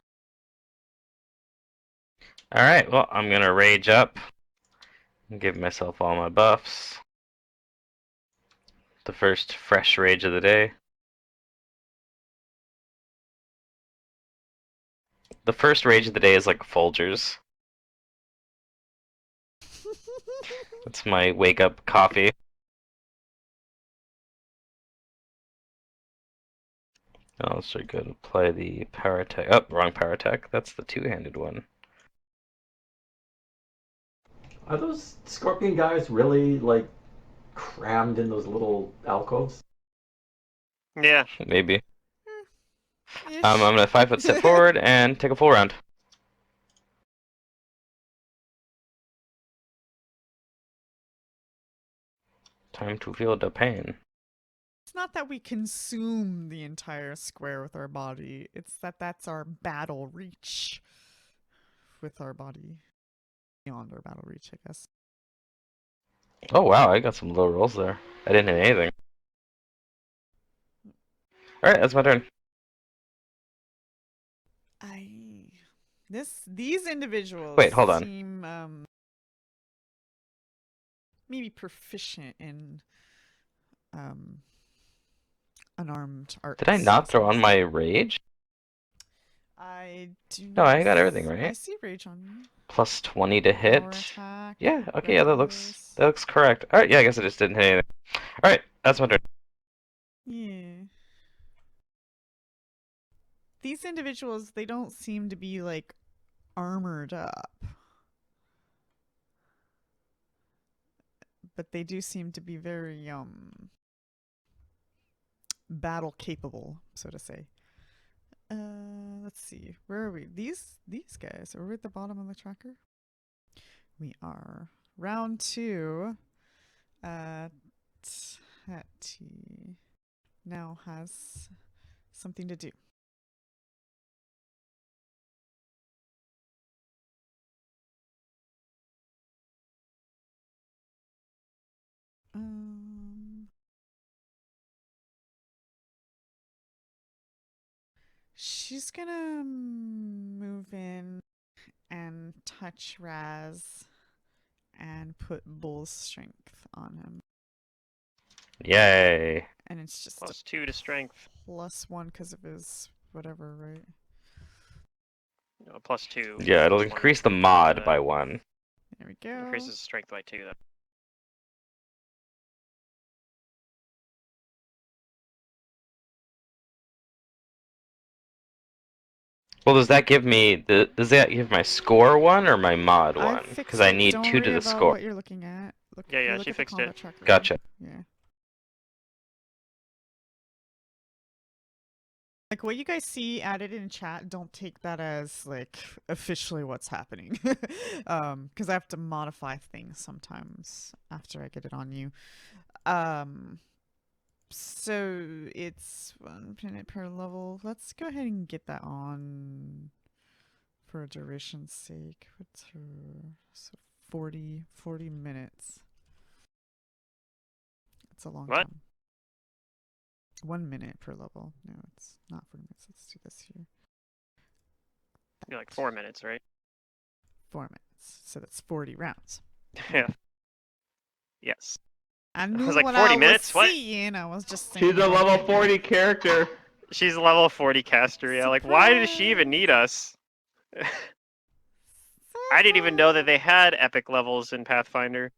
Alright, well, I'm gonna rage up and give myself all my buffs. The first fresh rage of the day. The first rage of the day is like Folgers. That's my wake up coffee. Also good. Apply the power attack. Oh, wrong power attack. That's the two-handed one. Are those scorpion guys really like crammed in those little alcoves? Yeah. Maybe. Ish. I'm gonna 5-foot step forward and take a full round. Time to feel the pain. It's not that we consume the entire square with our body. It's that that's our battle reach with our body. Beyond our battle reach, I guess. Oh wow, I got some low rolls there. I didn't hit anything. Alright, that's my turn. These individuals Wait, hold on. seem maybe proficient in unarmed arts. Did I not throw on my rage? I do No, not I got everything I right. see rage on you. Plus 20 to Power hit. attack. Yeah, okay, yeah, that looks Reckless. correct. Alright, yeah, I guess I just didn't hit anything. Alright, that's my turn. Yeah. These individuals, they don't seem to be like armored up. But they do seem to be very battle capable, so to say. Let's see. Where are we? These guys. Are we at the bottom of the tracker? We are. Round 2. Tati now has something to do. She's gonna move in and touch Raz and put Bull's strength on him. Yay. And it's just Plus 2 to strength. +1 because of his whatever, right? No, plus 2. Yeah, it'll plus one increase the for mod the- by 1. There we go. Increases strength by 2, though. Well, does that give me does that give my score 1 or my mod 1? Because I need Don't 2 to worry the about score. what you're looking at. Yeah, look she at the fixed it. combat tracker. Gotcha. Yeah. Like what you guys see added in chat, don't take that as like officially what's happening. Because I have to modify things sometimes after I get it on you. So it's 1 minute per level. Let's go ahead and get that on for duration's sake. What's her? So 40 minutes. It's a long What? time. 1 minute per level. No, it's not 40 minutes. Let's do this here. You're like 4 minutes, right? 4 minutes. So that's 40 rounds. Yeah. Yes. I was knew like, what 40 I minutes? was What? seeing. I was just saying. She's a level 40 character. She's a level 40 caster. Yeah, like, why does she even need us? I didn't even know that they had epic levels in Pathfinder.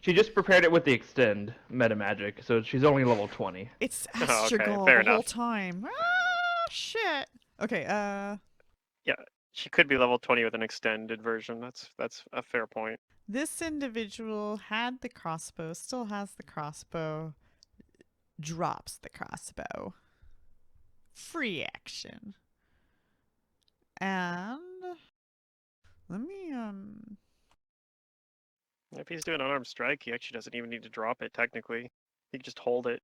She just prepared it with the extend meta magic, so she's only level 20. It's Oh, okay, Astragal fair the whole enough. time. Ah, shit. Okay, Yeah, she could be level 20 with an extended version. That's a fair point. this individual had the crossbow, still has the crossbow, drops the crossbow. Free action. And let me If he's doing unarmed strike, he actually doesn't even need to drop it technically. He can just hold it.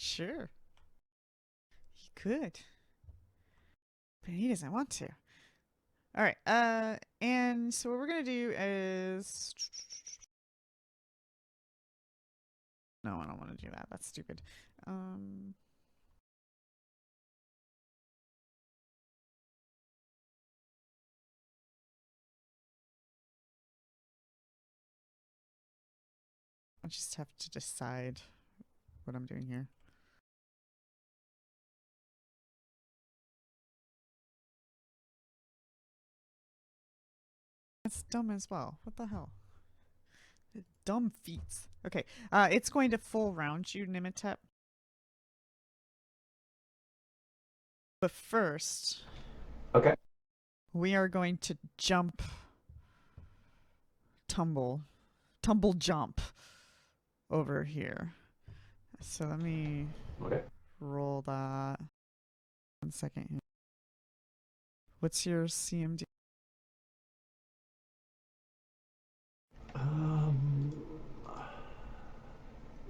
sure. He could. But he doesn't want to. Alright, and so what we're gonna do is no, I don't want to do that. That's stupid. I just have to decide what I'm doing here. That's dumb as well. What the hell? Dumb feats. Okay, it's going to full round you, Nimitep. But first, Okay. we are going to tumble jump over here. So let me Okay. roll that. 1 second here. What's your CMD?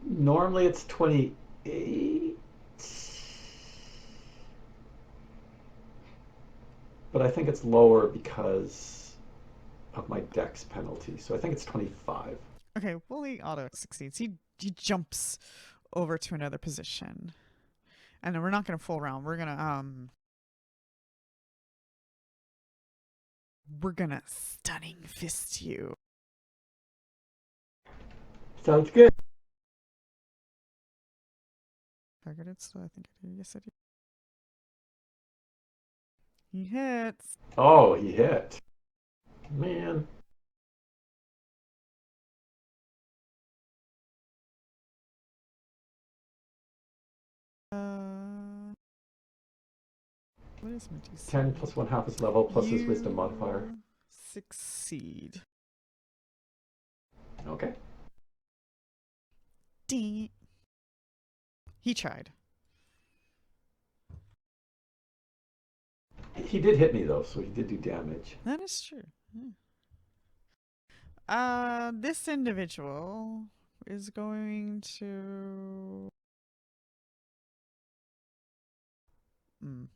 Normally it's 28. But I think it's lower because of my dex penalty. So I think it's 25. Okay, well, he auto succeeds. He jumps over to another position. And then we're not going to full round. We're going to stunning fist you. Sounds good. Targeted, so I think I do. Yes, I do. He hits. Oh, he hit. Man. What is my DC? 10 plus 1/2 his level plus his wisdom You modifier. Succeed. Okay. Ding it. He tried. He did hit me though, so he did do damage. That is true. Yeah. This individual is going to. Do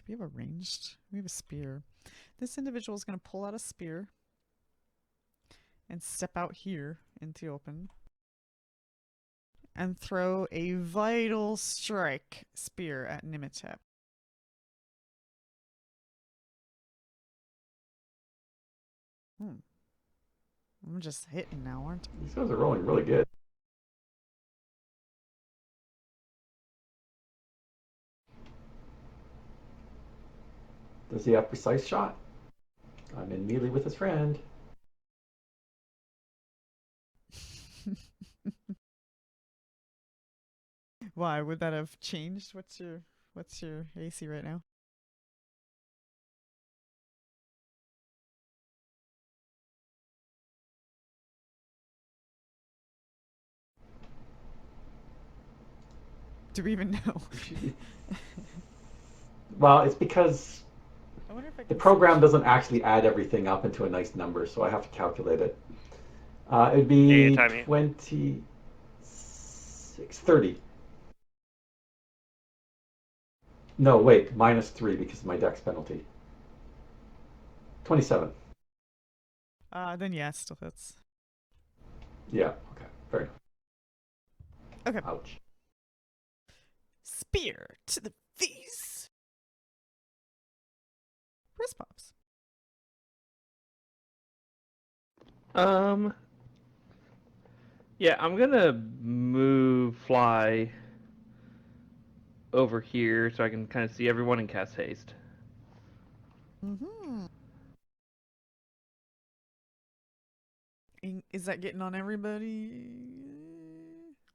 we have a ranged? We have a spear. This individual is going to pull out a spear and step out here into the open and throw a vital strike spear at Nimitep. I'm just hitting now, aren't I? These guys are rolling really good. Does he have precise shot? I'm in melee with his friend. Why would that have changed? What's your AC right now? Do we even know? Well, it's because I wonder if I the can program switch. doesn't actually add everything up into a nice number, so I have to calculate it. It'd Yeah, be time me. 26, 30. No, wait, -3 because of my dex penalty. 27. Then yeah, it still hits. Yeah. Okay. Fair enough. Okay. Ouch. Spear to the face. Wrist pops. Yeah, I'm gonna fly over here so I can kind of see everyone and cast haste. Mm-hmm. Is that getting on everybody?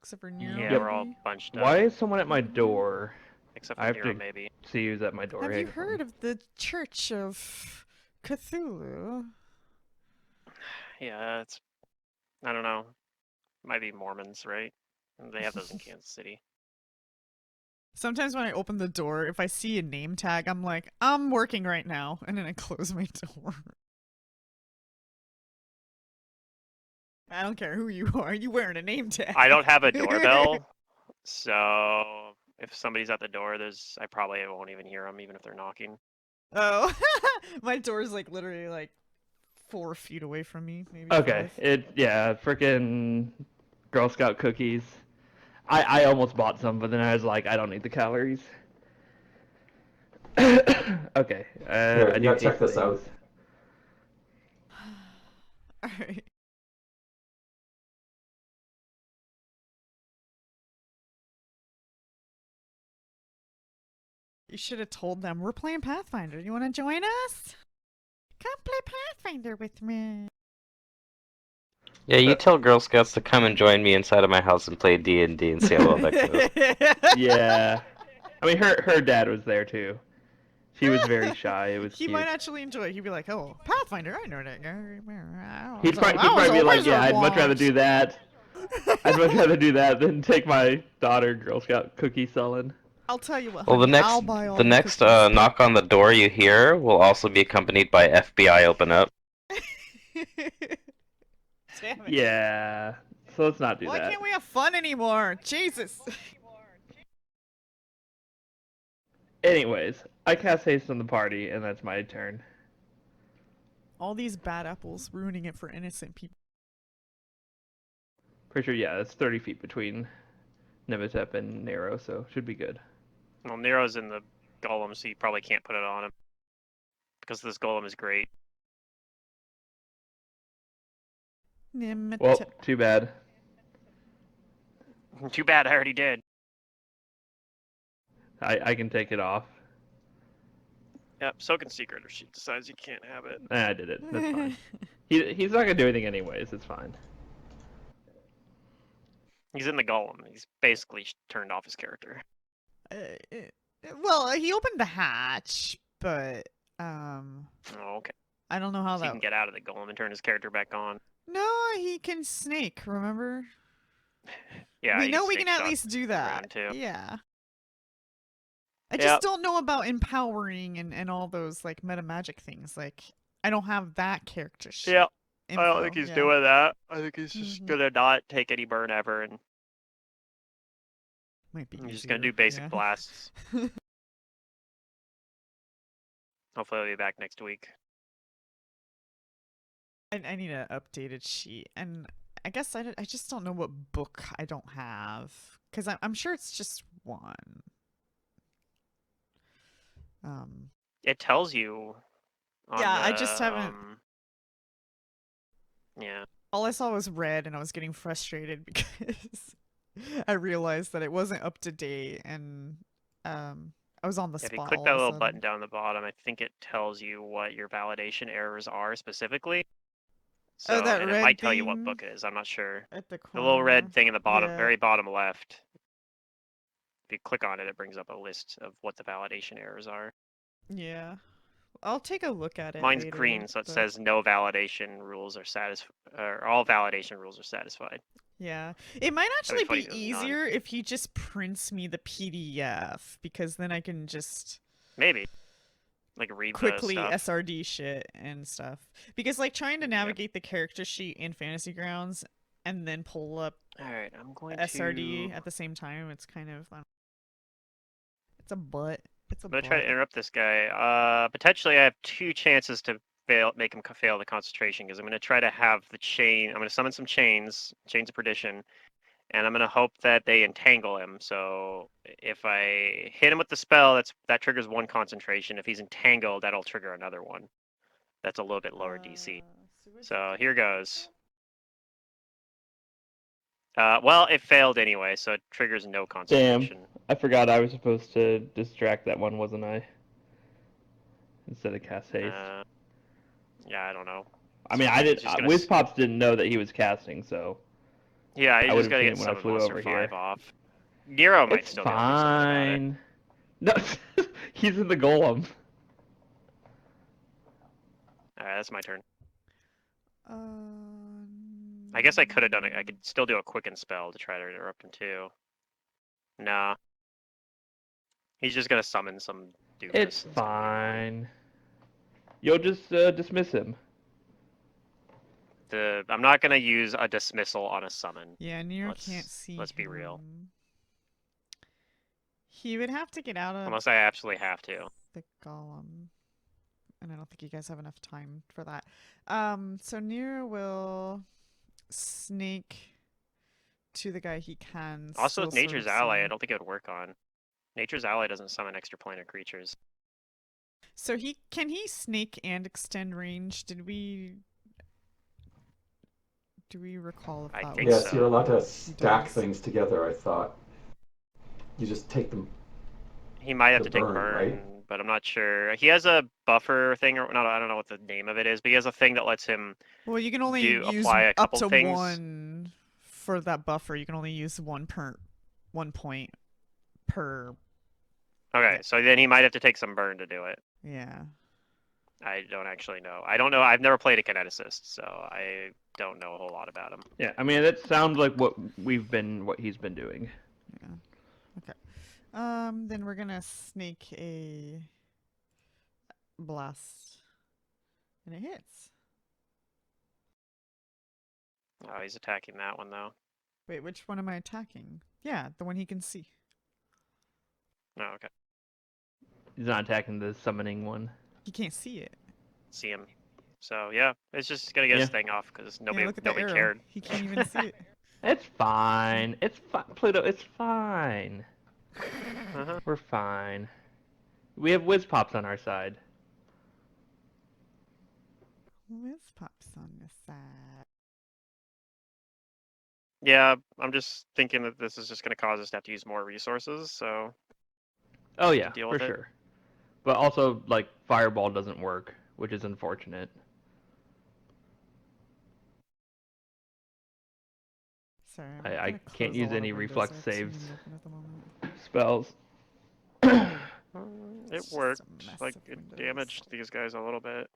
Except for Nero, Yeah, Yep. we're all maybe? bunched up, Why is someone at my door? except I for have Nero, to maybe. see who's at my door. Have Hang you on. heard of the Church of Cthulhu? Yeah, it's. I don't know. Might be Mormons, right? They have those in Kansas City. Sometimes when I open the door, if I see a name tag, I'm like, I'm working right now. And then I close my door. I don't care who you are. You wearing a name tag. I don't have a doorbell, so if somebody's at the door, I probably won't even hear them, even if they're knocking. Oh, my door's like literally like 4 feet away from me, maybe Okay, 5. frickin' Girl Scout cookies. I almost bought some, but then I was like, I don't need the calories. Okay, Here, I you do gotta check haste this things. out. All right. You should have told them we're playing Pathfinder. You want to join us? Come play Pathfinder with me. Yeah, you tell Girl Scouts to come and join me inside of my house and play D&D and see how well that goes. Yeah, I mean her dad was there too. She was very shy. It was He cute. might actually enjoy it. He'd be like, "Oh, Pathfinder, I know that guy. He'd I was probably a be like, yeah, wizard I'd much rather once." do that. I'd much rather do that than take my daughter Girl Scout cookie selling. I'll tell you what, Well, honey. I'll buy all the the next cookies. knock on the door you hear will also be accompanied by FBI open up. Damn it. Yeah, so let's not do Why that. can't we have fun anymore? Jesus. Anyways, I cast haste on the party, and that's my turn. All these bad apples ruining it for innocent people. Pretty sure, yeah, that's 30 feet between Nemetep and Nero, so should be good. Well, Nero's in the golem, so you probably can't put it on him. Because this golem is great. Well, too bad. Too bad I already did. I can take it off. Yep, so can Secret if she decides you can't have it. I did it. That's fine. He's not gonna do anything anyways. It's fine. He's in the golem. He's basically turned off his character. Well, he opened the hatch, but Oh, okay. I don't know how So he that. can get out of the golem and turn his character back on. No, he can snake. Remember? Yeah, we he know we snake can at shot least do around that. too. Yeah. I just Yep. don't know about empowering and all those like meta magic things. Like I don't have that character sheet. Yeah. I don't info, think he's yeah. doing that. I think he's just Mhm. gonna not take any burn ever, and Might be he's just gonna do easier, basic yeah. blasts. Hopefully, he'll be back next week. I need an updated sheet, and I guess I just don't know what book I don't have, because I'm sure it's just one. It tells you. On Yeah, the, I just haven't. Yeah. All I saw was red, and I was getting frustrated because I realized that it wasn't up to date, and I was on the If you spot click all that of a little sudden. button down the bottom, I think it tells you what your validation errors are specifically. So, that and it red might tell you what thing book it is. I'm not sure. at the The corner. little red thing in the bottom, Yeah. very bottom left. If you click on it, it brings up a list of what the validation errors are. Yeah. I'll take a look at it. Mine's later, green, so it but- says no validation rules are satisfied, or all validation rules are satisfied. Yeah. It might actually funny be if it was none. easier if he just prints me the PDF, because then I can just Maybe. Like read quickly the stuff. SRD shit and stuff. Because like trying to navigate the character sheet in Fantasy Grounds and then pull up Alright, I'm going SRD to... at the same time, it's kind of it's a butt. It's a I'm gonna butt. try to interrupt this guy. Potentially I have 2 chances to make him fail the concentration because I'm going to try to have the chain. I'm going to summon some chains of perdition, and I'm going to hope that they entangle him. So if I hit him with the spell, that triggers one concentration. If he's entangled, that'll trigger another one. That's a little bit lower DC. So here goes. Well, it failed anyway, so it triggers no concentration. I forgot I was supposed to distract that one, wasn't I? Instead of cast haste. Yeah, I don't know. I mean, I did. Just gonna Wizpops didn't know that he was casting, so yeah, I you would just have gotta seen get it when I Summon flew Monster over 5 here. off. Nero might It's still be able to do something about it. fine. No, he's in the golem. Alright, that's my turn. Um, I guess I could have done it. I could still do a quicken spell to try to interrupt him too. Nah. He's just gonna summon some doofus. It's It's gonna be annoying. fine. You'll just dismiss him. I'm not gonna use a dismissal on a summon. Yeah, Nero can't see. Let's be real. him. He would have to get out of Unless I absolutely have to. the golem. And I don't think you guys have enough time for that. So Nero will snake to the guy he can. Also, still Nature's sort of Ally, see. I don't think it would work on. Nature's Ally doesn't summon extraplanar creatures. So can he snake and extend range? Do we recall if I that think was... Yes, so. you're allowed to stack does. things together, I thought. You just take them. He might have The to take burn, burn, right? but I'm not sure. He has a buffer thing, or not. I don't know what the name of it is, but he has a thing that lets him. Well, you can only use apply a up couple to things. one for that buffer. You can only use 1 point per. Okay, Yeah. so then he might have to take some burn to do it. Yeah. I don't actually know. I don't know. I've never played a kineticist, so I don't know a whole lot about him. Yeah, I mean that sounds like what he's been doing. Yeah. Okay. Then we're gonna snake a blast, and it hits. Oh, he's attacking that one though. Wait, which one am I attacking? Yeah, the one he can see. No, okay. He's not attacking the summoning one. He can't see it. See him. So yeah, it's just gonna get his Yeah. thing off because Yeah, nobody look at the arrow. cared. He can't even see it. It's fine. It's fine, Pluto. It's fine. Uh-huh. We're fine. We have Wizpops on our side. Wizpops on the side. Yeah, I'm just thinking that this is just gonna cause us to have to use more resources. So Oh yeah, deal for with it. sure. But also, like, Fireball doesn't work, which is unfortunate. Sorry, I gonna can't close a use lot any of windows. reflex I have too many saves. open at the moment. Spells. It It's just a worked. mess Like of it windows. damaged these guys a little bit.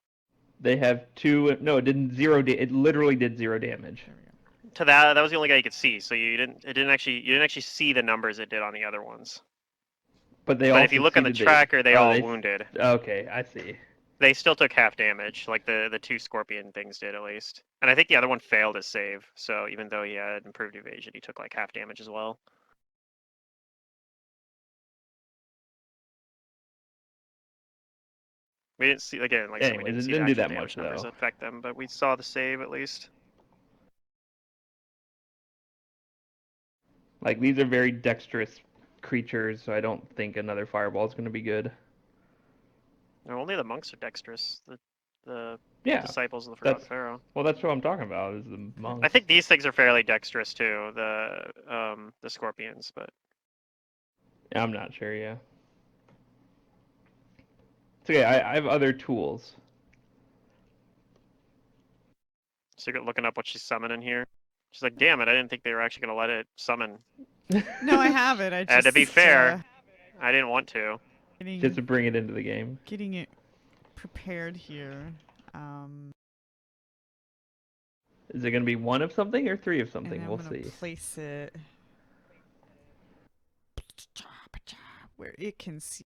They have two. No, it didn't it literally did 0 damage. There we go. To that was the only guy you could see. So you didn't actually see the numbers it did on the other ones. But they But also if you look on the succeeded, tracker, they all they- wounded. Okay, I see. They still took half damage, like the two scorpion things did at least. And I think the other one failed his save. So even though he had improved evasion, he took like half damage as well. We didn't see again, like I said, we Anyways, didn't it see didn't the do actual that damage much, numbers though. affect them, but we saw the save at least. Like, these are very dexterous creatures, so I don't think another Fireball is going to be good. No, only the monks are dexterous. The Yeah, disciples of the Forgotten that's- Pharaoh. well, that's what I'm talking about, is the monks. I think these things are fairly dexterous too. The scorpions, but Yeah, I'm not sure, yeah. It's okay, I have other tools. Secret looking up what she's summoning here. She's like, "Damn it! I didn't think they were actually gonna let it summon." No, I have it. I just. And to be fair, I didn't want to. Just to bring it into the game. Getting it prepared here. Is it going to be 1 of something or 3 of And something? I'm We'll gonna see. place it where it can see.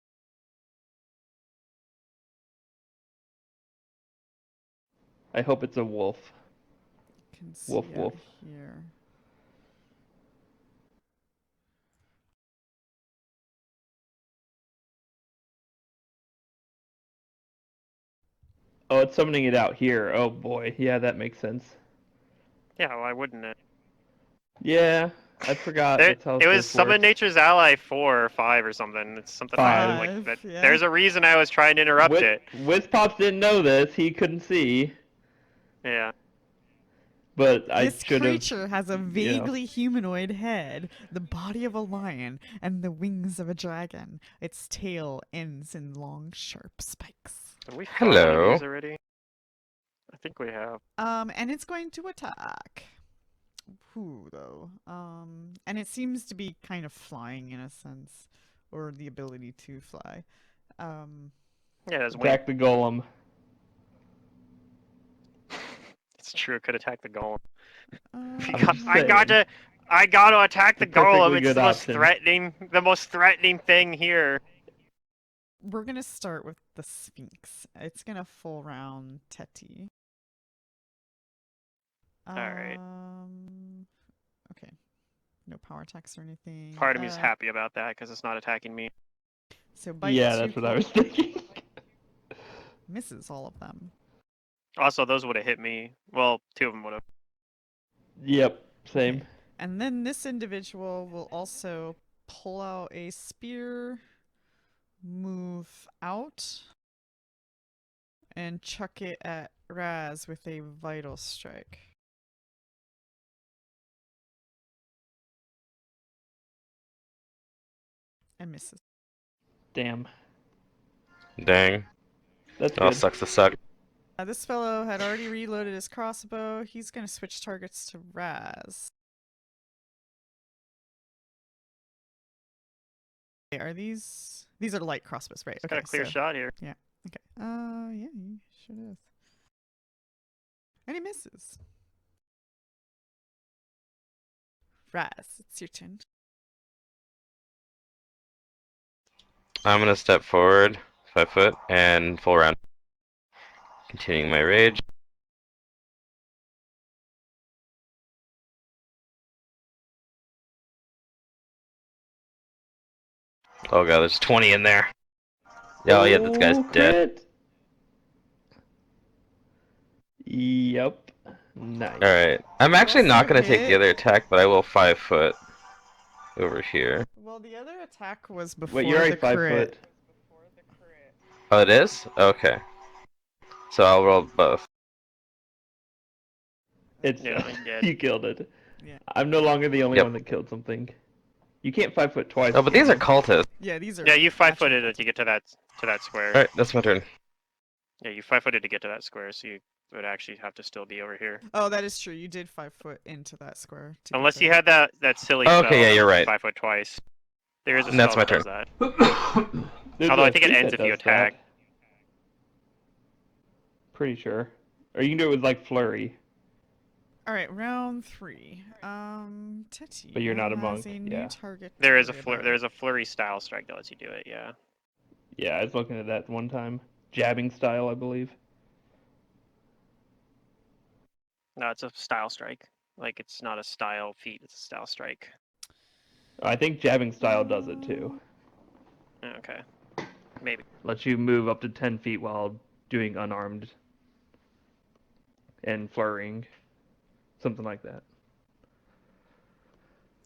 I hope it's a wolf. Can see Wolf, out wolf. here. Oh, it's summoning it out here. Oh boy, yeah, that makes sense. Yeah, why wouldn't it? Yeah, I forgot There, that's how it was this Summon works. Nature's Ally 4 or 5 or something. It's something I Five. like that. Yeah. There's a reason I was trying to interrupt it. Wizpops didn't know this. He couldn't see, Yeah. but I This should have. creature has a vaguely humanoid head, the body of a lion, and the wings of a dragon. Its tail ends in long, sharp spikes. Have we fought one of Hello. these already? I think we have. And it's going to attack. Who though? And it seems to be kind of flying in a sense, or the ability to fly. Yeah, there's wing. Attack the golem. It's true. It could attack the golem. just I saying. got to attack the It's a perfectly golem. It's good the most option. threatening thing here. We're gonna start with the Sphinx. It's gonna full round Teti. Alright. Okay. No power attacks or anything. Part of me is happy about that because it's not attacking me. So bite Yeah, 2 that's what I was thinking. misses all of them. Also, those would have hit me. Well, 2 of them would have. Yep, same. Okay. And then this individual will also pull out a spear, move out, and chuck it at Raz with a vital strike. And misses. Damn. Dang. That's Oh, good. sucks to suck. This fellow had already reloaded his crossbow. He's going to switch targets to Raz. Okay, are these are light crossbows, right? It's Okay, got a clear so- shot here. Okay. Yeah, he sure does. And he misses. Raz, it's your turn. I'm gonna step forward 5 foot and full round. Continuing my rage. Oh god, there's 20 in there. Oh yeah, this guy's dead. Crit. Yep. Nice. Alright. I'm actually Also not gonna take the hit. other attack, but I will 5 foot over here. Well, the other attack was before Wait, you're the already 5 crit. foot. Oh, it is? Okay. So I'll roll both. It's Yeah, I'm dead. you killed it. Yeah. I'm no longer the only Yep. one that killed something. You can't 5 foot twice. Oh, but can these are you? cultists. Yeah, these are. Yeah, you actual 5-footed it to get to that square. Alright, that's my turn. Yeah, you 5-footed to get to that square, so you would actually have to still be over here. Oh, that is true. You did 5 foot into that square. to get Unless you there. had that silly Okay, spell. yeah, that you're lets you right. 5 foot twice. There is a And that's spell my that does that. There's Although I a think it feat ends that if you does that. attack. Pretty sure. Or you can do it with like flurry. All right, round 3. Teti. But you're not a has monk, a new yeah. target. There to is a worry about. there's a flurry style strike that lets you do it. Yeah. Yeah, I was looking at that one time. Jabbing style, I believe. No, it's a style strike. Like it's not a style feat; it's a style strike. I think jabbing style does it too. Okay. Maybe. Lets you move up to 10 feet while doing unarmed and flurrying. Something like that.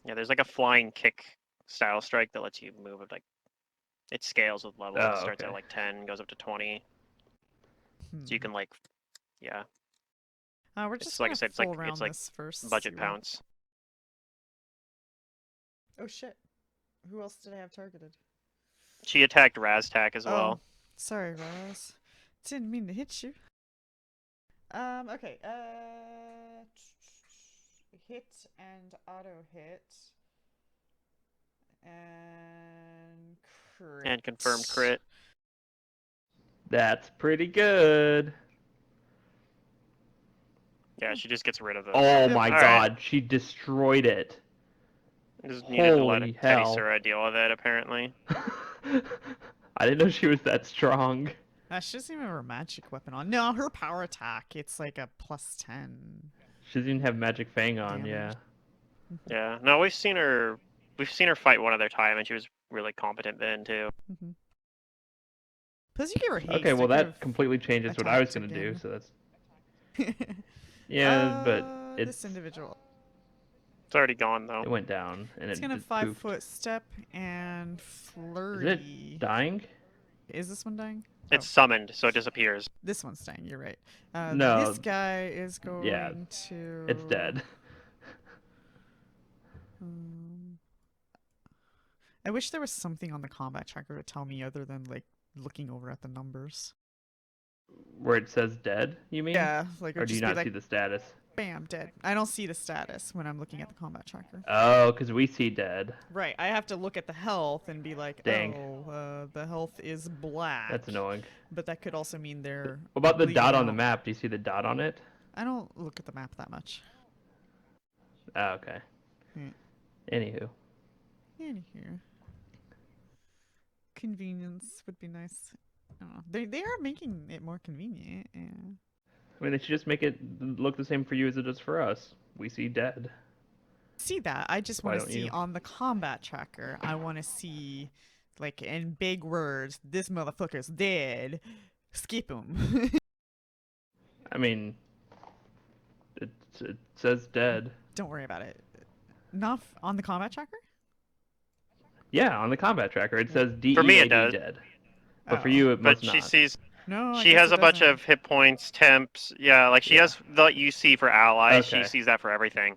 Yeah, there's like a flying kick style strike that lets you move at like. It scales with level. Oh, It starts okay. at like 10, goes up to 20. So you can like, yeah, We're it's just like I gonna said, it's full like- round it's like this first. budget see what- pounce. Oh shit! Who else did I have targeted? She attacked Raztak as Oh, well. sorry, Raz. Didn't mean to hit you. Okay. Hit and auto hit. And crit. And confirmed crit. That's pretty good. Yeah, she just gets rid of those. Oh my Alright. god, she destroyed it. Just needed to let Holy Teddy hell. Sura deal with it, apparently. I didn't know she was that strong. She doesn't even have her magic weapon on. No, her power attack. It's like a +10. She doesn't even have Magic Fang on, yeah. Damage. Yeah. No, we've seen her fight one other time, and she was really competent then too. Mhm. Plus, you gave her haste. Okay, well I that completely changes what I was attacked gonna do. again. So that's yeah, but This it's individual. It's already gone though. it went down and It's it gonna just 5 poofed. foot step and Is it flurry. dying? Is this one dying? It's Oh, summoned, so it disappears. this one's dying. You're right. No. This guy is Yeah, going to. it's dead. Um, I wish there was something on the combat tracker to tell me other than like looking over at the numbers. Where it says dead, you mean? Yeah, like it Or would do you just be not like, see the status? bam, dead. I don't see the status when I'm looking at the combat tracker. Oh, because we see dead. Right, I have to look at the health and be like, Dang. oh, the health is black. That's annoying. But that could also mean they're. What about the dot bleeding on the out. map? Do you see the dot on it? I don't look at the map that much. Oh, okay. Hmm. Anywho. Anywho. Convenience would be nice. I don't know. They are making it more convenient. Yeah. I mean, they should just make it look the same for you as it does for us. We see dead. See that. I just Why want to don't see you? on the combat tracker. I want to see, like, in big words, this motherfucker's dead. Skip him. I mean, it says dead. Don't worry about it. Not on the combat tracker? Yeah, on the combat tracker it says DEAD For me, it does. dead. But for Oh. you, it But must she not. sees. No, I She guess has it a bunch doesn't. of hit points, temps. Yeah, like she Yeah. has the UC for allies. Okay. She sees that for everything.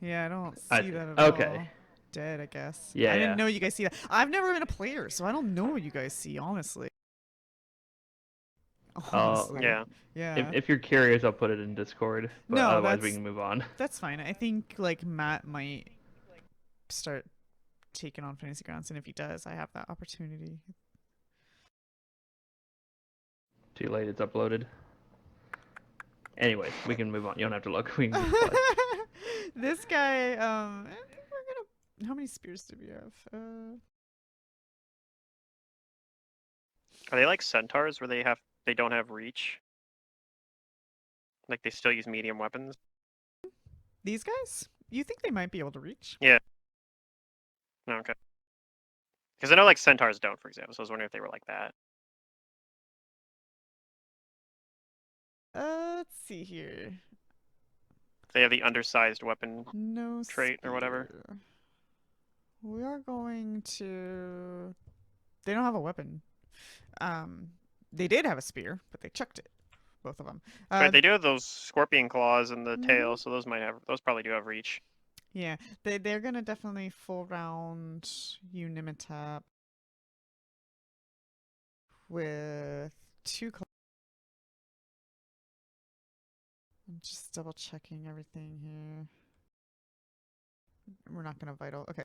Yeah, I don't I see see. that at Okay. all. Dead, I guess. Yeah, I didn't yeah. know you guys see that. I've never been a player, so I don't know what you guys see, honestly. Honestly. Yeah. Yeah. If you're curious, I'll put it in Discord. But No, otherwise, we that's- can move on. That's fine. I think like Matt might start taking on Fantasy Grounds, and if he does, I have that opportunity. Too late, it's uploaded. Anyways, we can move on. You don't have to look. We can just play. This guy, we're gonna. How many spears do we have? Are they like centaurs where they don't have reach? Like they still use medium weapons? These guys? You think they might be able to reach? No, okay. Because I know like centaurs don't, for example. So I was wondering if they were like that. Let's see here. They have the undersized weapon. No Trait or whatever. spear. We are going to. They don't have a weapon. They did have a spear, but they chucked it. Both of them. Right, they do have those scorpion claws in the tail, Mhm. so those probably do have reach. Yeah, they're gonna definitely full round Unimitab with two. I'm just double checking everything here. We're not gonna vital. Okay.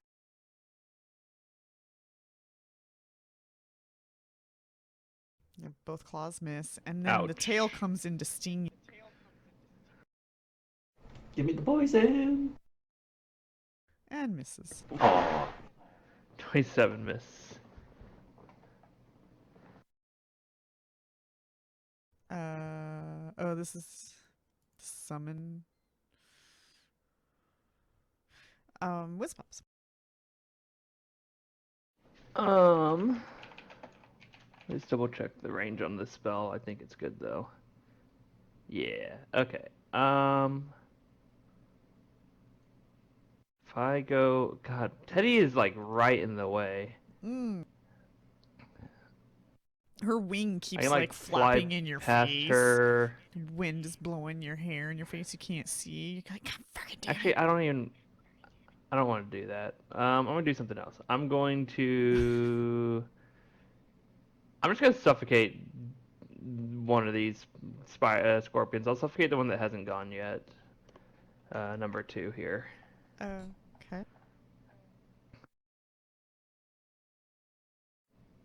Yeah, both claws miss, and then the tail Ouch. comes in to sting you. Give me the poison. And misses. Aw. 27 miss. Oh, this is summon. Whiz pops. Let's double check the range on this spell. I think it's good though. Yeah. Okay. If I go, God, Teddy is like right in the way. Mm. Her wing I keeps can like fly flapping in your past face. her. Wind is blowing your hair in your face. You can't see. You're like, God fucking damn Actually, it. I don't want to do that. I'm gonna do something else. I'm just gonna suffocate one of these scorpions. I'll suffocate the one that hasn't gone yet. Number 2 here. Okay.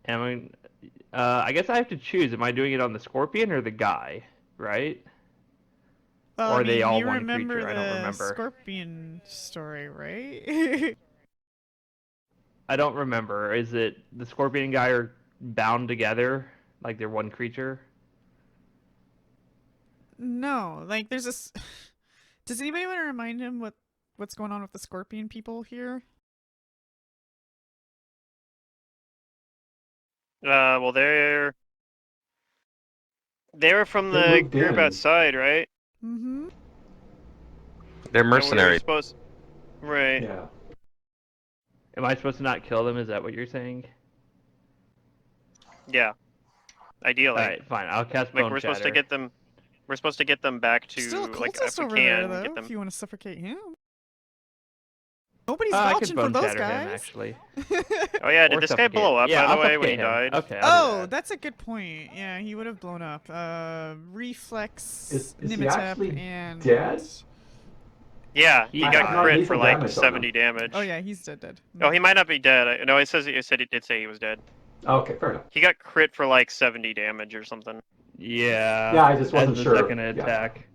And I guess I have to choose. Am I doing it on the scorpion or the guy? Right? Well, Or I are they mean, all you one remember creature? I don't the remember. scorpion story, right? I don't remember. Is it the scorpion and guy are bound together, like they're one creature? No, like there's this. Does anybody want to remind him what's going on with the scorpion people here? Well, they're They were from They the moved group in. outside, right? Mm-hmm. They're And we were mercenaries. supposed. Right. Yeah. Am I supposed to not kill them? Is that what you're saying? Yeah. Ideally, Alright, fine. I'll cast like Bone we're supposed to Shatter. get them. We're supposed to get them back Still a to like cultist if we over there, can get though. them. If you want to suffocate him. Nobody's I could vouching for Bone those Shatter him, guys. actually. Oh yeah, did Or this guy suffocate. blow up Yeah, by the I'll way when he suffocate him. died? Okay, I'll do Oh, that. that's a good point. Yeah, he would have blown up. Reflex, Is he Nimitep, actually and dead? Yeah, He he I got have crit lethal for like damage on 70 damage. oh yeah, he's dead. Oh, he might not be dead. No, it said he did say he was dead. Okay, fair enough. He got crit for like 70 damage or something. Yeah. Yeah, I just wasn't as the sure. second Yeah. attack.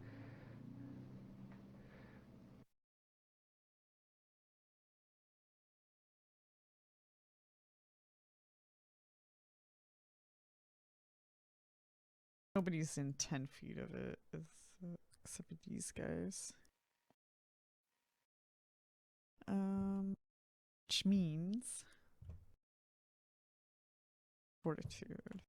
Nobody's in 10 feet of it, except for these guys. Which means fortitude.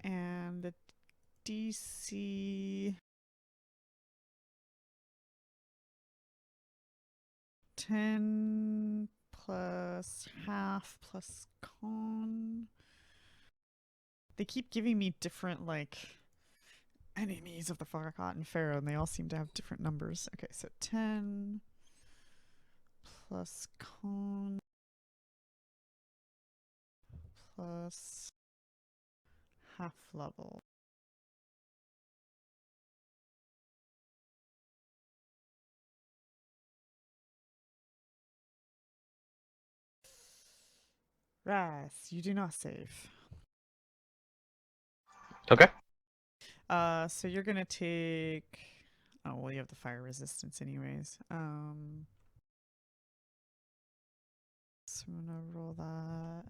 And the DC 10 plus half plus con. They keep giving me different like enemies of the Forgotten Pharaoh, and they all seem to have different numbers. Okay, so 10 plus con plus half level. Raz, you do not save. Okay. So you're gonna take. Oh well, you have the fire resistance anyways. So I'm gonna roll that.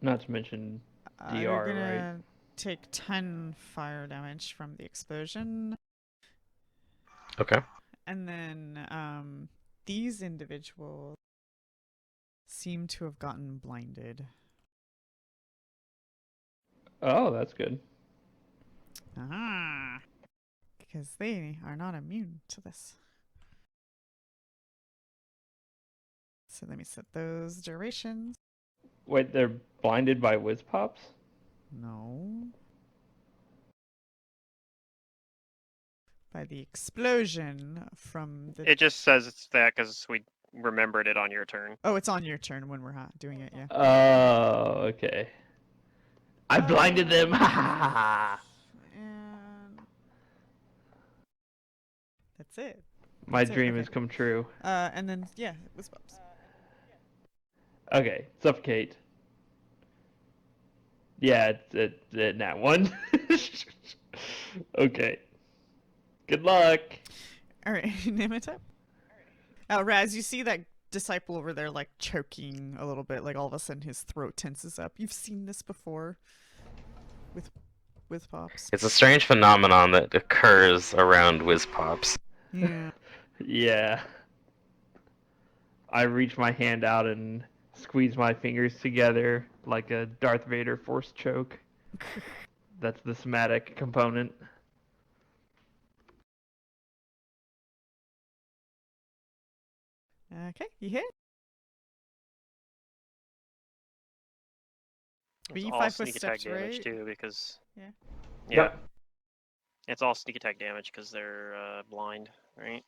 Not to mention You're DR, right? gonna take 10 fire damage from the explosion, Okay. and then these individuals seem to have gotten blinded. Oh, that's good. Ah, because they are not immune to this. So let me set those durations. Wait, they're blinded by whiz pops? No. By the explosion from the. It just says it's that because we remembered it on your turn. Oh, it's on your turn when we're doing it, yeah. Oh, okay. I blinded them. Ha ha ha. And that's it. My That's it, dream okay. has come true. And then yeah, it was pops. Okay, suffocate. Yeah, it's nat one. Okay. Good luck. All right, Nimitep. Raz, you see that disciple over there like choking a little bit, like all of a sudden his throat tenses up. You've seen this before with pops. It's a strange phenomenon that occurs around whiz pops. Yeah. Yeah. I reach my hand out and squeeze my fingers together like a Darth Vader force choke. That's the somatic component. Okay, you hit. It's B5 all with sneak attack steps, damage right? too because. Yeah. Yeah. Yep. It's all sneak attack damage because they're blind, right?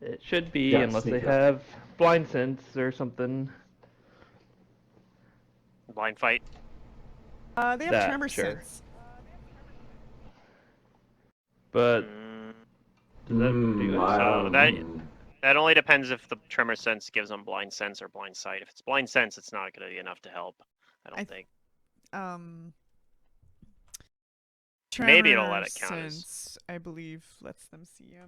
It should be, Yeah, unless they sneak, yeah. have blind sense or something. Blind fight. They have That, tremor sure. sense. But does that do it? So that only depends if the tremor sense gives them blind sense or blind sight. If it's blind sense, it's not going to be enough to help. I don't think. Maybe it'll let it count as. sense, I believe, lets them see you.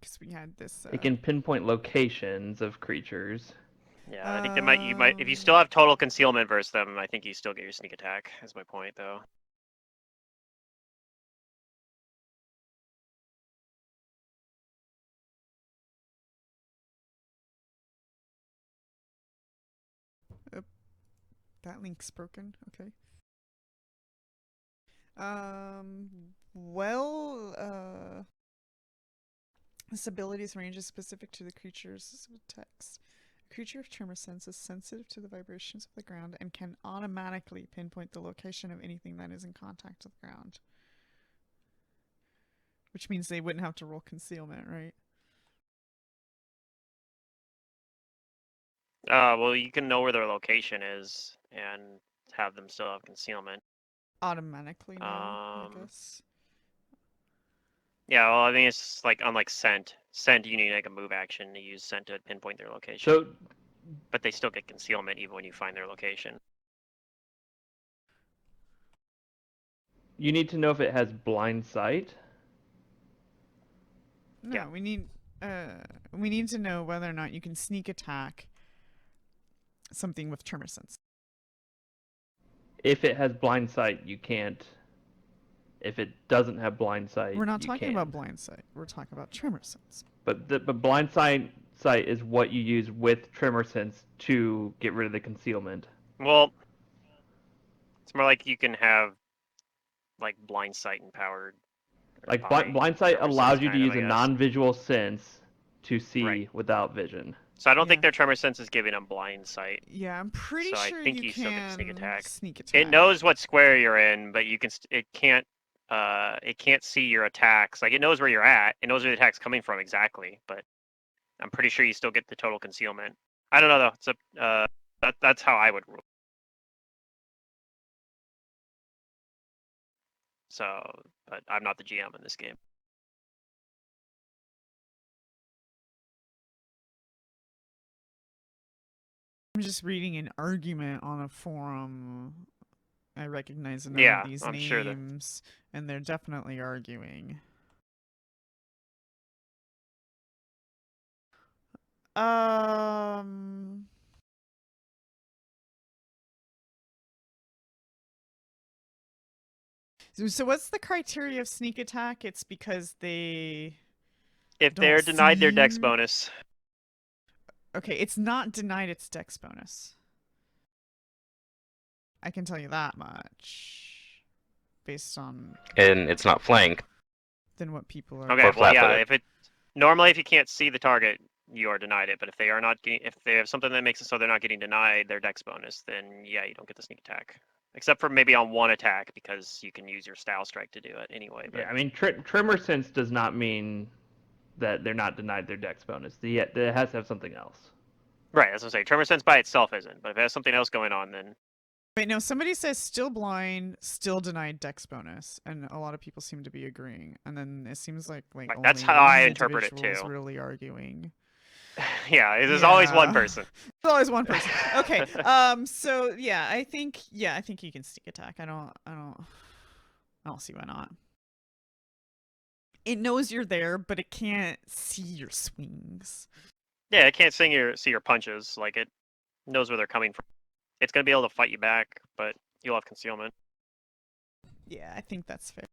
Because we had this. It can pinpoint locations of creatures. Yeah, I think they might. You might, if you still have total concealment versus them, I think you still get your sneak attack. Is my point, though. That link's broken. Okay. Well, this ability's range is specific to the creature's text. A creature of tremor sense is sensitive to the vibrations of the ground and can automatically pinpoint the location of anything that is in contact with the ground. Which means they wouldn't have to roll concealment, right? Well, you can know where their location is and have them still have concealment. Automatically, no, I Um, guess. Yeah, well, I mean, it's like unlike scent. Scent, you need like a move action to use scent to pinpoint their location. So But they still get concealment even when you find their location. you need to know if it has blind sight. No, Yeah. we need to know whether or not you can sneak attack something with tremor sense. If it has blind sight, you can't. If it doesn't have blind sight, We're not you talking can. about blind sight. We're talking about tremor sense. But blind sight is what you use with tremor sense to get rid of the concealment. Well, it's more like you can have like blind sight empowered. Like by blind sight tremor allows sense, you to kind of, use I a guess. non-visual sense to see Right. without vision. So I don't Yeah. think their tremor sense is giving them blind sight. Yeah, I'm pretty So I sure think you you still get sneak can attack. sneak attack. It knows what square you're in, but you can. It can't see your attacks. Like it knows where you're at. It knows where the attack's coming from exactly. But I'm pretty sure you still get the total concealment. I don't know though. It's a that's how I would rule. So, but I'm not the GM in this game. I'm just reading an argument on a forum. I recognize none Yeah, of these I'm sure that. names, and they're definitely arguing. Um. So what's the criteria of sneak attack? It's because they. If don't they're denied their dex see- bonus, Okay, it's not denied its dex bonus. I can tell you that much. Based on And it's not flanked. then what people are. okay. Or Well, yeah. flat-footed. If it normally, if you can't see the target, you are denied it. But if they are not getting, if they have something that makes it so they're not getting denied their dex bonus, then yeah, you don't get the sneak attack. Except for maybe on one attack because you can use your style strike to do it anyway. But Yeah, I mean, tremor sense does not mean that they're not denied their dex bonus. It has to have something else. right, as I say, tremor sense by itself isn't. But if it has something else going on, then Wait, no, somebody says still blind, still denied dex bonus, and a lot of people seem to be agreeing. And then it seems like Right, only that's how I one interpret it, individual is too. really arguing. yeah, there's always one Yeah. person. There's always one person. Okay. So yeah, I think you can sneak attack. I don't see why not. It knows you're there, but it can't see your swings. Yeah, it can't see your punches. Like it knows where they're coming from. It's gonna be able to fight you back, but you'll have concealment. Yeah, I think that's fair.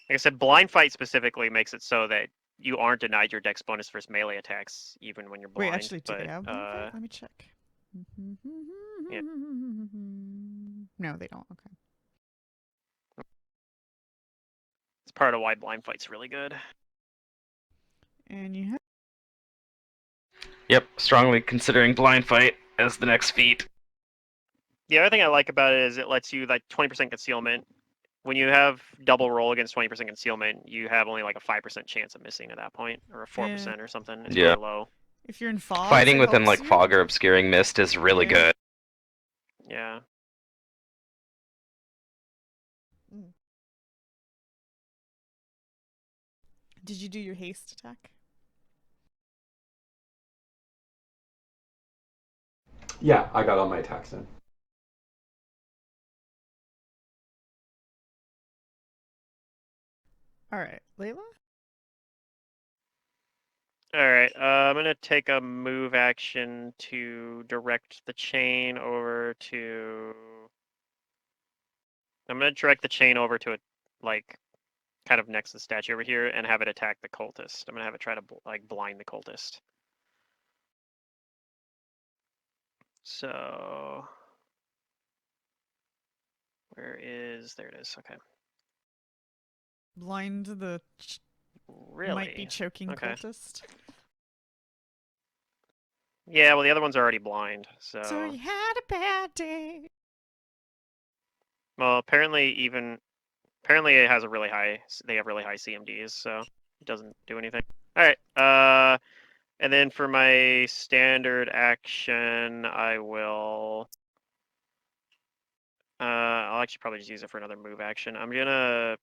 Like I said, blind fight specifically makes it so that you aren't denied your dex bonus versus melee attacks, even when you're blind. Wait, actually, do but, they have blind fight? Let me check. Yeah. No, they don't. Okay. it's part of why blind fight's really good. And you have. Yep, strongly considering blind fight as the next feat. The other thing I like about it is it lets you like 20% concealment. When you have double roll against 20% concealment, you have only like a 5% chance of missing at that point, or a 4% or something. It's Yeah. really low. If you're in fog, Fighting it within helps like you. fog or obscuring mist is really Yeah. good. Yeah. Did you do your haste attack? Yeah, I got all my attacks in. All right, Layla. Alright, I'm gonna take a move action to direct the chain over to... I'm gonna direct the chain over to like, kind of next to the statue over here and have it attack the cultist. I'm gonna have it try to, like, blind the cultist. So... There it is, okay. Blind the Really? might be choking Okay. cultist. Yeah, well, the other one's already blind, so... So you had a bad day. Well, apparently it has a really high... They have really high CMDs, so it doesn't do anything. Alright, and then for my standard action, I will... I'll actually probably just use it for another move action. I'm gonna...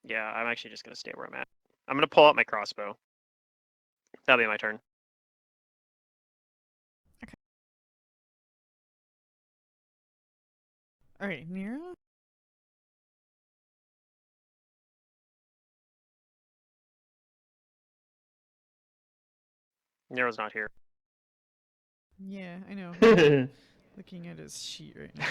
Yeah, I'm actually just gonna stay where I'm at. I'm gonna pull out my crossbow. That'll be my turn. Alright, Nero? Nero's not here. Yeah, I know. Looking at his sheet right now.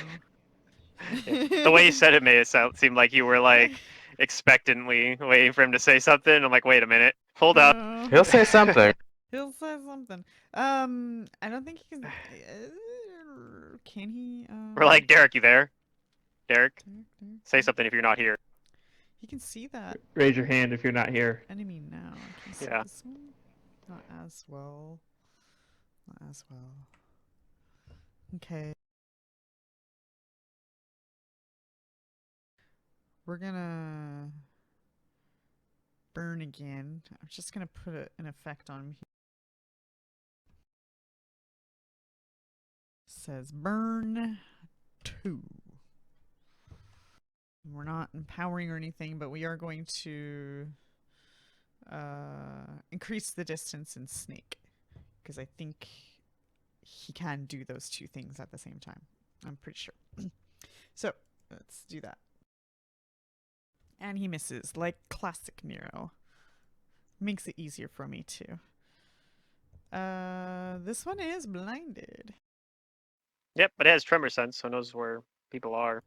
The way you said it made it seem like you were, like, expectantly waiting for him to say something. I'm like, wait a minute. Hold up. No. He'll say something. He'll say something. I don't think he can. Can he? We're like, Derek, you there? Derek, Derek? say something if you're not here. He can see that Raise your hand if you're not here. enemy now. Can you see Yeah. this one? Not as well. Not as well. Okay. We're gonna burn again. I'm just gonna put an effect on him. Says burn 2. We're not empowering or anything, but we are going to increase the distance in snake, because I think he can do those two things at the same time. I'm pretty sure. So let's do that. And he misses, like classic Nero. Makes it easier for me too. This one is blinded. Yep, but it has tremor sense, so it knows where people are.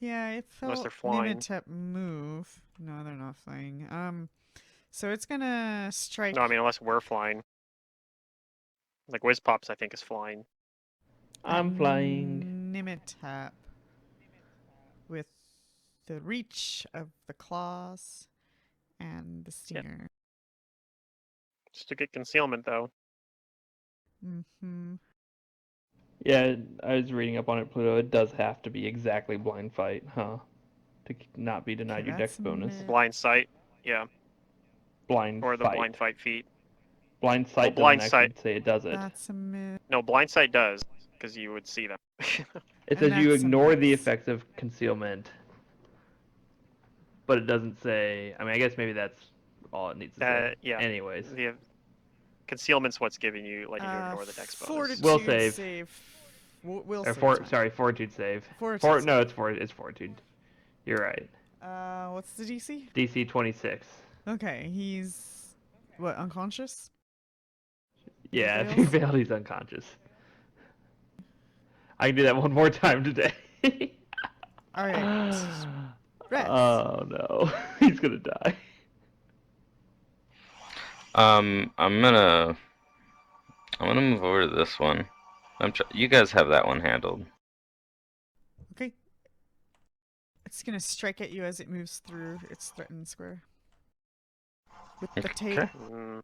Yeah, it Unless they're felt flying. Nimitep move. No, they're not flying. So it's gonna strike. No, I mean, unless we're flying. Like, Whiz Pops, I think, is flying. I'm flying. Nimitep with the reach of the claws and the stinger. Just to get concealment, though. Mm-hmm. Yeah, I was reading up on it, Pluto. It does have to be exactly blind fight, huh? To not be denied Okay, your that's dex bonus. mid. Blind sight, yeah. Blind Or the fight. blind fight feat. Blind sight blind doesn't sight- actually say it does it. That's a mid. No, blind sight does, because you would see them. It And says you that's a ignore the miss. effects of concealment, but it doesn't say. I mean, I guess maybe that's all it needs to say. Yeah. Anyways, The concealment's what's giving you, letting you ignore the dex bonus. Fortitude Will save. Will or save. sorry, fortitude save. Fortitude No, it's fortitude. You're right. What's the DC? DC 26. Okay, he's what, unconscious? Yeah, if fails? he failed, he's unconscious. I can do that one more time today. All right. Rest. Oh no, he's gonna die. I'm gonna move over to this one. You guys have that one handled. Okay. It's gonna strike at you as it moves through its threatened square. With the tape. Okay. Mm,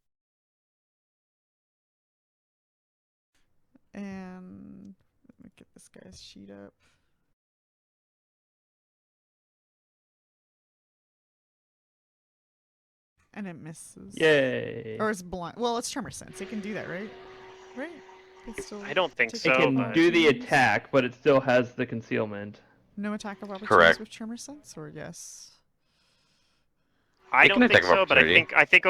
And let me get this guy's sheet up. And it misses. Yay! Or it's blind. Well, it's tremor sense. It can do that, right? Right? It still I don't think takes so, It can but- do the attack, but it still has the concealment. No attack of opportunities Correct. with tremor sense, or yes? I They don't can think attack of so, but I opportunity. think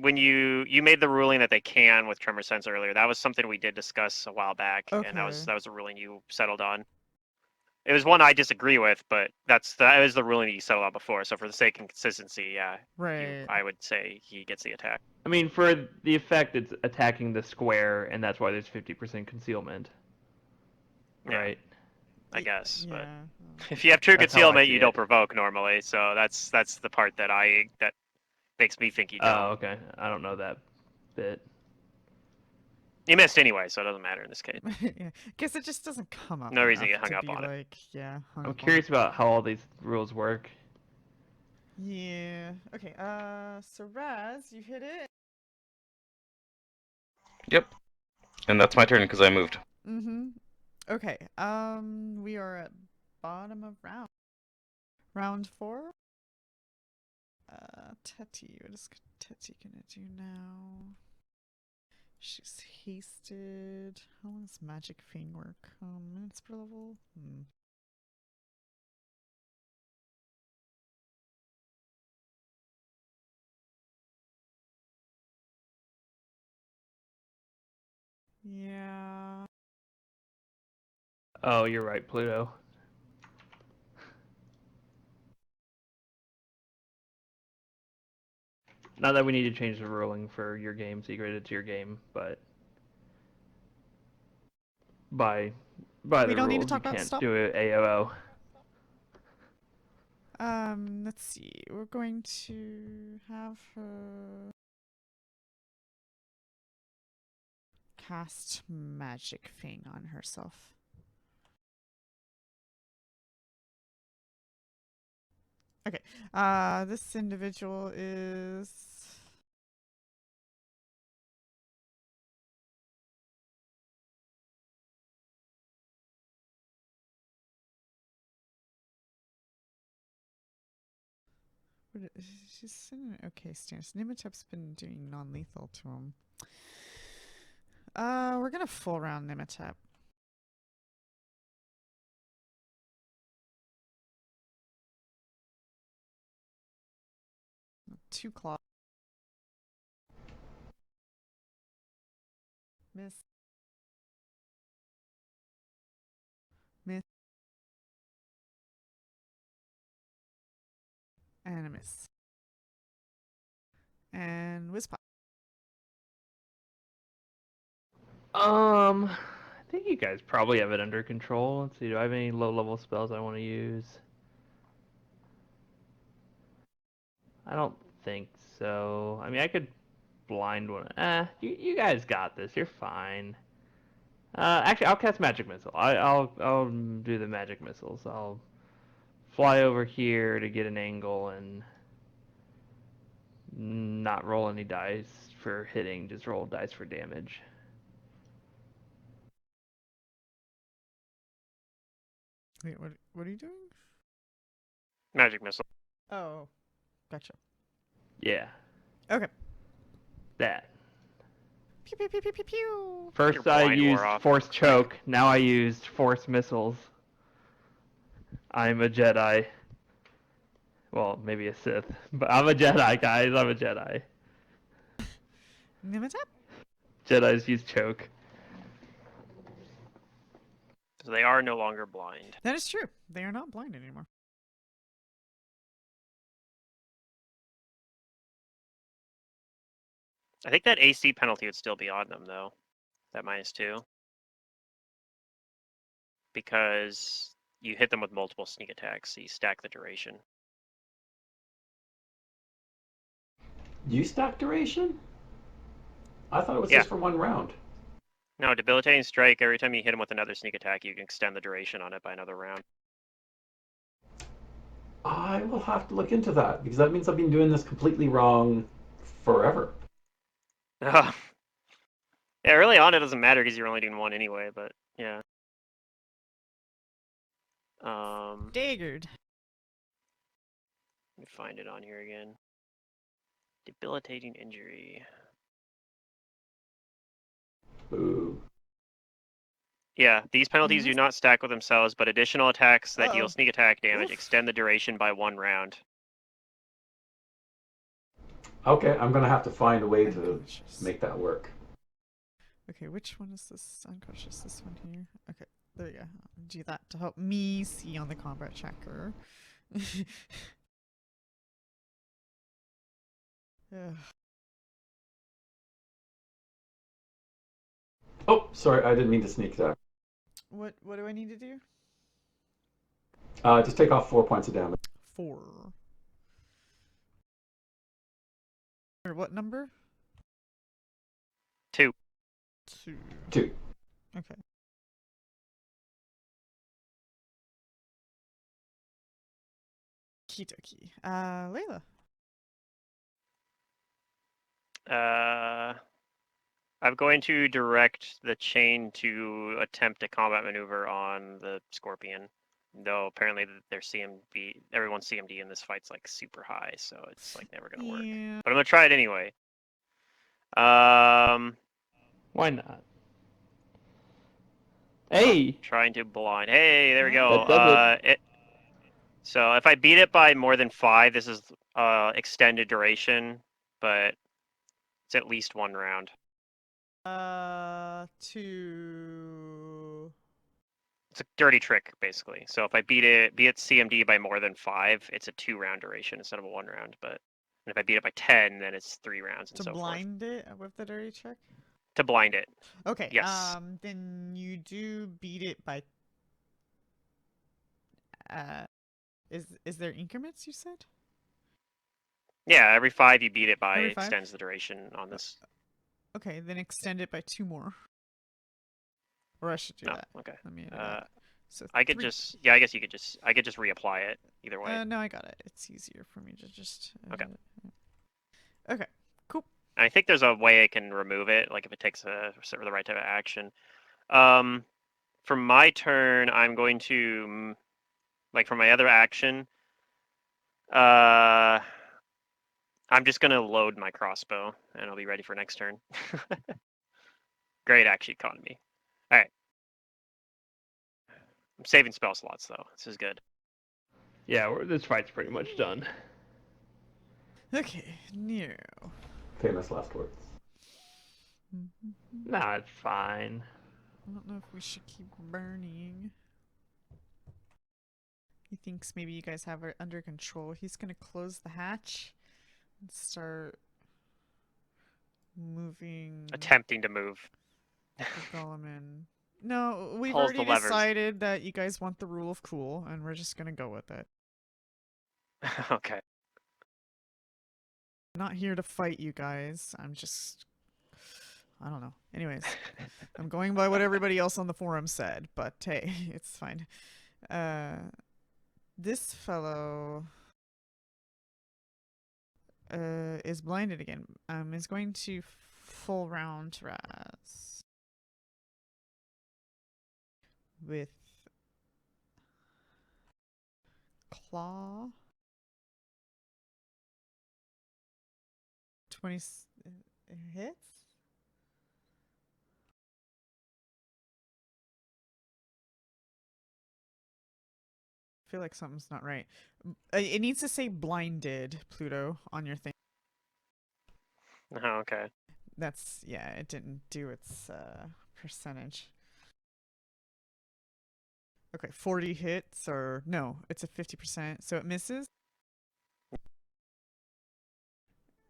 when you made the ruling that they can with tremor sense earlier, that was something we did discuss a while back, and that was Okay. a ruling you settled on. It was one I disagree with, but that is the ruling you settled on before. So for the sake of consistency, yeah, Right. I would say he gets the attack. I mean, for the effect, it's attacking the square, and that's why there's 50% concealment. Yeah. Right? I guess, but Yeah. if you have true That's how I concealment, see you it. don't provoke normally. So that's the part that makes me think you don't. Oh, okay. I don't know that bit. You missed anyway, so it doesn't matter in this case. Yeah. Guess it just doesn't come up No reason to enough get hung up be on it. like, yeah, hung I'm up on curious about how all these rules work. Yeah. Okay. So Raz, you hit it. Yep. And that's my turn because I moved. Mm-hmm. Okay. We are at bottom of round. Round 4. Teti, what is Teti gonna do now? She's hasted. How long does magic thing work? Minutes per level? Yeah. Oh, you're right, Pluto. Not that we need to change the ruling for your game, Secret, it's your game, but by We the don't need to rules, you talk about can't stop. do it AOO. Let's see. We're going to have her cast magic thing on herself. Okay. This individual is she's in an okay stance. Nimitep's been doing non-lethal to him. We're gonna full round Nimitep. Two claw. Miss. Miss. And a miss. And Wizpop. I think you guys probably have it under control. Let's see, do I have any low-level spells I want to use? I don't think so. I mean, I could blind one. You guys got this. You're fine. Actually, I'll cast Magic Missile. I'll do the Magic Missiles. I'll fly over here to get an angle and not roll any dice for hitting. Just roll dice for damage. Wait, what are you doing? Magic missile. Oh, gotcha. Yeah. Okay. That. Pew pew pew pew pew pew. First Your I blind wore used off. Force Choke. Now I used Force Missiles. I'm a Jedi. Well, maybe a Sith, but I'm a Jedi, guys. I'm a Jedi. Nimitep? Jedis use choke. So they are no longer blind. That is true. They are not blind anymore. I think that AC penalty would still be on them though. That -2. Because you hit them with multiple sneak attacks, so you stack the duration. You stack duration? I thought it was Yeah. just for one round. No, debilitating strike, every time you hit him with another sneak attack, you can extend the duration on it by another round. I will have to look into that because that means I've been doing this completely wrong forever. Yeah, early on it doesn't matter because you're only doing one anyway, but yeah. Daggered. Let me find it on here again. Debilitating injury. Ooh. Yeah, these penalties do not stack with themselves, but additional attacks that deal Uh-oh. sneak attack damage Oof. extend the duration by 1 round. Okay, I'm gonna have to find a way to Unconscious. make that work. Okay, which one is this? Unconscious. This one here. Okay. There you go. Do that to help me see on the combat tracker. Ugh. Oh, sorry, I didn't mean to sneak that. What do I need to do? Just take off 4 points of damage. 4. Or what number? 2. 2. 2. Okay. Okie Layla. I'm going to direct the chain to attempt a combat maneuver on the Scorpion. Though apparently their CMD, everyone's CMD in this fight's like super high, so it's like never gonna work. Yeah. But I'm gonna try it anyway. Why not? Hey, Trying to blind. Hey, there we go. that does it. So if I beat it by more than 5, this is extended duration, but it's at least 1 round. 2. It's a dirty trick, basically. So if I beat it CMD by more than 5, it's a 2-round duration instead of a 1 round. But if I beat it by 10, then it's 3 rounds and To so forth. blind it with the dirty trick? To blind it. Okay. Yes. Then you do beat it by. Is there increments you said? Yeah, every 5 you beat it by Every 5? extends the duration on this. Okay, then extend it by 2 more. Or I should do No, that. okay. Let me do that. So I could 3. just, yeah, I guess you could just, I could just reapply it either way. No, I got it. It's easier for me to just. Okay. Okay. Cool. And I think there's a way I can remove it, like if it takes the right type of action. For my turn, I'm going to, like for my other action, I'm just gonna load my crossbow, and I'll be ready for next turn. Great action economy. All right. I'm saving spell slots though. This is good. Yeah, this fight's pretty much done. Okay. New. Famous last words. Nah, it's fine. I don't know if we should keep burning. He thinks maybe you guys have it under control. He's gonna close the hatch and start moving Attempting to move. the golem in. No, we've Pulls the already levers. decided that you guys want the rule of cool, and we're just gonna go with it. Okay. I'm not here to fight you guys. I'm just. I don't know. Anyways, I'm going by what everybody else on the forum said, but hey, it's fine. This fellow is blinded again. Is going to full round raz with claw. 20 hits. I feel like something's not right. It needs to say blinded, Pluto, on your thing. Oh, okay. That's, yeah, it didn't do its percentage. Okay, 40 hits, or no, it's a 50%, so it misses.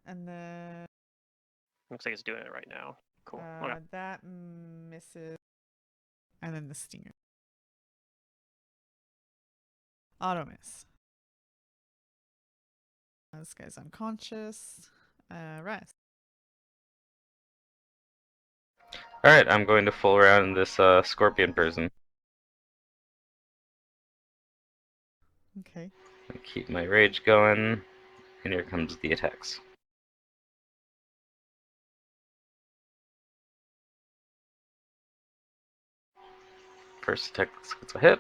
And then Looks like it's doing it right now. Cool. Okay. that misses. And then the stinger. Auto miss. This guy's unconscious. Rest. Alright, I'm going to full round this scorpion person. Okay. Keep my rage going, and here comes the attacks. First attack gets a hit.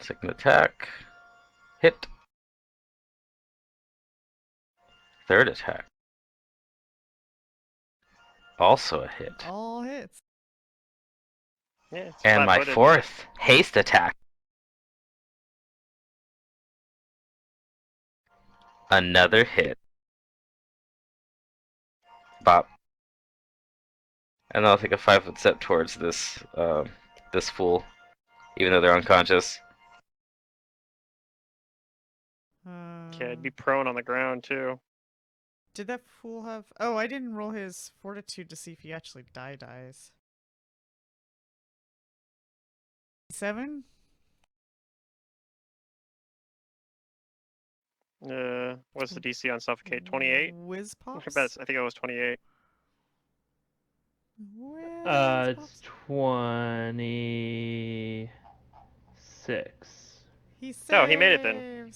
Second attack, hit. Third attack, also a hit. All hits. Yeah, it's And my flat-footed. fourth haste attack. Another hit. Bop. And I'll take a 5-foot step towards this fool, even though they're unconscious. Okay, I'd be prone on the ground too. Did that fool have... Oh, I didn't roll his fortitude to see if he actually dies. 7? What's the DC on suffocate? 28? Whiz pops? I think it was 28. Whiz It's pops? 26. He saves. No, he made it then.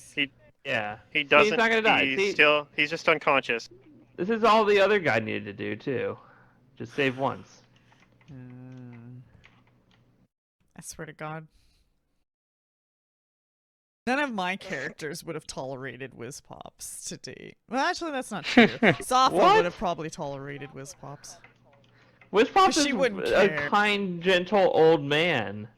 Yeah. He See, doesn't. he's not gonna die. He's See, he's just unconscious. this is all the other guy needed to do too. Just save once. I swear to God. None of my characters would have tolerated whiz pops to date. Well, actually, that's not true. Safa What? would have probably tolerated whiz pops. Wishpops She is wouldn't a care. kind, gentle old man.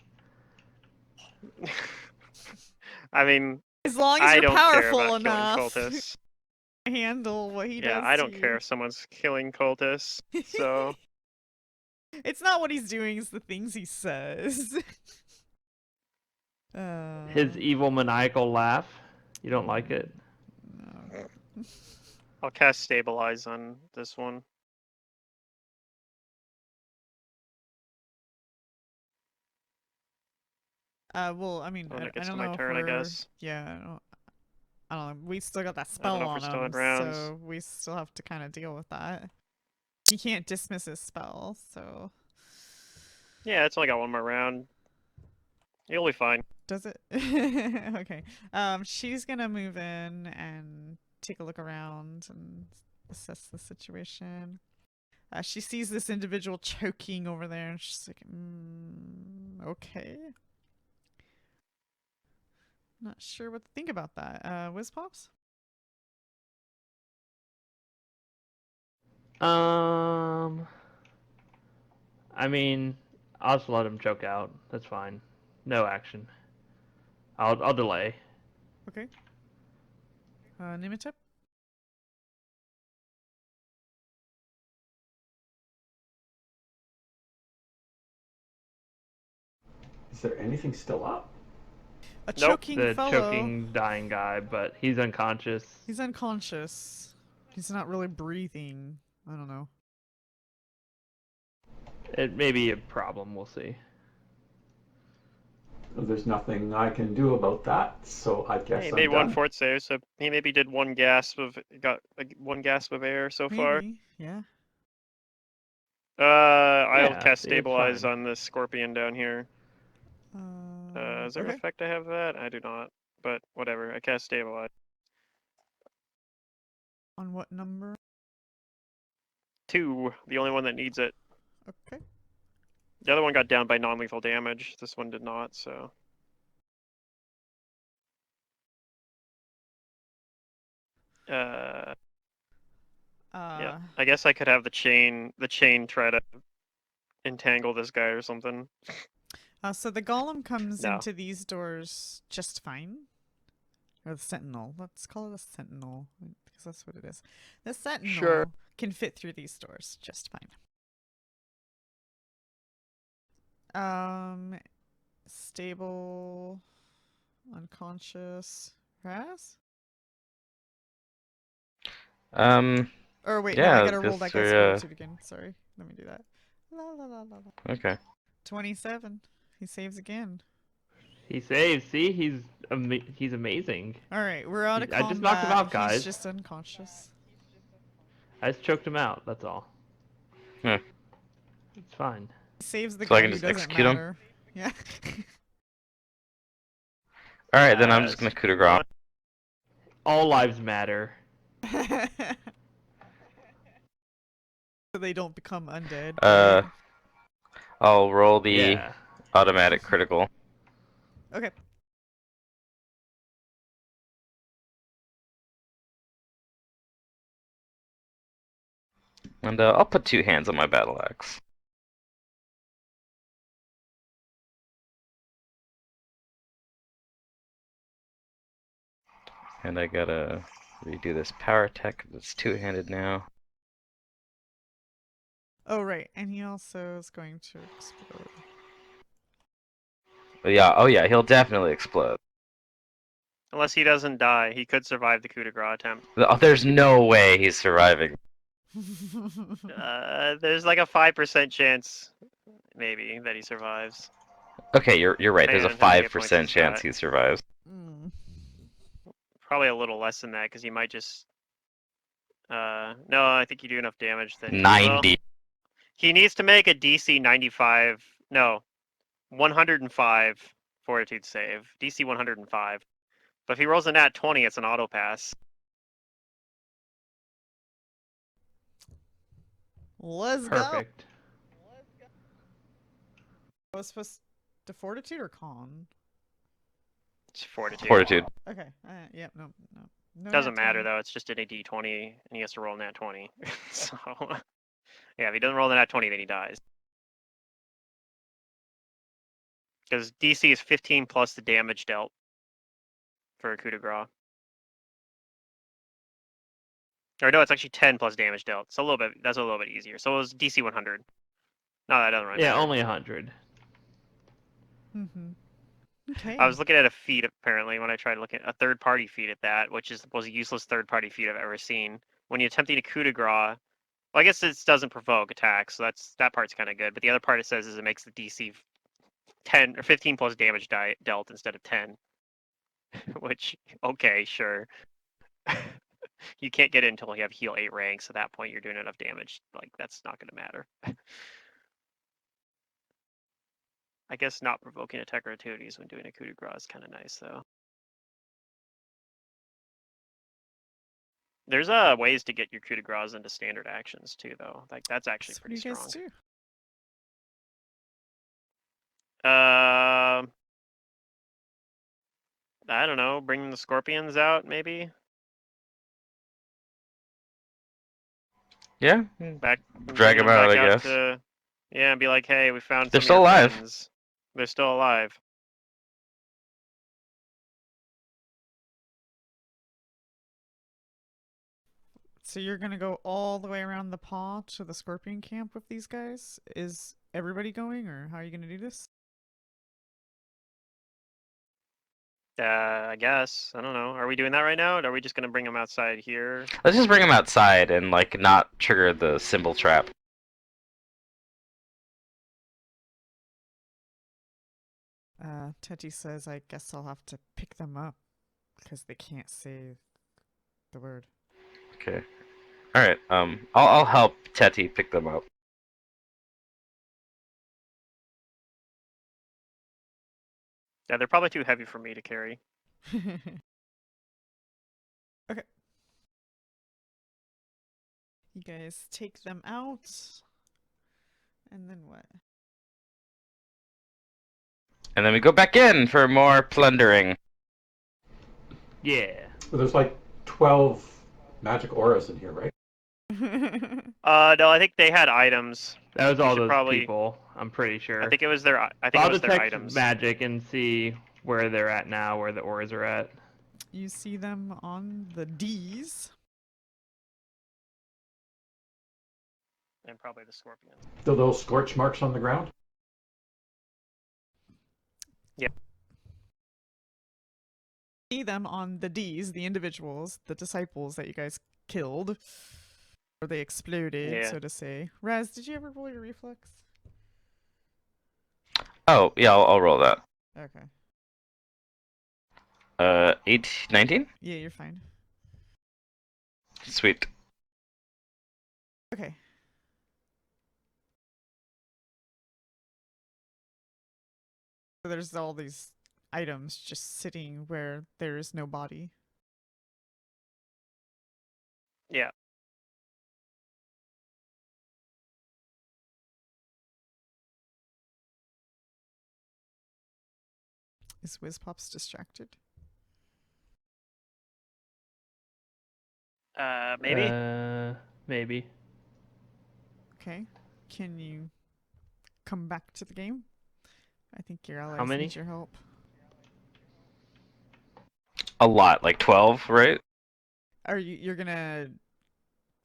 I mean, As long as I you're don't care powerful about enough killing cultists. to handle what he Yeah, does I to don't care you. if someone's killing cultists. So It's not what he's doing, it's the things he says. His evil maniacal laugh. You don't like it? No. I'll cast stabilize on this one. Well, I mean, When it I gets don't to my know if turn, I we're... guess. Yeah, I don't know. We still got that I don't spell know if on we're still him, in rounds. so we still have to kind of deal with that. He can't dismiss his spell, so... Yeah, it's only got one more round. You'll be fine. Does it? Okay. She's gonna move in and take a look around and assess the situation. She sees this individual choking over there, and she's like, okay. Not sure what to think about that. Whiz Pops? I mean, I'll just let him choke out. That's fine. No action. I'll delay. Okay. Nimitip? Is there anything still up? A Nope. choking The fellow. choking, dying guy, but he's unconscious. He's unconscious. He's not really breathing. I don't know. It may be a problem. We'll see. There's nothing I can do about that, so I guess He I'm made one done. fort save, so he maybe did one gasp of one gasp of air so far. Maybe, yeah. I'll Yeah, cast see, it's stabilize fine. on this scorpion down here. Is there an Okay. effect I have that? I do not. But whatever, I cast stabilize. On what number? 2, the only one that needs it. Okay. The other one got down by non-lethal damage. This one did not, so. Yeah. I guess I could have the chain try to entangle this guy or something. So the golem comes No. into these doors just fine. Or the sentinel. Let's call it a sentinel because that's what it is. The sentinel Sure. can fit through these doors just fine. Stable, unconscious, Raz? Or wait, no, I Yeah, gotta roll that guy's we're, fortitude again. Sorry, let me do that. La, la, la, la, la. okay. 27. He saves again. He saves. See, he's amazing. All right, we're out of I combat. just knocked him out, guys. He's just unconscious. I just choked him out. That's all. Hmm. It's fine. He saves the So I guy can who just doesn't execute him? matter. Yeah. Alright, then I'm Yes. just gonna coup de grace. All lives matter. So they don't become undead. Uh, right? I'll roll the Yeah. automatic critical. Okay. And I'll put 2 hands on my battle axe. And I gotta redo this power attack 'cause it's 2-handed now. Oh, right. And he also is going to explode. Yeah, oh yeah, he'll definitely explode. Unless he doesn't die, he could survive the coup de grace attempt. There's no way he's surviving. There's like a 5% chance, maybe, that he survives. Okay, you're right. There's a Depending on how many hit points 5% he's chance got. he survives. Mm. Probably a little less than that, because he might just... no, I think you do enough damage that... Well, 90. he needs to make a DC 95... No, 105 Fortitude save. DC 105. But if he rolls a nat 20, it's an auto pass. Let's go. Perfect. I was supposed to fortitude or con? It's Fortitude. Fortitude. Okay. Yeah. No. No. Doesn't nat matter 20. though. It's just in a D20, and he has to roll nat 20. So, yeah, if he doesn't roll the nat 20, then he dies. Because DC is 15 plus the damage dealt for a coup de grace. Or no, it's actually 10 plus damage dealt. So that's a little bit easier. So it was DC 100. No, that doesn't really Yeah, matter. only 100. Mm-hmm. Okay. I was looking at a feat apparently when I tried looking at a third-party feat at that, which was a useless third-party feat I've ever seen. When you're attempting a coup de grace, well, I guess it doesn't provoke attacks, so that part's kind of good. But the other part it says is it makes the DC 10 or 15 plus damage dealt instead of 10. Which, okay, sure. You can't get it until you have heal 8 ranks. At that point, you're doing enough damage. Like, that's not going to matter. I guess not provoking attack gratuities when doing a coup de grace is kind of nice, though. There's ways to get your coup de grace into standard actions, too, though. Like, that's actually So what pretty do you guys strong. do? I don't know. Bring the scorpions out, maybe? Yeah. Back, Drag bring him out, back I guess. to... Yeah, and be like, hey, we found They're some still of your alive. friends. They're still alive. So you're gonna go all the way around the paw to the scorpion camp with these guys? Is everybody going, or how are you gonna do this? I guess. I don't know. Are we doing that right now? Or are we just gonna bring them outside here? Let's just bring him outside and like not trigger the symbol trap. Teti says, I guess I'll have to pick them up because they can't say the word. Okay. All right. I'll help Teti pick them up. Yeah, they're probably too heavy for me to carry. Okay. You guys take them out. And then what? And then we go back in for more plundering. Yeah. Well, there's like 12 magic auras in here, right? No, I think they had items. That was We all should those probably- people. I'm pretty sure. I think it was their. I think I'll it was their detect items. magic and see where they're at now, where the auras are at. You see them on the D's. And probably the scorpions. So those scorch marks on the ground? See them on the D's, the individuals, the disciples that you guys killed. Or they exploded, Yeah. so to say. Raz, did you ever roll your reflex? Oh yeah, I'll roll that. Okay. 19? Yeah, you're fine. Sweet. Okay. So there's all these items just sitting where there is no body. Yeah. Is Wizpops distracted? Maybe. Maybe. Okay. Can you come back to the game? I think your allies many? need your help. A lot, like 12, right? Are you're gonna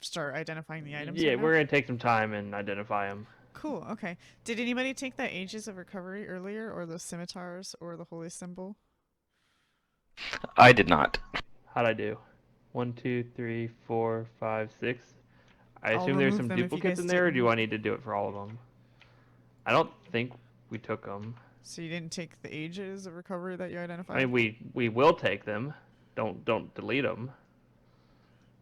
start identifying the items? Yeah, right now? we're gonna take some time and identify them. Cool. Okay. Did anybody take that Ages of Recovery earlier, or the scimitars, or the holy symbol? I did not. How'd I do? 1, 2, 3, 4, 5, 6. I I'll assume there's remove some them if you duplicates guys in there, or do didn't. I need to do it for all of them? I don't think we took them. So you didn't take the Ages of Recovery that you identified? I mean, we will take them. Don't delete them.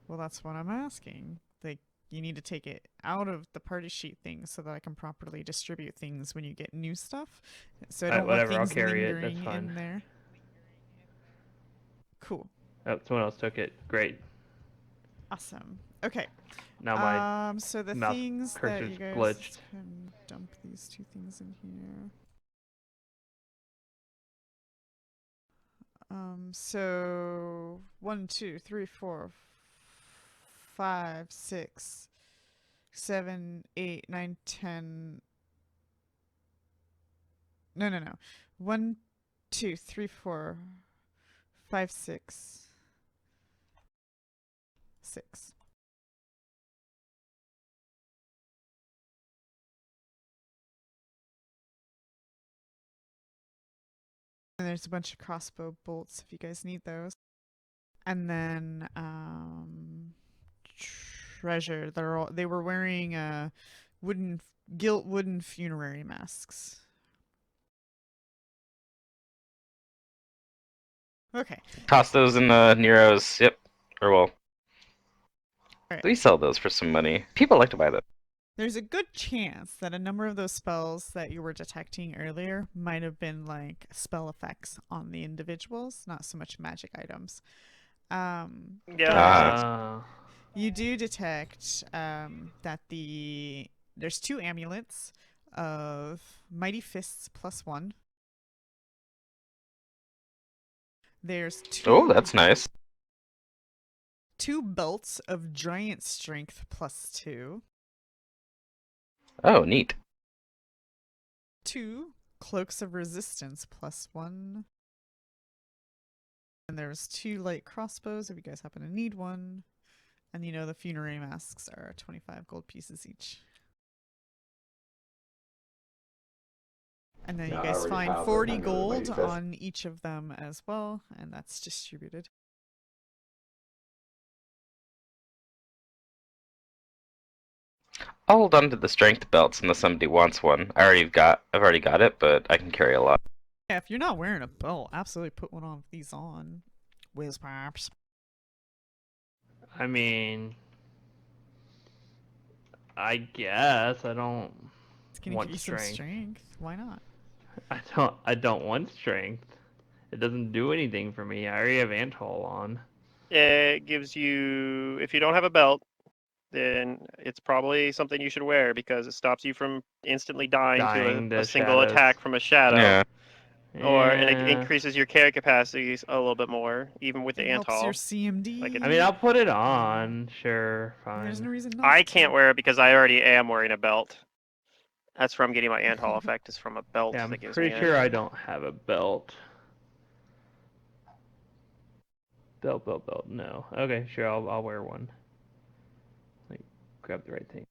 Well, that's what I'm asking. Like, you need to take it out of the party sheet thing so that I can properly distribute things when you get new stuff. So I don't want Whatever, I'll things carry it. That's lingering fine. in there. Cool. Oh, someone else took it. Great. Awesome. Okay. Now my So the mouse things that cursor's you guys glitched. can dump these two things in here. So 1, 2, 3, 4, 5, 6, 7, 8, 9, 10. No. 1, 2, 3, 4, 5, 6. 6. And there's a bunch of crossbow bolts if you guys need those. And then treasure. They were wearing gilt wooden funerary masks. Okay. Toss those in Nero's. Yep. Or well, Alright. we sell those for some money. People like to buy those. There's a good chance that a number of those spells that you were detecting earlier might have been like spell effects on the individuals, not so much magic items. Yeah. Ah. You do detect that there's 2 amulets of Mighty Fists +1. There's 2. Oh, that's nice. 2 belts of Giant Strength +2. Oh, neat. 2 Cloaks of Resistance +1. And there's 2 light crossbows if you guys happen to need one. And the funerary masks are 25 gold pieces each. And then Yeah, you I guys already find have 40 under the Mighty gold Fist. on each of them as well, and that's distributed. I'll hold on to the strength belts unless somebody wants one. I've already got it, but I can carry a lot. Yeah, if you're not wearing a belt, absolutely put one of these on. Whiz pops. I mean, I guess I don't It's gonna want give you some strength. strength. Why not? I don't want strength. It doesn't do anything for me. I already have Antol on. It gives you, if you don't have a belt, then it's probably something you should wear because it stops you from instantly dying Dying to to a single shadows. attack from a shadow. Yeah. And it Yeah. increases your carry capacities a little bit more, even with the It helps your Antol. CMD. Like I mean, I'll put it on. Sure, There's fine. no reason not I to. can't wear it because I already am wearing a belt. That's from getting my Antol effect, is from a belt Yeah, I'm that gives pretty me sure it. I don't have a belt. Belt. No. Okay, sure. I'll wear one. Like, grab the right thing.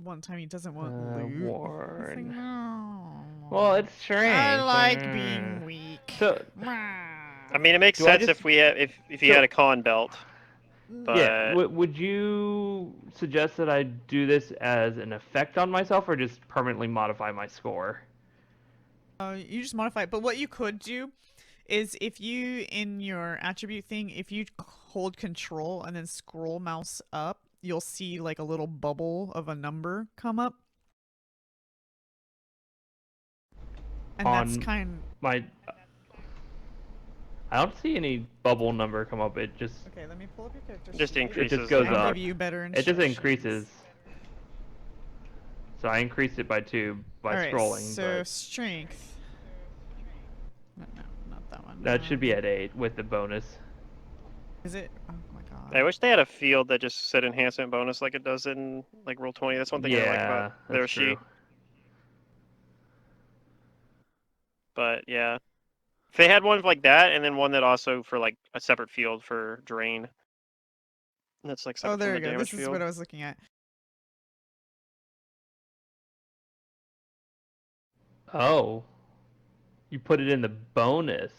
One time he doesn't want loot. It's like, Worn. no. Well, it's strength. I like being weak. So, I mean, it makes Do I sense just- if you So- had a con belt. But yeah. Would you suggest that I do this as an effect on myself, or just permanently modify my score? You just modify it. But what you could do is if you, in your attribute thing, if you hold control and then scroll mouse up, you'll see like a little bubble of a number come up. And that's On kind My. I don't see any bubble number come up. It just Okay, let me pull up your character Just sheet. increases just goes the I'll up. give you better It just instructions. increases. So I increased it by 2 by Alright, scrolling, so but strength. No, not that one. that should be at 8 with the bonus. Is it? Oh my god. I wish they had a field that just said enhancement bonus like it does in like Roll20. That's one thing I like about their that's sheet. true. But yeah, if they had one like that, and then one that also for like a separate field for drain, That's like Oh, separate there from you the go. damage This is field. what I was looking at. Oh. You put it in the bonus.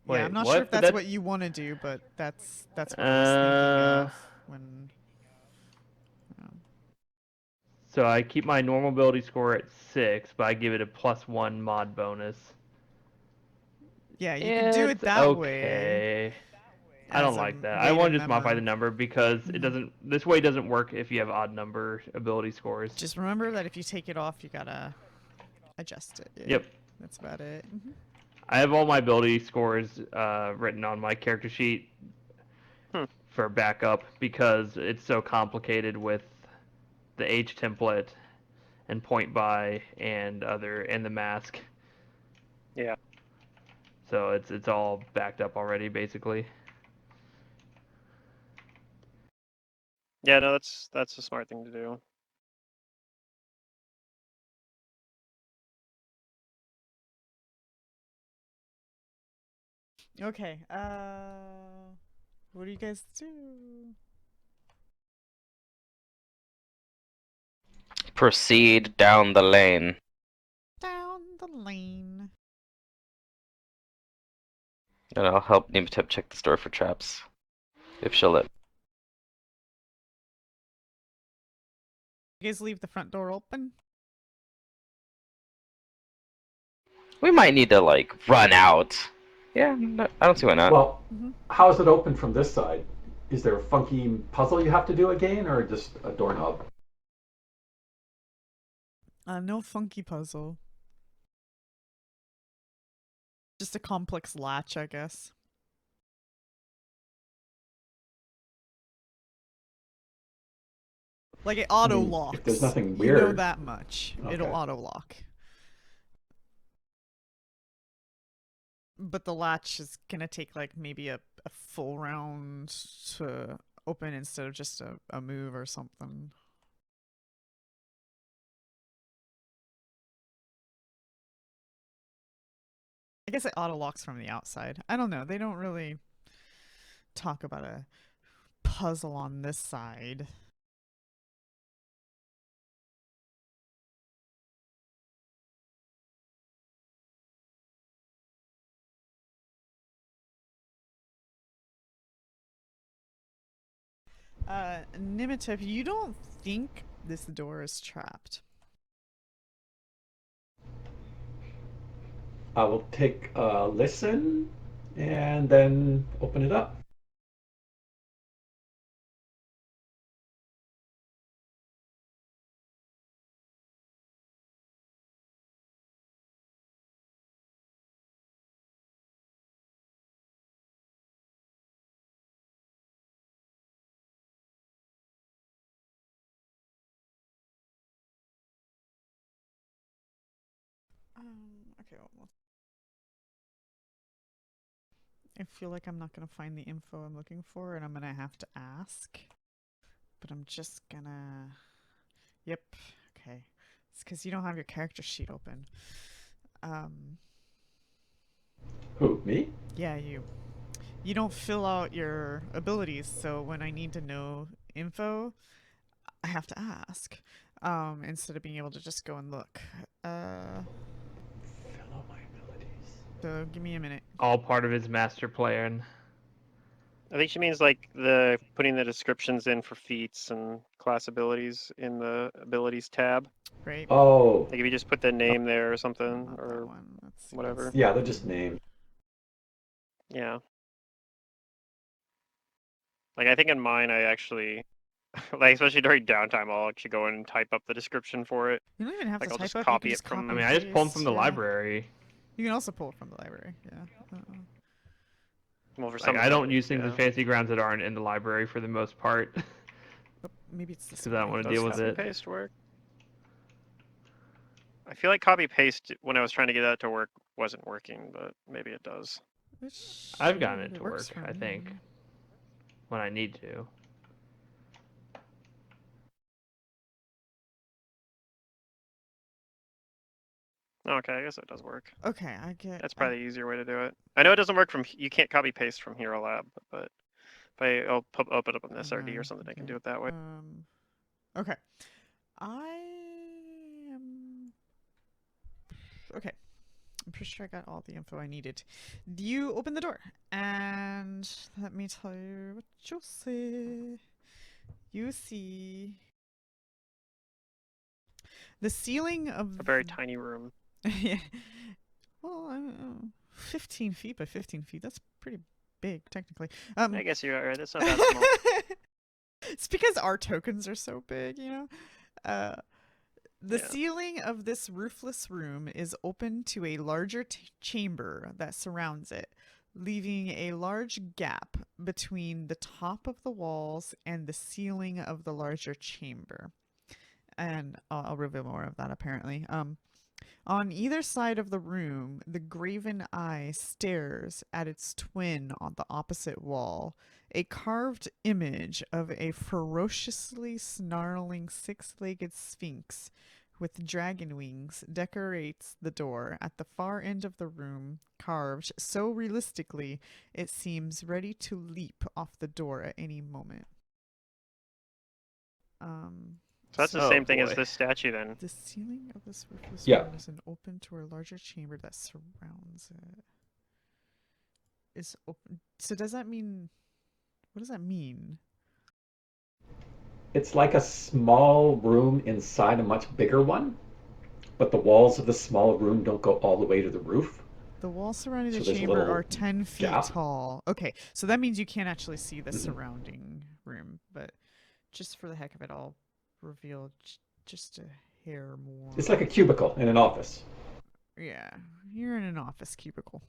Yeah, Wait, I'm not sure if what? But that's that's what you want to do, but that's what I was thinking uh. of when. So I keep my normal ability score at 6, but I give it a +1 mod bonus. Yeah, you could do it It's that way okay. I don't as a like that. I way to want to just modify the memo. number because it Mhm. doesn't. This way doesn't work if you have odd number ability scores. Just remember that if you take it off, you gotta adjust it. Yeah, Yep. that's about it. I have all my ability scores written on my character sheet Hmm. for backup because it's so complicated with the H template and point by and the mask. Yeah. So it's all backed up already basically. Yeah, no, that's a smart thing to do. Okay. What do you guys do? Proceed down the lane. Down the lane. And I'll help Nematep check the store for traps. If she'll let. You guys leave the front door open? We might need to, like, run out. Yeah, no, I don't see why not. Well, Mhm. how is it open from this side? Is there a funky puzzle you have to do again, or just a doorknob? No funky puzzle. Just a complex latch, I guess. Like it I auto mean, locks. if there's nothing You know weird, that much. It'll okay. auto lock. But the latch is gonna take like maybe a full round to open instead of just a move or something. I guess it auto locks from the outside. I don't know. They don't really talk about a puzzle on this side. Nimitip, you don't think this door is trapped? I will take a listen and then open it up. Okay, I feel like I'm not gonna find the info I'm looking for, and I'm gonna have to ask. But I'm just gonna. Yep. Okay. It's because you don't have your character sheet open. Who, me? Yeah, you. You don't fill out your abilities, so when I need to know info, I have to ask. Instead of being able to just go and look. Fill out my abilities. So give me a minute. All part of his master plan. I think she means like the putting the descriptions in for feats and class abilities in the abilities tab. Right. Oh, Like if you just put the name there or No, something not that or one. Let's see. whatever. yeah, they're just named. Yeah. Like I think in mine I actually like especially during downtime I'll actually go in and type up the description for it. You don't even have Like to I'll type just up. You copy can it just from copy I mean, and I just pulled them from paste, the yeah. library. You can also pull it from the library. Yeah. well for Like, some I don't abilities, use things in yeah. fancy grounds that aren't in the library for the most part. Oh, maybe it's this Because I don't way. want to Does deal with copy it. paste work? I feel like copy paste when I was trying to get that to work wasn't working, but maybe it does. I've gotten it It to works work, for I think, me. when I need to. Okay, I guess it does work. Okay, I get. That's probably the easier way to do it. I know it doesn't work from you can't copy paste from Hero Lab, but I'll open up an SRD or something. I can Okay. do it that way. Okay. I am okay. I'm pretty sure I got all the info I needed. You open the door, and let me tell you what you'll see. You see the ceiling of A very tiny room. yeah. Well, I don't know. 15 feet by 15 feet. That's pretty big, technically. I guess you're right. It's not that small. It's because our tokens are so big, you know? The Yeah. ceiling of this roofless room is open to a larger chamber that surrounds it, leaving a large gap between the top of the walls and the ceiling of the larger chamber. And I'll reveal more of that apparently. On either side of the room, the graven eye stares at its twin on the opposite wall. A carved image of a ferociously snarling six-legged sphinx with dragon wings decorates the door at the far end of the room, carved so realistically it seems ready to leap off the door at any moment. So that's the Oh, same thing as boy. this statue then. The ceiling of this roofless Yeah. room is an open to a larger chamber that surrounds it. Is open. So does that mean? What does that mean? It's like a small room inside a much bigger one, but the walls of the small room don't go all the way to the roof. The walls surrounding So the there's a chamber little are 10 feet gap. tall. Okay, so that means you can't actually see the Mhm. surrounding room, but just for the heck of it, I'll reveal just a hair more. It's like a cubicle in an office. Yeah, you're in an office cubicle.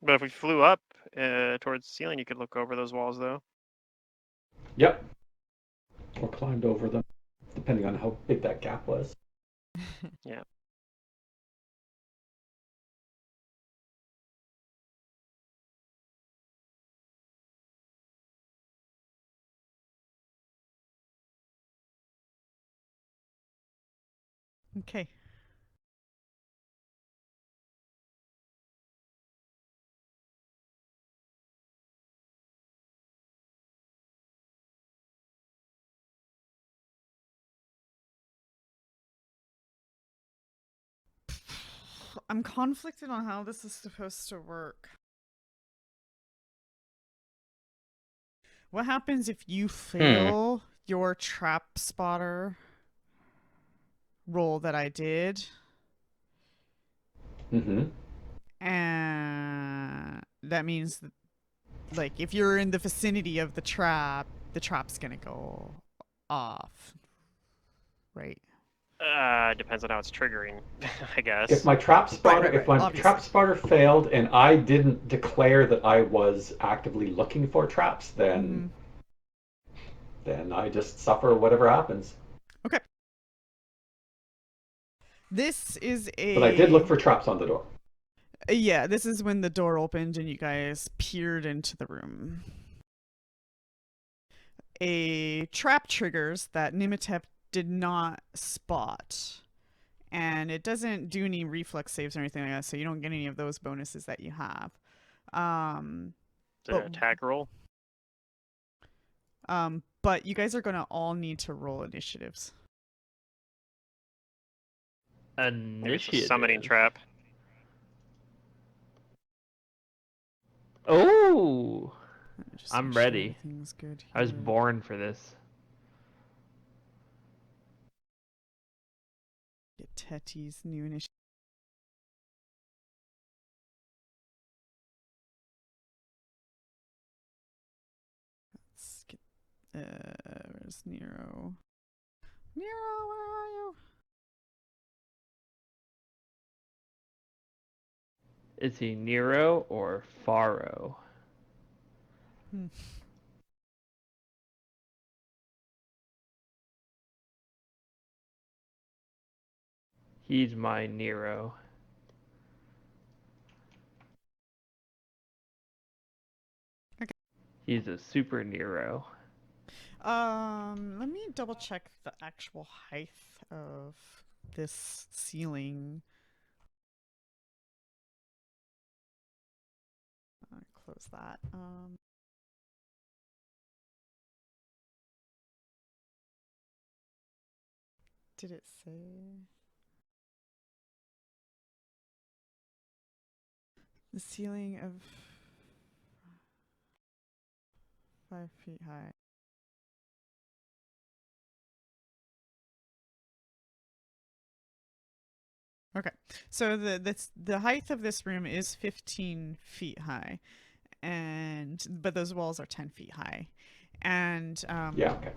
But if we flew up towards the ceiling, you could look over those walls though. Yep. Or climbed over them, depending on how big that gap was. Yeah. Okay. I'm conflicted on how this is supposed to work. What happens if you fail your trap spotter roll that I did? Mm-hmm. And that means that, like, if you're in the vicinity of the trap's gonna go off. Right? Depends on how it's triggering, I guess. If my trap spotter, right, if my obviously. trap spotter failed and I didn't declare that I was actively looking for traps, then I just suffer whatever happens. Okay. This is a. But I did look for traps on the door. Yeah, this is when the door opened and you guys peered into the room. A trap triggers that Nimitep did not spot. And it doesn't do any reflex saves or anything like that, so you don't get any of those bonuses that you have. Is it an attack roll? But you guys are gonna all need to roll initiatives. Maybe it's a Initiative. summoning trap. Oh, Just I'm make sure ready. everything's good I was here. born for this. Get Teti's new initiative. Let's get. Where's Nero? Nero, where are you? Is he Nero or Faro? He's my Nero. Okay. He's a super Nero. Let me double check the actual height of this ceiling. close that. Did it say? The ceiling of 5 feet high. Okay, so the height of this room is 15 feet high, but those walls are 10 feet high, and Yeah, okay.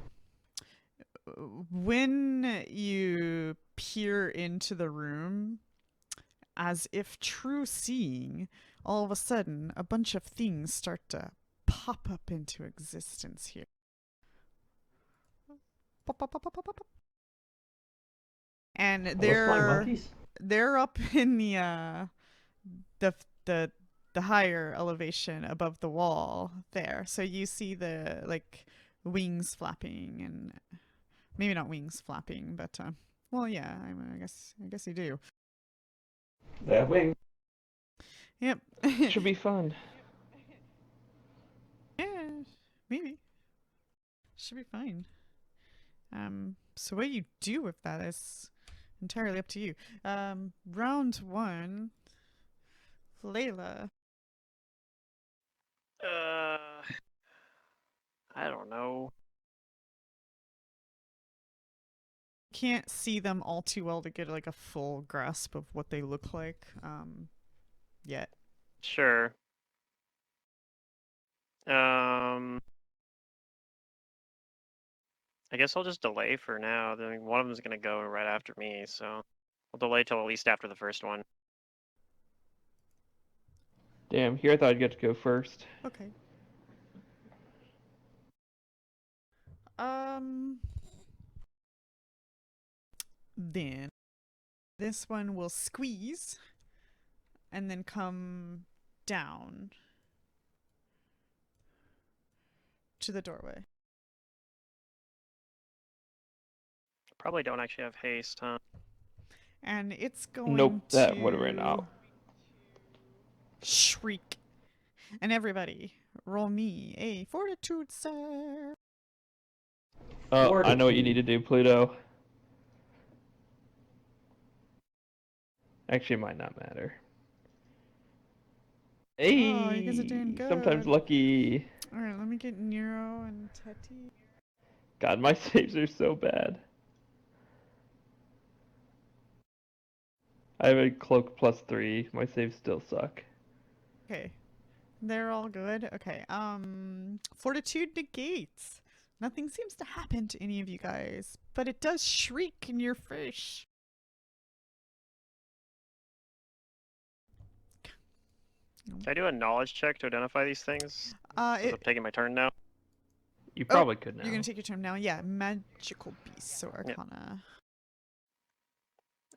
when you peer into the room, as if true seeing, all of a sudden a bunch of things start to pop up into existence here. Pop, pop, pop, pop, pop, pop. And Are those flying monkeys? they're up in the the higher elevation above the wall there. So you see the like wings flapping, and maybe not wings flapping, but well, yeah, I guess you do. They have wings. Yep. Should be fun. Yeah, maybe. Should be fine. So what you do with that is entirely up to you. Round 1, Layla. I don't know. Can't see them all too well to get like a full grasp of what they look like yet. Sure. I guess I'll just delay for now. I mean, one of them's gonna go right after me, so I'll delay till at least after the first one. Damn, here I thought I'd get to go first. Okay. Then this one will squeeze and then come down to the doorway. Probably don't actually have haste, huh? And it's going Nope, to that would have ran out. shriek. And everybody, roll me a fortitude save. Oh, I know what you need to do, Pluto. Actually, it might not matter. Hey, Oh, you guys are doing good. sometimes lucky. All right, let me get Nero and Teti. God, my saves are so bad. I have a cloak +3. My saves still suck. Okay, they're all good. Okay, fortitude negates. Nothing seems to happen to any of you guys, but it does shriek in your face. Can I do a knowledge check to identify these things? Since I'm taking my turn now. You probably could now. You're gonna take your turn now. Yeah, magical beasts or Yep. arcana.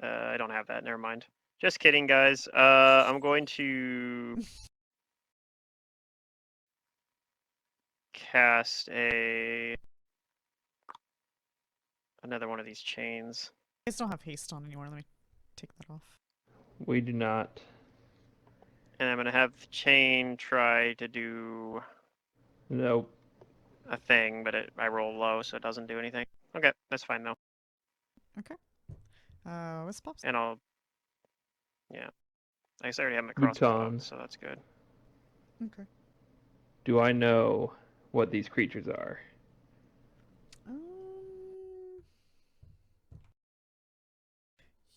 I don't have that. Never mind. Just kidding, guys. I'm going to cast another one of these chains. I guess don't have haste on anymore. Let me take that off. We do not. And I'm going to have the chain try to do Nope. a thing, but I roll low, so it doesn't do anything. Okay, that's fine though. What's pops? And yeah. I guess I already have my crossbow Luton. out, so that's good. Okay. Do I know what these creatures are?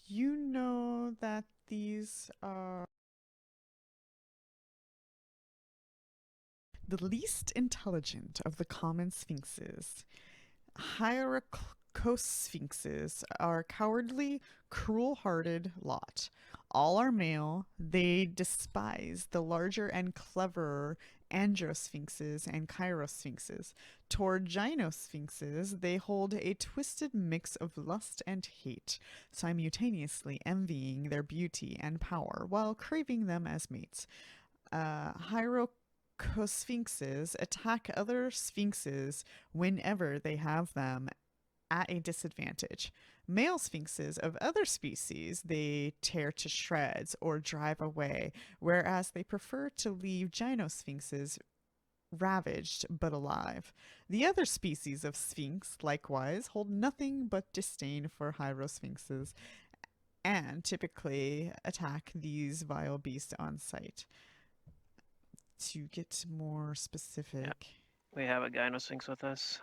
You know that these are the least intelligent of the common sphinxes. Hierarchosphinxes are a cowardly, cruel-hearted lot. All are male. They despise the larger and cleverer androsphinxes and chirosphinxes. Toward gynosphinxes, they hold a twisted mix of lust and hate, simultaneously envying their beauty and power while craving them as mates. Hierarchosphinxes attack other sphinxes whenever they have them at a disadvantage. Male sphinxes of other species they tear to shreds or drive away, whereas they prefer to leave gynosphinxes ravaged but alive. The other species of sphinx, likewise, hold nothing but disdain for hierosphinxes and typically attack these vile beasts on sight. To get more specific, We have a Gynosphinx with us.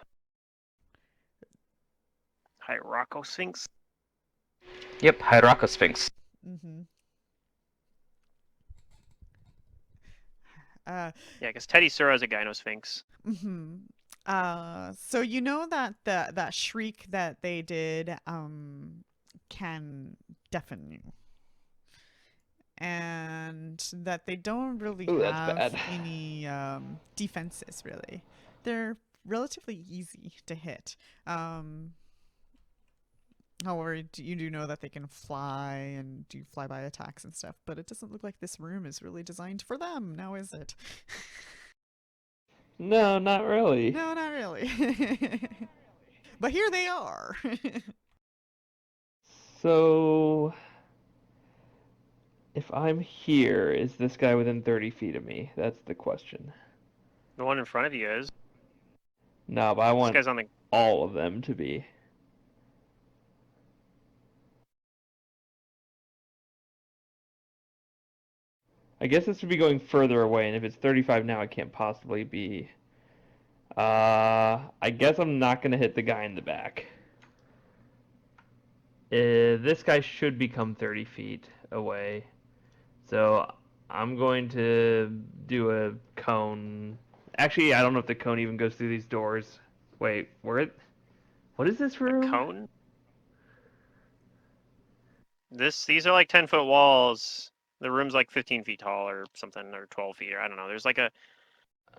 Hyrocosphinx. Yep, Hyrocosphinx. mm-hmm. uh, Yeah, because Teddy Sura is a Gynosphinx. mm-hmm. So you know that that shriek that they did can deafen you, and that they don't really Ooh, that's have bad. any defenses really. They're relatively easy to hit. However, you do know that they can fly and do flyby attacks and stuff, but it doesn't look like this room is really designed for them, now is it? No, not really. No, not really. But here they are. So, if I'm here, is this guy within 30 feet of me? That's the question. The one in front of you is. No, but I This want guy's on the. all of them to be. I guess this would be going further away, and if it's 35 now, it can't possibly be. I guess I'm not going to hit the guy in the back. This guy should become 30 feet away. So I'm going to do a cone. Actually, I don't know if the cone even goes through these doors. Wait, what is this A room? cone? These are like 10-foot walls. The room's like 15 feet tall or something, or 12 feet, or I don't know. There's like a.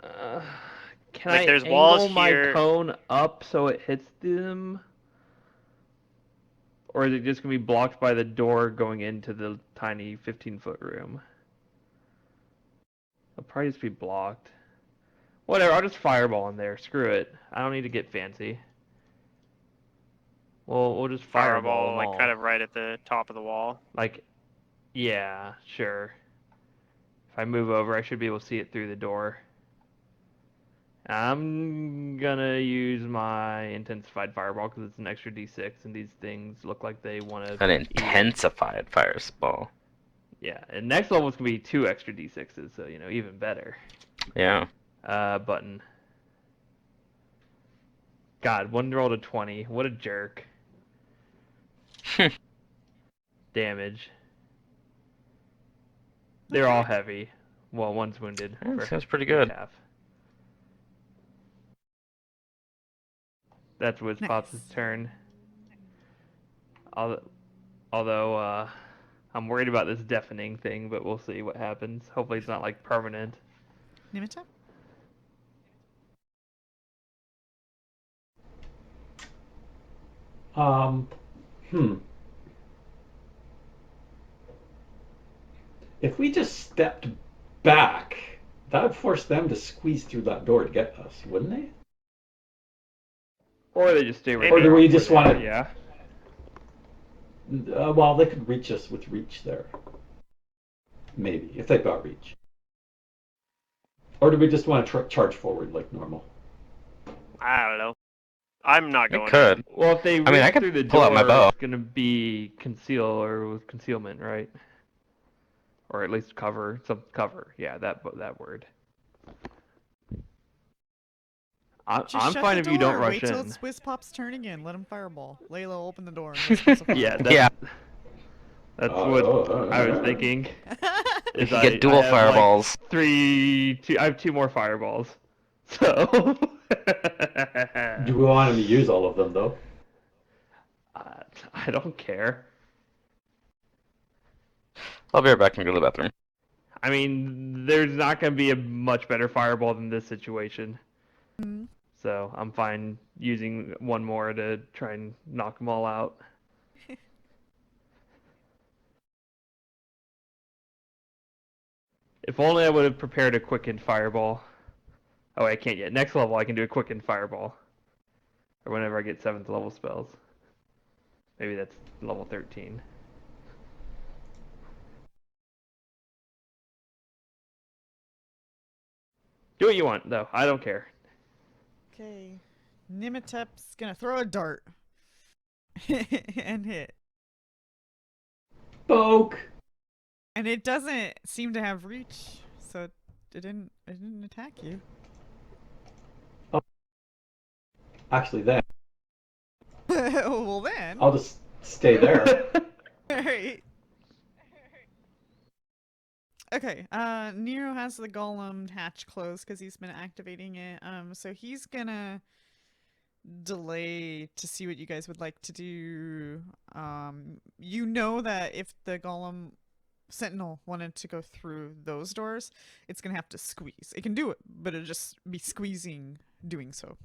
Uh, can Like I there's walls angle my here. cone up so it hits them? Or is it just going to be blocked by the door going into the tiny 15-foot room? It'll probably just be blocked. Whatever, I'll just fireball in there. Screw it. I don't need to get fancy. We'll just fireball Fireball, them like kind all. of right at the top of the wall. Like, yeah, sure. If I move over, I should be able to see it through the door. I'm gonna use my intensified fireball because it's an extra d6, and these things look like they want to An eat it. intensified fireball. Yeah, and next level is gonna be 2 extra d6s, so even better. Yeah. Button. God, one rolled a 20. What a jerk. Damage. They're all heavy. Well, one's wounded. That sounds pretty for good. half. That's Wizpop's Nice. turn. Although, I'm worried about this deafening thing, but we'll see what happens. Hopefully it's not, like, permanent. Nimita? Um, hmm. If we just stepped back, that would force them to squeeze through that door to get us, wouldn't they? Or they just stay right Or do there. we just where they wanna- are, Yeah. Well, they could reach us with reach there. Maybe, if they've got reach. Or do we just want to charge forward like normal? I don't know. I'm not It going could. in. Well, if they I mean, I reach could through the pull door, out my bow. it's gonna be conceal or with concealment, right? Or at least cover. Some cover. Yeah, that word. I'm Just shut fine the if door. you don't rush Wait till in. it's Wizpop's turn again. Let him fireball. Layla, open the door. And Wizpop's will Yeah, fireball. Yeah. that's what I was thinking. You Is can get I dual have fireballs. like I have 2 more fireballs. So Do we want him to use all of them though? I don't care. I'll be right back and go to the bathroom. I mean, there's not going to be a much better fireball than this situation. Mhm. So I'm fine using one more to try and knock them all out. If only I would have prepared a quickened fireball. Oh, I can't yet. Next level, I can do a quickened fireball. or whenever I get 7th level spells. Maybe that's level 13. Do what you want, though. I don't care. Okay. Nimitep's gonna throw a dart. And hit. Poke! And it doesn't seem to have reach, so it didn't attack you. Actually, then, Well then. I'll just stay there. Alright. Okay, Nero has the golem hatch closed because he's been activating it. So he's gonna delay to see what you guys would like to do. You know that if the golem sentinel wanted to go through those doors, it's gonna have to squeeze. It can do it, but it'll just be squeezing doing so.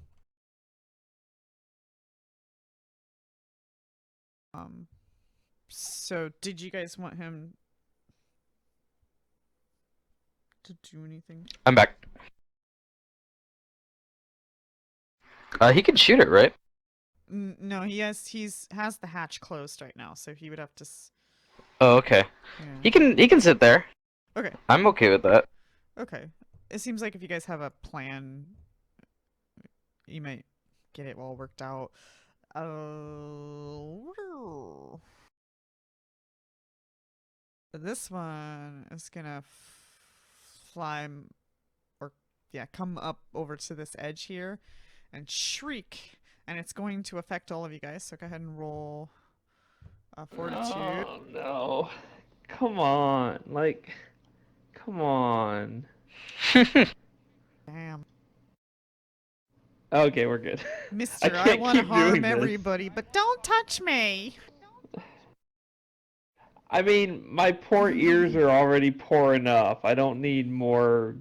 So did you guys want him to do anything? I'm back. He can shoot it, right? No, he's has the hatch closed right now, so he would have to. Oh, okay. Yeah. He can sit there. Okay. I'm okay with that. Okay. It seems like if you guys have a plan, you might get it all worked out. This one is gonna fly, or yeah, come up over to this edge here and shriek, and it's going to affect all of you guys. So go ahead and roll fortitude. Oh no! Come on, like, come on. Damn, Okay, we're good. Mister, I can't want to keep doing harm this. everybody, but don't touch me. I mean, my poor ears are already poor enough. I don't need more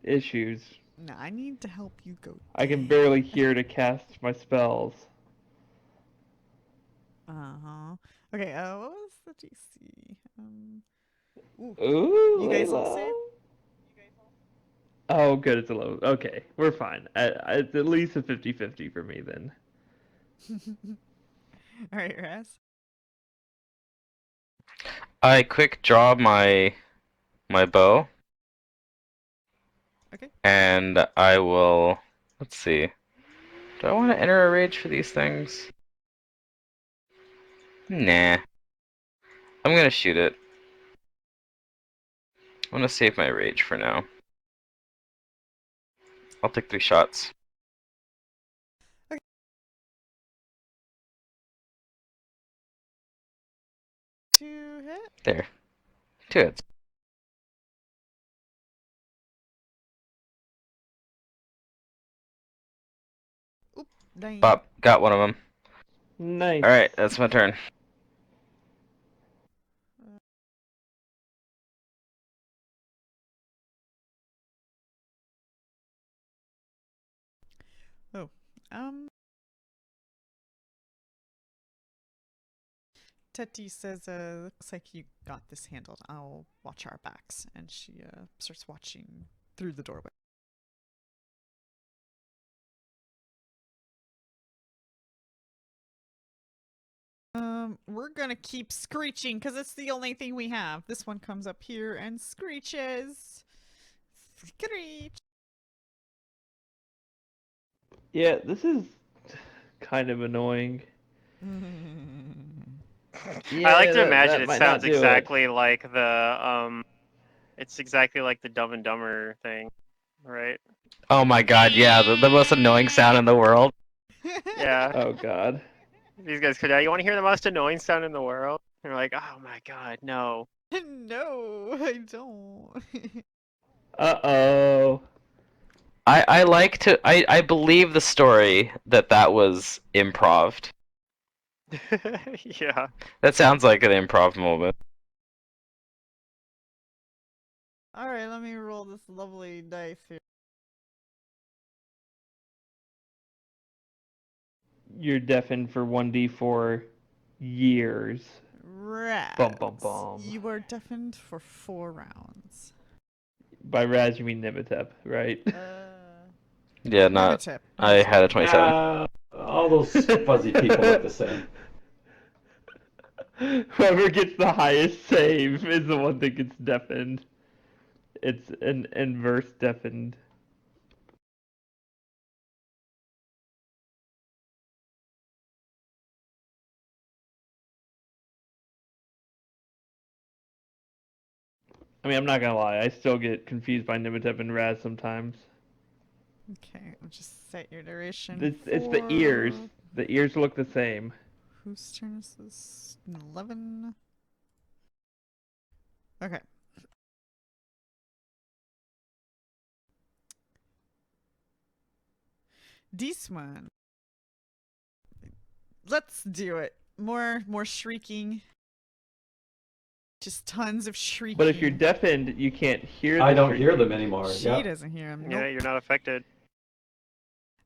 issues. No, I need to help you go. I can barely hear to cast my spells. Uh-huh. Okay, what was the DC? Ooh. Ooh, You guys all Layla. save? Oh, good, it's a low. Okay, we're fine. It's at least a 50-50 for me then. Alright, Raz. I quick draw my bow. Okay. And I will. Let's see. Do I want to enter a rage for these things? Nah. I'm gonna shoot it. I'm gonna save my rage for now. I'll take 3 shots. To hit. There. 2 hits. Dang. Bop. Got one of them. Nice. Alright, that's my turn. Oh. Teti says, looks like you got this handled. I'll watch our backs. And she starts watching through the doorway. We're gonna keep screeching because it's the only thing we have. This one comes up here and screeches. Screech. Yeah, this is kind of annoying. Yeah, I like to that imagine it might not sounds do it. exactly like the it's exactly like the Dumb and Dumber thing, right? Oh my god, yeah, the most annoying sound in the world. Yeah. Oh god. These guys could. You want to hear the most annoying sound in the world? They're like, oh my god, no. No, I don't. Uh-oh. I like to. I believe the story that was improved. Yeah. That sounds like an improv moment. Alright, let me roll this lovely dice here. You're deafened for 1d4 years. Raz. Bum, bum, bum. You are deafened for 4 rounds. By Raz, you mean Nimitep, right? Yeah, not. Nimitep. I had a 27. Oh All those fuzzy people look the same. Whoever gets the highest save is the one that gets deafened. It's an inverse deafened. I mean, I'm not gonna lie, I still get confused by Nimitep and Raz sometimes. Okay, I'll just set your duration. It's the ears. for- The ears look the same. Whose turn is this? 11. Okay. This one. Let's do it. More shrieking. Just tons of shrieking. But if you're deafened, you can't hear I the don't hear them shrieking. anymore. She Yeah. doesn't hear him. Yeah, Nope. you're not affected.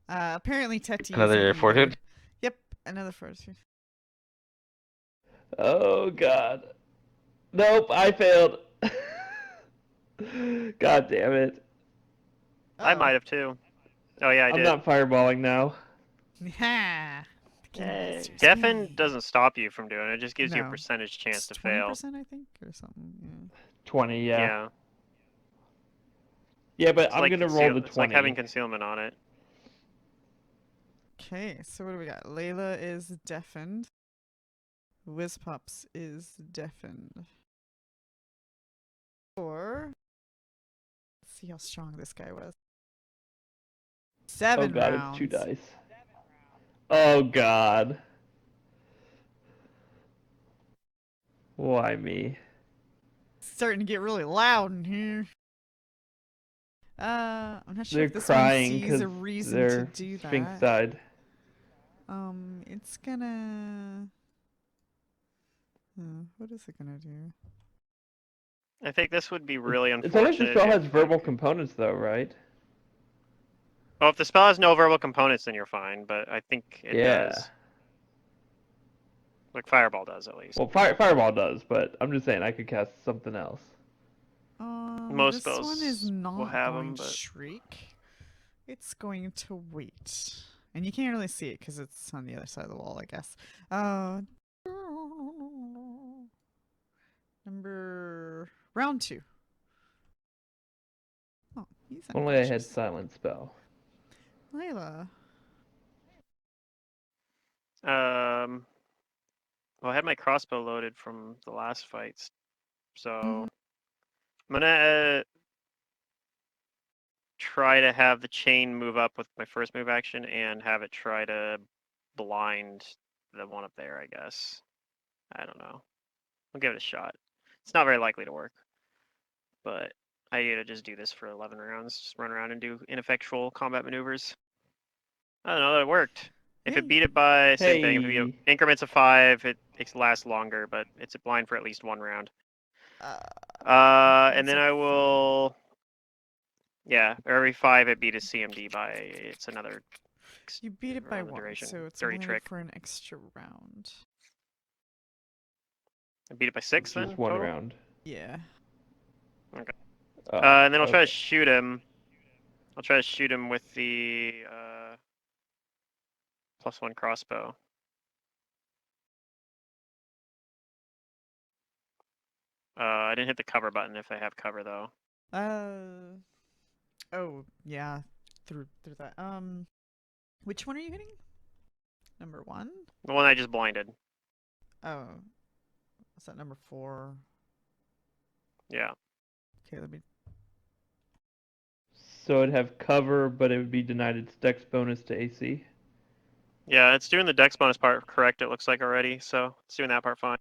Apparently Teti Another isn't either. fortitude? Yep, another fortitude. Oh god. Nope, I failed. God damn it. I Oh. might have too. Oh yeah, I I'm did. not fireballing now. Ha! The King Master's Deafen me. doesn't stop you from doing it. It just gives you a No. percentage chance It's to fail. 20%, I think, or something. Yeah. 20, yeah. Yeah. Yeah, but It's I'm like gonna roll the It's like having 20. concealment on it. Okay, so what do we got? Layla is deafened. Whizpops is deafened. Or let's see how strong this guy was. Oh 7 god, rounds. it's 2 dice. Oh god. Why me? It's starting to get really loud in here. I'm not sure They're if this crying one sees because a reason to they're do Sphinx that. died. It's gonna. What is it gonna do? I think this would be really It's only if the unfortunate spell has if, verbal like, components though, right? oh, if the spell has no verbal components, then you're fine. But I think it Yeah. does. Like Fireball does, at least. Well, fireball does, but I'm just saying I could cast something else. Most This one is spells will not have going them, to but shriek. It's going to wait. And you can't really see it because it's on the other side of the wall, I guess. Round 2. Oh, he's If only I had unconscious. silent spell. Layla. well, I had my crossbow loaded from the last fights, so Mhm. I'm gonna try to have the chain move up with my first move action and have it try to blind the one up there, I guess. I don't know. I'll give it a shot. It's not very likely to work, but I need to just do this for 11 rounds. Just run around and do ineffectual combat maneuvers. I don't know, that worked. If it Yay. beat it by, same thing, if it Hey. beat increments of 5, it lasts longer, but it's blind for at least 1 round. And then I will... Yeah, every 5 it beat a CMD by, it's another... You beat it by around the 1, duration. so it's Dirty only trick. for an extra round. I beat it by 6 then, Just one total? round. Yeah. Okay. Oh, And then I'll try to okay. shoot him. I'll try to shoot him with the +1 crossbow. I didn't hit the cover button if I have cover though. Oh, yeah. Through that. Which one are you hitting? Number 1? The one I just blinded. Oh. What's that, number 4? Yeah. Okay, let me... So it'd have cover, but it would be denied its dex bonus to AC. Yeah, it's doing the dex bonus part correct, it looks like already, so it's doing that part fine.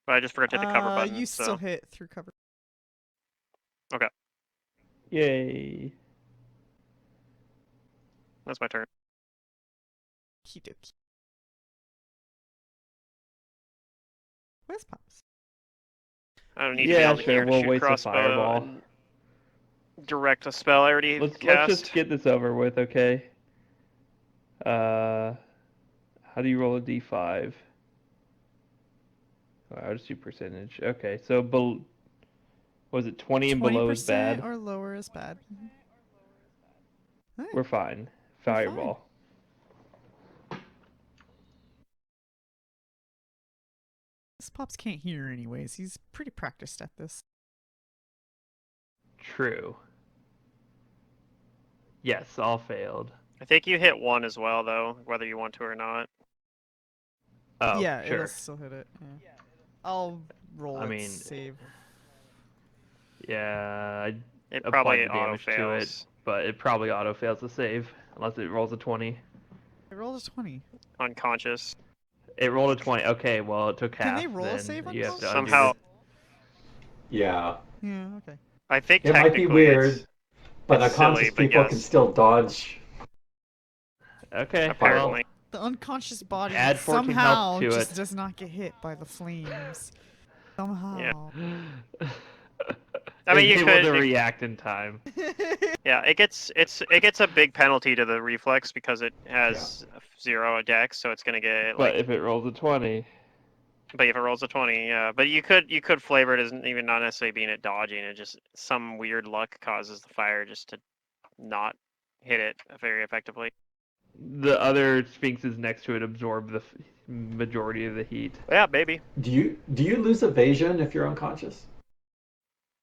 But I just forgot to hit the cover button, You so... still hit through cover. Okay, Yay. that's my turn. Okie Where's Pops? I don't need to be Yeah, able to sure. hear to We'll shoot waste a crossbow fireball. and direct a spell I already Let's cast. just get this over with, okay? How do you roll a d5? I'll just do percentage. Okay, so was it 20 and below is 20% bad? or lower is bad. We're fine. We're fine. Fireball. Pops can't hear anyways. He's pretty practiced at this. True. Yes, all failed. I think you hit 1 as well, though, whether you want to or not. Oh, yeah, sure. it'll still hit it. Yeah. I'll roll I it, mean, save. Yeah, I It applied probably the auto damage to it, fails. but it probably auto fails to save unless it rolls a 20. I rolled a 20. Unconscious. It rolled a 20. Okay, well it took Can half. they roll a then save on you have to conscious? undo Somehow, Yeah. Yeah, okay. I think It might be technically weird, but it's unconscious silly, but people can yes. still dodge. Okay, Apparently. The unconscious body Add 14 health somehow to just it. does not get hit by the flames. Somehow. well. I mean, you able could. to react in time. Yeah, it gets a big penalty to the reflex because it has 0 dex, so it's gonna get But like. if it rolls a 20, But if it rolls a 20, yeah. But you could flavor it as even not necessarily being it dodging. It just some weird luck causes the fire just to not hit it very effectively. the other sphinxes next to it absorb the majority of the heat. Yeah, maybe. Do you lose evasion if you're unconscious?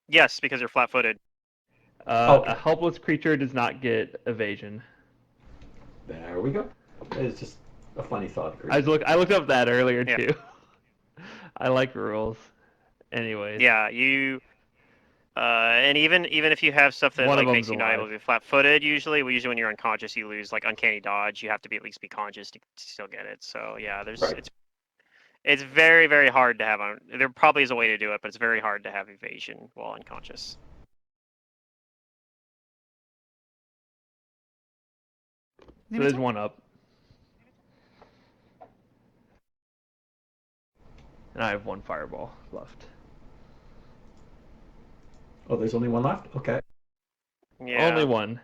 Yes, because you're flat-footed. Okay. A helpless creature does not get evasion. There we go. It's just a funny thought. I looked up that earlier Yeah. too. I like rules. Anyways. Yeah, you. And even if you have stuff that One of like makes them's you not able alive. to be flat-footed, usually when you're unconscious, you lose like uncanny dodge. You have to be at least be conscious to still get it. So yeah, Right. it's very very hard to have. There probably is a way to do it, but it's very hard to have evasion while unconscious. So there's one up. And I have one fireball left. Oh, there's only one left? Okay. Yeah. Only one.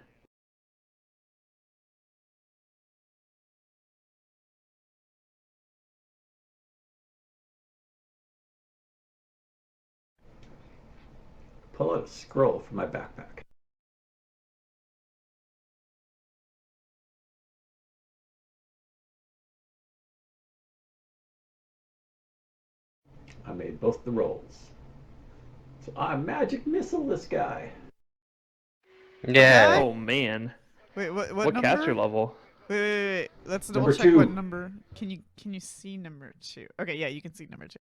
Pull out a scroll from my backpack. I made both the rolls. So I magic missile this guy. Yeah. Oh man. Wait, what What number? caster level? Wait. Let's double Number check what 2. number. Can you see number 2? Okay, yeah, you can see number 2.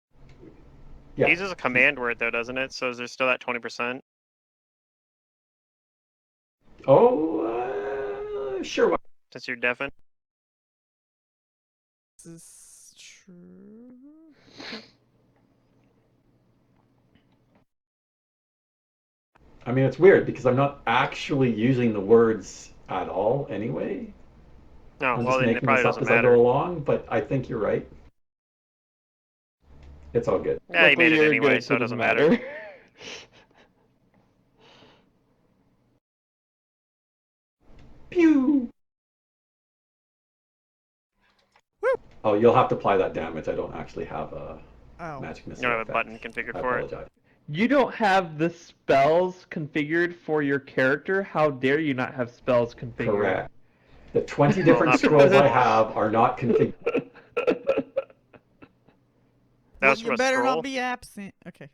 Yeah. He uses a command word though, doesn't it? So is there still that 20%? Oh, sure. Since you're deafened? This is true. I mean, it's weird because I'm not actually using the words at all anyway. No, I'm well just then it making probably this up doesn't as I go matter. along, but I think you're right. It's all good. Yeah, he made it Luckily, you're anyway, good, so it doesn't matter. Pew! Oh, you'll have to apply that damage. I don't actually have a Oh. magic missile You don't have a effect. button configured I for it. apologize. You don't have the spells configured for your character. How dare you not have spells configured? Correct. The 20 Well, different not from a scrolls I boss. have are not configured. That was You from a better scroll? not be absent. Okay.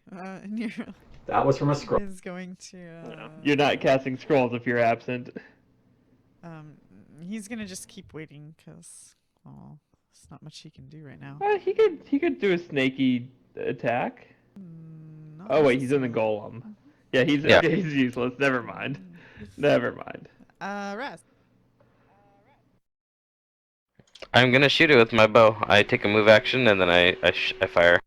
Nero That was from a scroll. is going to. Yeah. You're not casting scrolls if you're absent. Um, he's gonna just keep waiting because, well, there's not much he can do right now. He could do a snaky attack. Not Oh wait, he's in the necessarily. golem. Yeah, he's Yeah. okay. He's useless. Never mind. Never mind. Raz. I'm gonna shoot it with my bow. I take a move action and then I fire.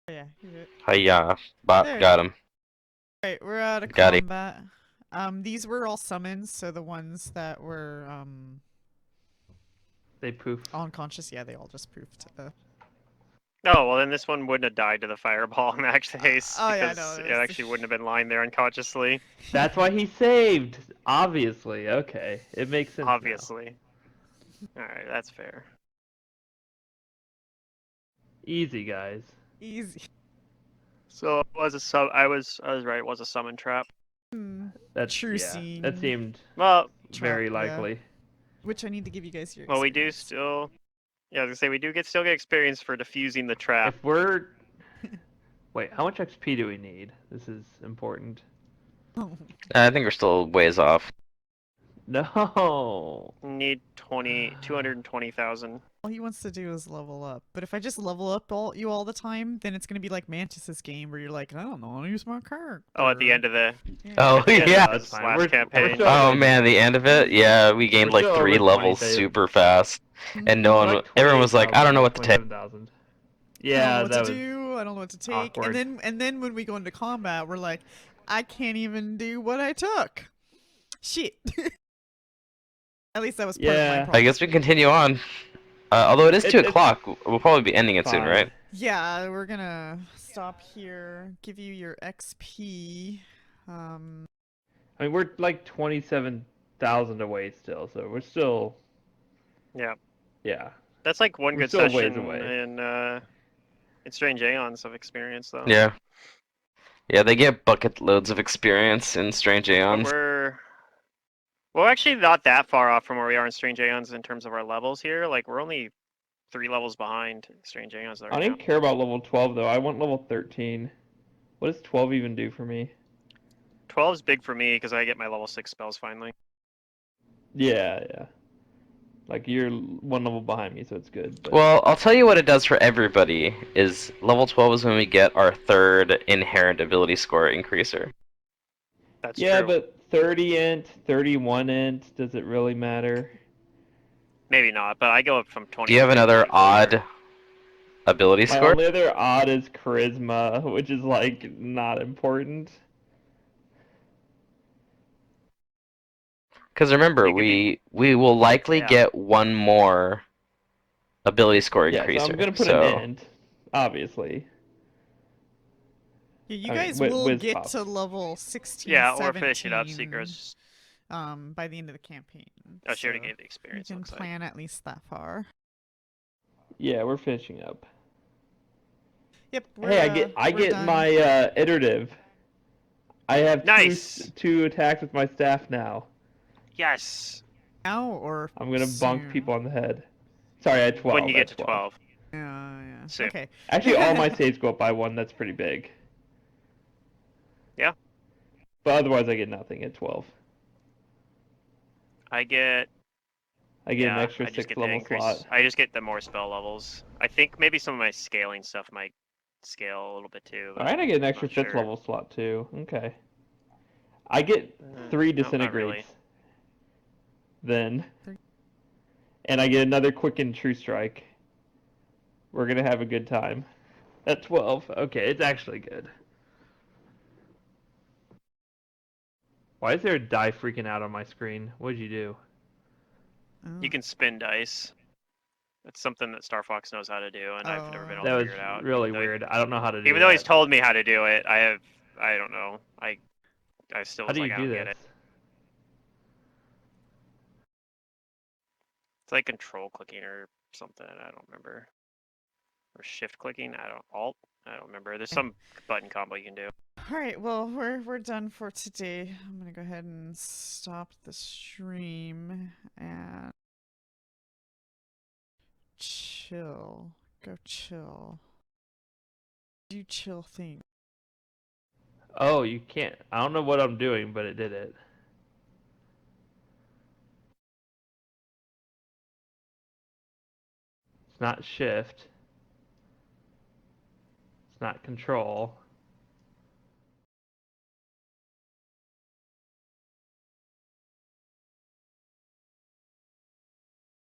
Yeah, he's it. Hiya. Bop, There. got him. Alright, we're out of Got it. combat. These were all summons, so the ones that were They poof. unconscious, yeah, they all just poofed. Oh, well then this one wouldn't have died to the fireball in that case. Oh, yeah, because no, it actually wouldn't have been lying there unconsciously. That's why he saved. Obviously. Okay, it makes sense. now. Obviously. Alright, that's fair. Easy, guys. Easy. So it was a sub. I was right. It was a summon trap. That's True yeah. That scene. seemed Well, very Trap, yeah. likely. Which I need to give you guys your well, we do experience. still. Yeah, I was gonna say we do still get experience for defusing the trap. If we're wait, how much XP do we need? This is important. Oh. I think we're still ways off. No. Need 220,000. All he wants to do is level up. But if I just level up you all the time, then it's gonna be like Mantis's game where you're like, I don't know, I'll use my character. Oh, at the end of the. Oh, at the end of yeah. the It's fine. last We're campaign. still Oh over- man, the end of it? Yeah, we gained We're like still 3 over levels 20,000. super fast. And no We're one, like everyone was like, I don't know what to take. 27,000. I don't know Yeah, what that to was do. I don't know what to take. awkward. And then when we go into combat, we're like, I can't even do what I took. Shit. At least that was part of my Yeah. problem. I guess we continue on. Although it is 2 It's o'clock, we'll probably be ending it soon, fine. right? Yeah, we're gonna stop here. Give you your XP. I mean, we're like 27,000 away still, so we're still Yeah, yeah. that's like one We're good still a ways session away. in Strange Aeons of experience though. Yeah. Yeah, they get bucket loads of experience in Strange But Aeons. we're actually not that far off from where we are in Strange Aeons in terms of our levels here. Like we're only 3 levels behind Strange Aeons I right don't now. even care about level 12 though. I want level 13. What does 12 even do for me? 12 is big for me because I get my level 6 spells finally. Yeah, yeah. Like you're one level behind me, so it's good. But... Well, I'll tell you what it does for everybody is level 12 is when we get our 3rd inherent ability score increaser. That's yeah, true. but 30 int, 31 int, does it really matter? Maybe not, but I go up from 20. Do you have another odd ability My score? only other odd is charisma, which is like not important. Because remember, You could be- we will likely Yeah. get one more ability score Yeah, so I'm increaser. gonna put an int, obviously. Yeah, you I mean, guys will whiz get pops. to level 16, Yeah, or 17, finish it up, Seekers. by the end of the campaign. Oh, she already So gave the experience. you can Looks like. plan at least that far. Yeah, we're finishing up. Yep. Hey, I we're get done. my iterative. I have Nice. two attacks with my staff now. Yes. now or I'm gonna bonk soon? people on the head. Sorry, I had 12. When you I get had to 12. Yeah. Soon. Okay. Actually, all my saves go up by 1. That's pretty big. Yeah. But otherwise, I get nothing at 12. I get I get an Yeah, extra I just 6 get the level increase. slot. I just get the more spell levels. I think maybe some of my scaling stuff might scale a little bit too. But Alright, I get an I'm extra not 5th sure. level slot too. Okay. I get 3 No, not disintegrates. really. Then. And I get another quicken true strike. We're gonna have a good time. At 12. Okay, it's actually good. Why is there a die freaking out on my screen? What'd you do? You can spin dice. That's something that Star Fox knows how to do, and I've never been able That to was figure it out. really even though weird. I don't know how to do Even though he's that. told me how to do it, I don't know. I still How was do like, you I do don't get this? it. It's like control clicking or something. I don't remember. Or shift clicking. Alt. I don't remember. There's some button combo you can do. All right. Well, we're done for today. I'm gonna go ahead and stop the stream and chill. Go chill. Do chill thing. Oh, you can't. I don't know what I'm doing, but it did it. It's not shift. It's not control.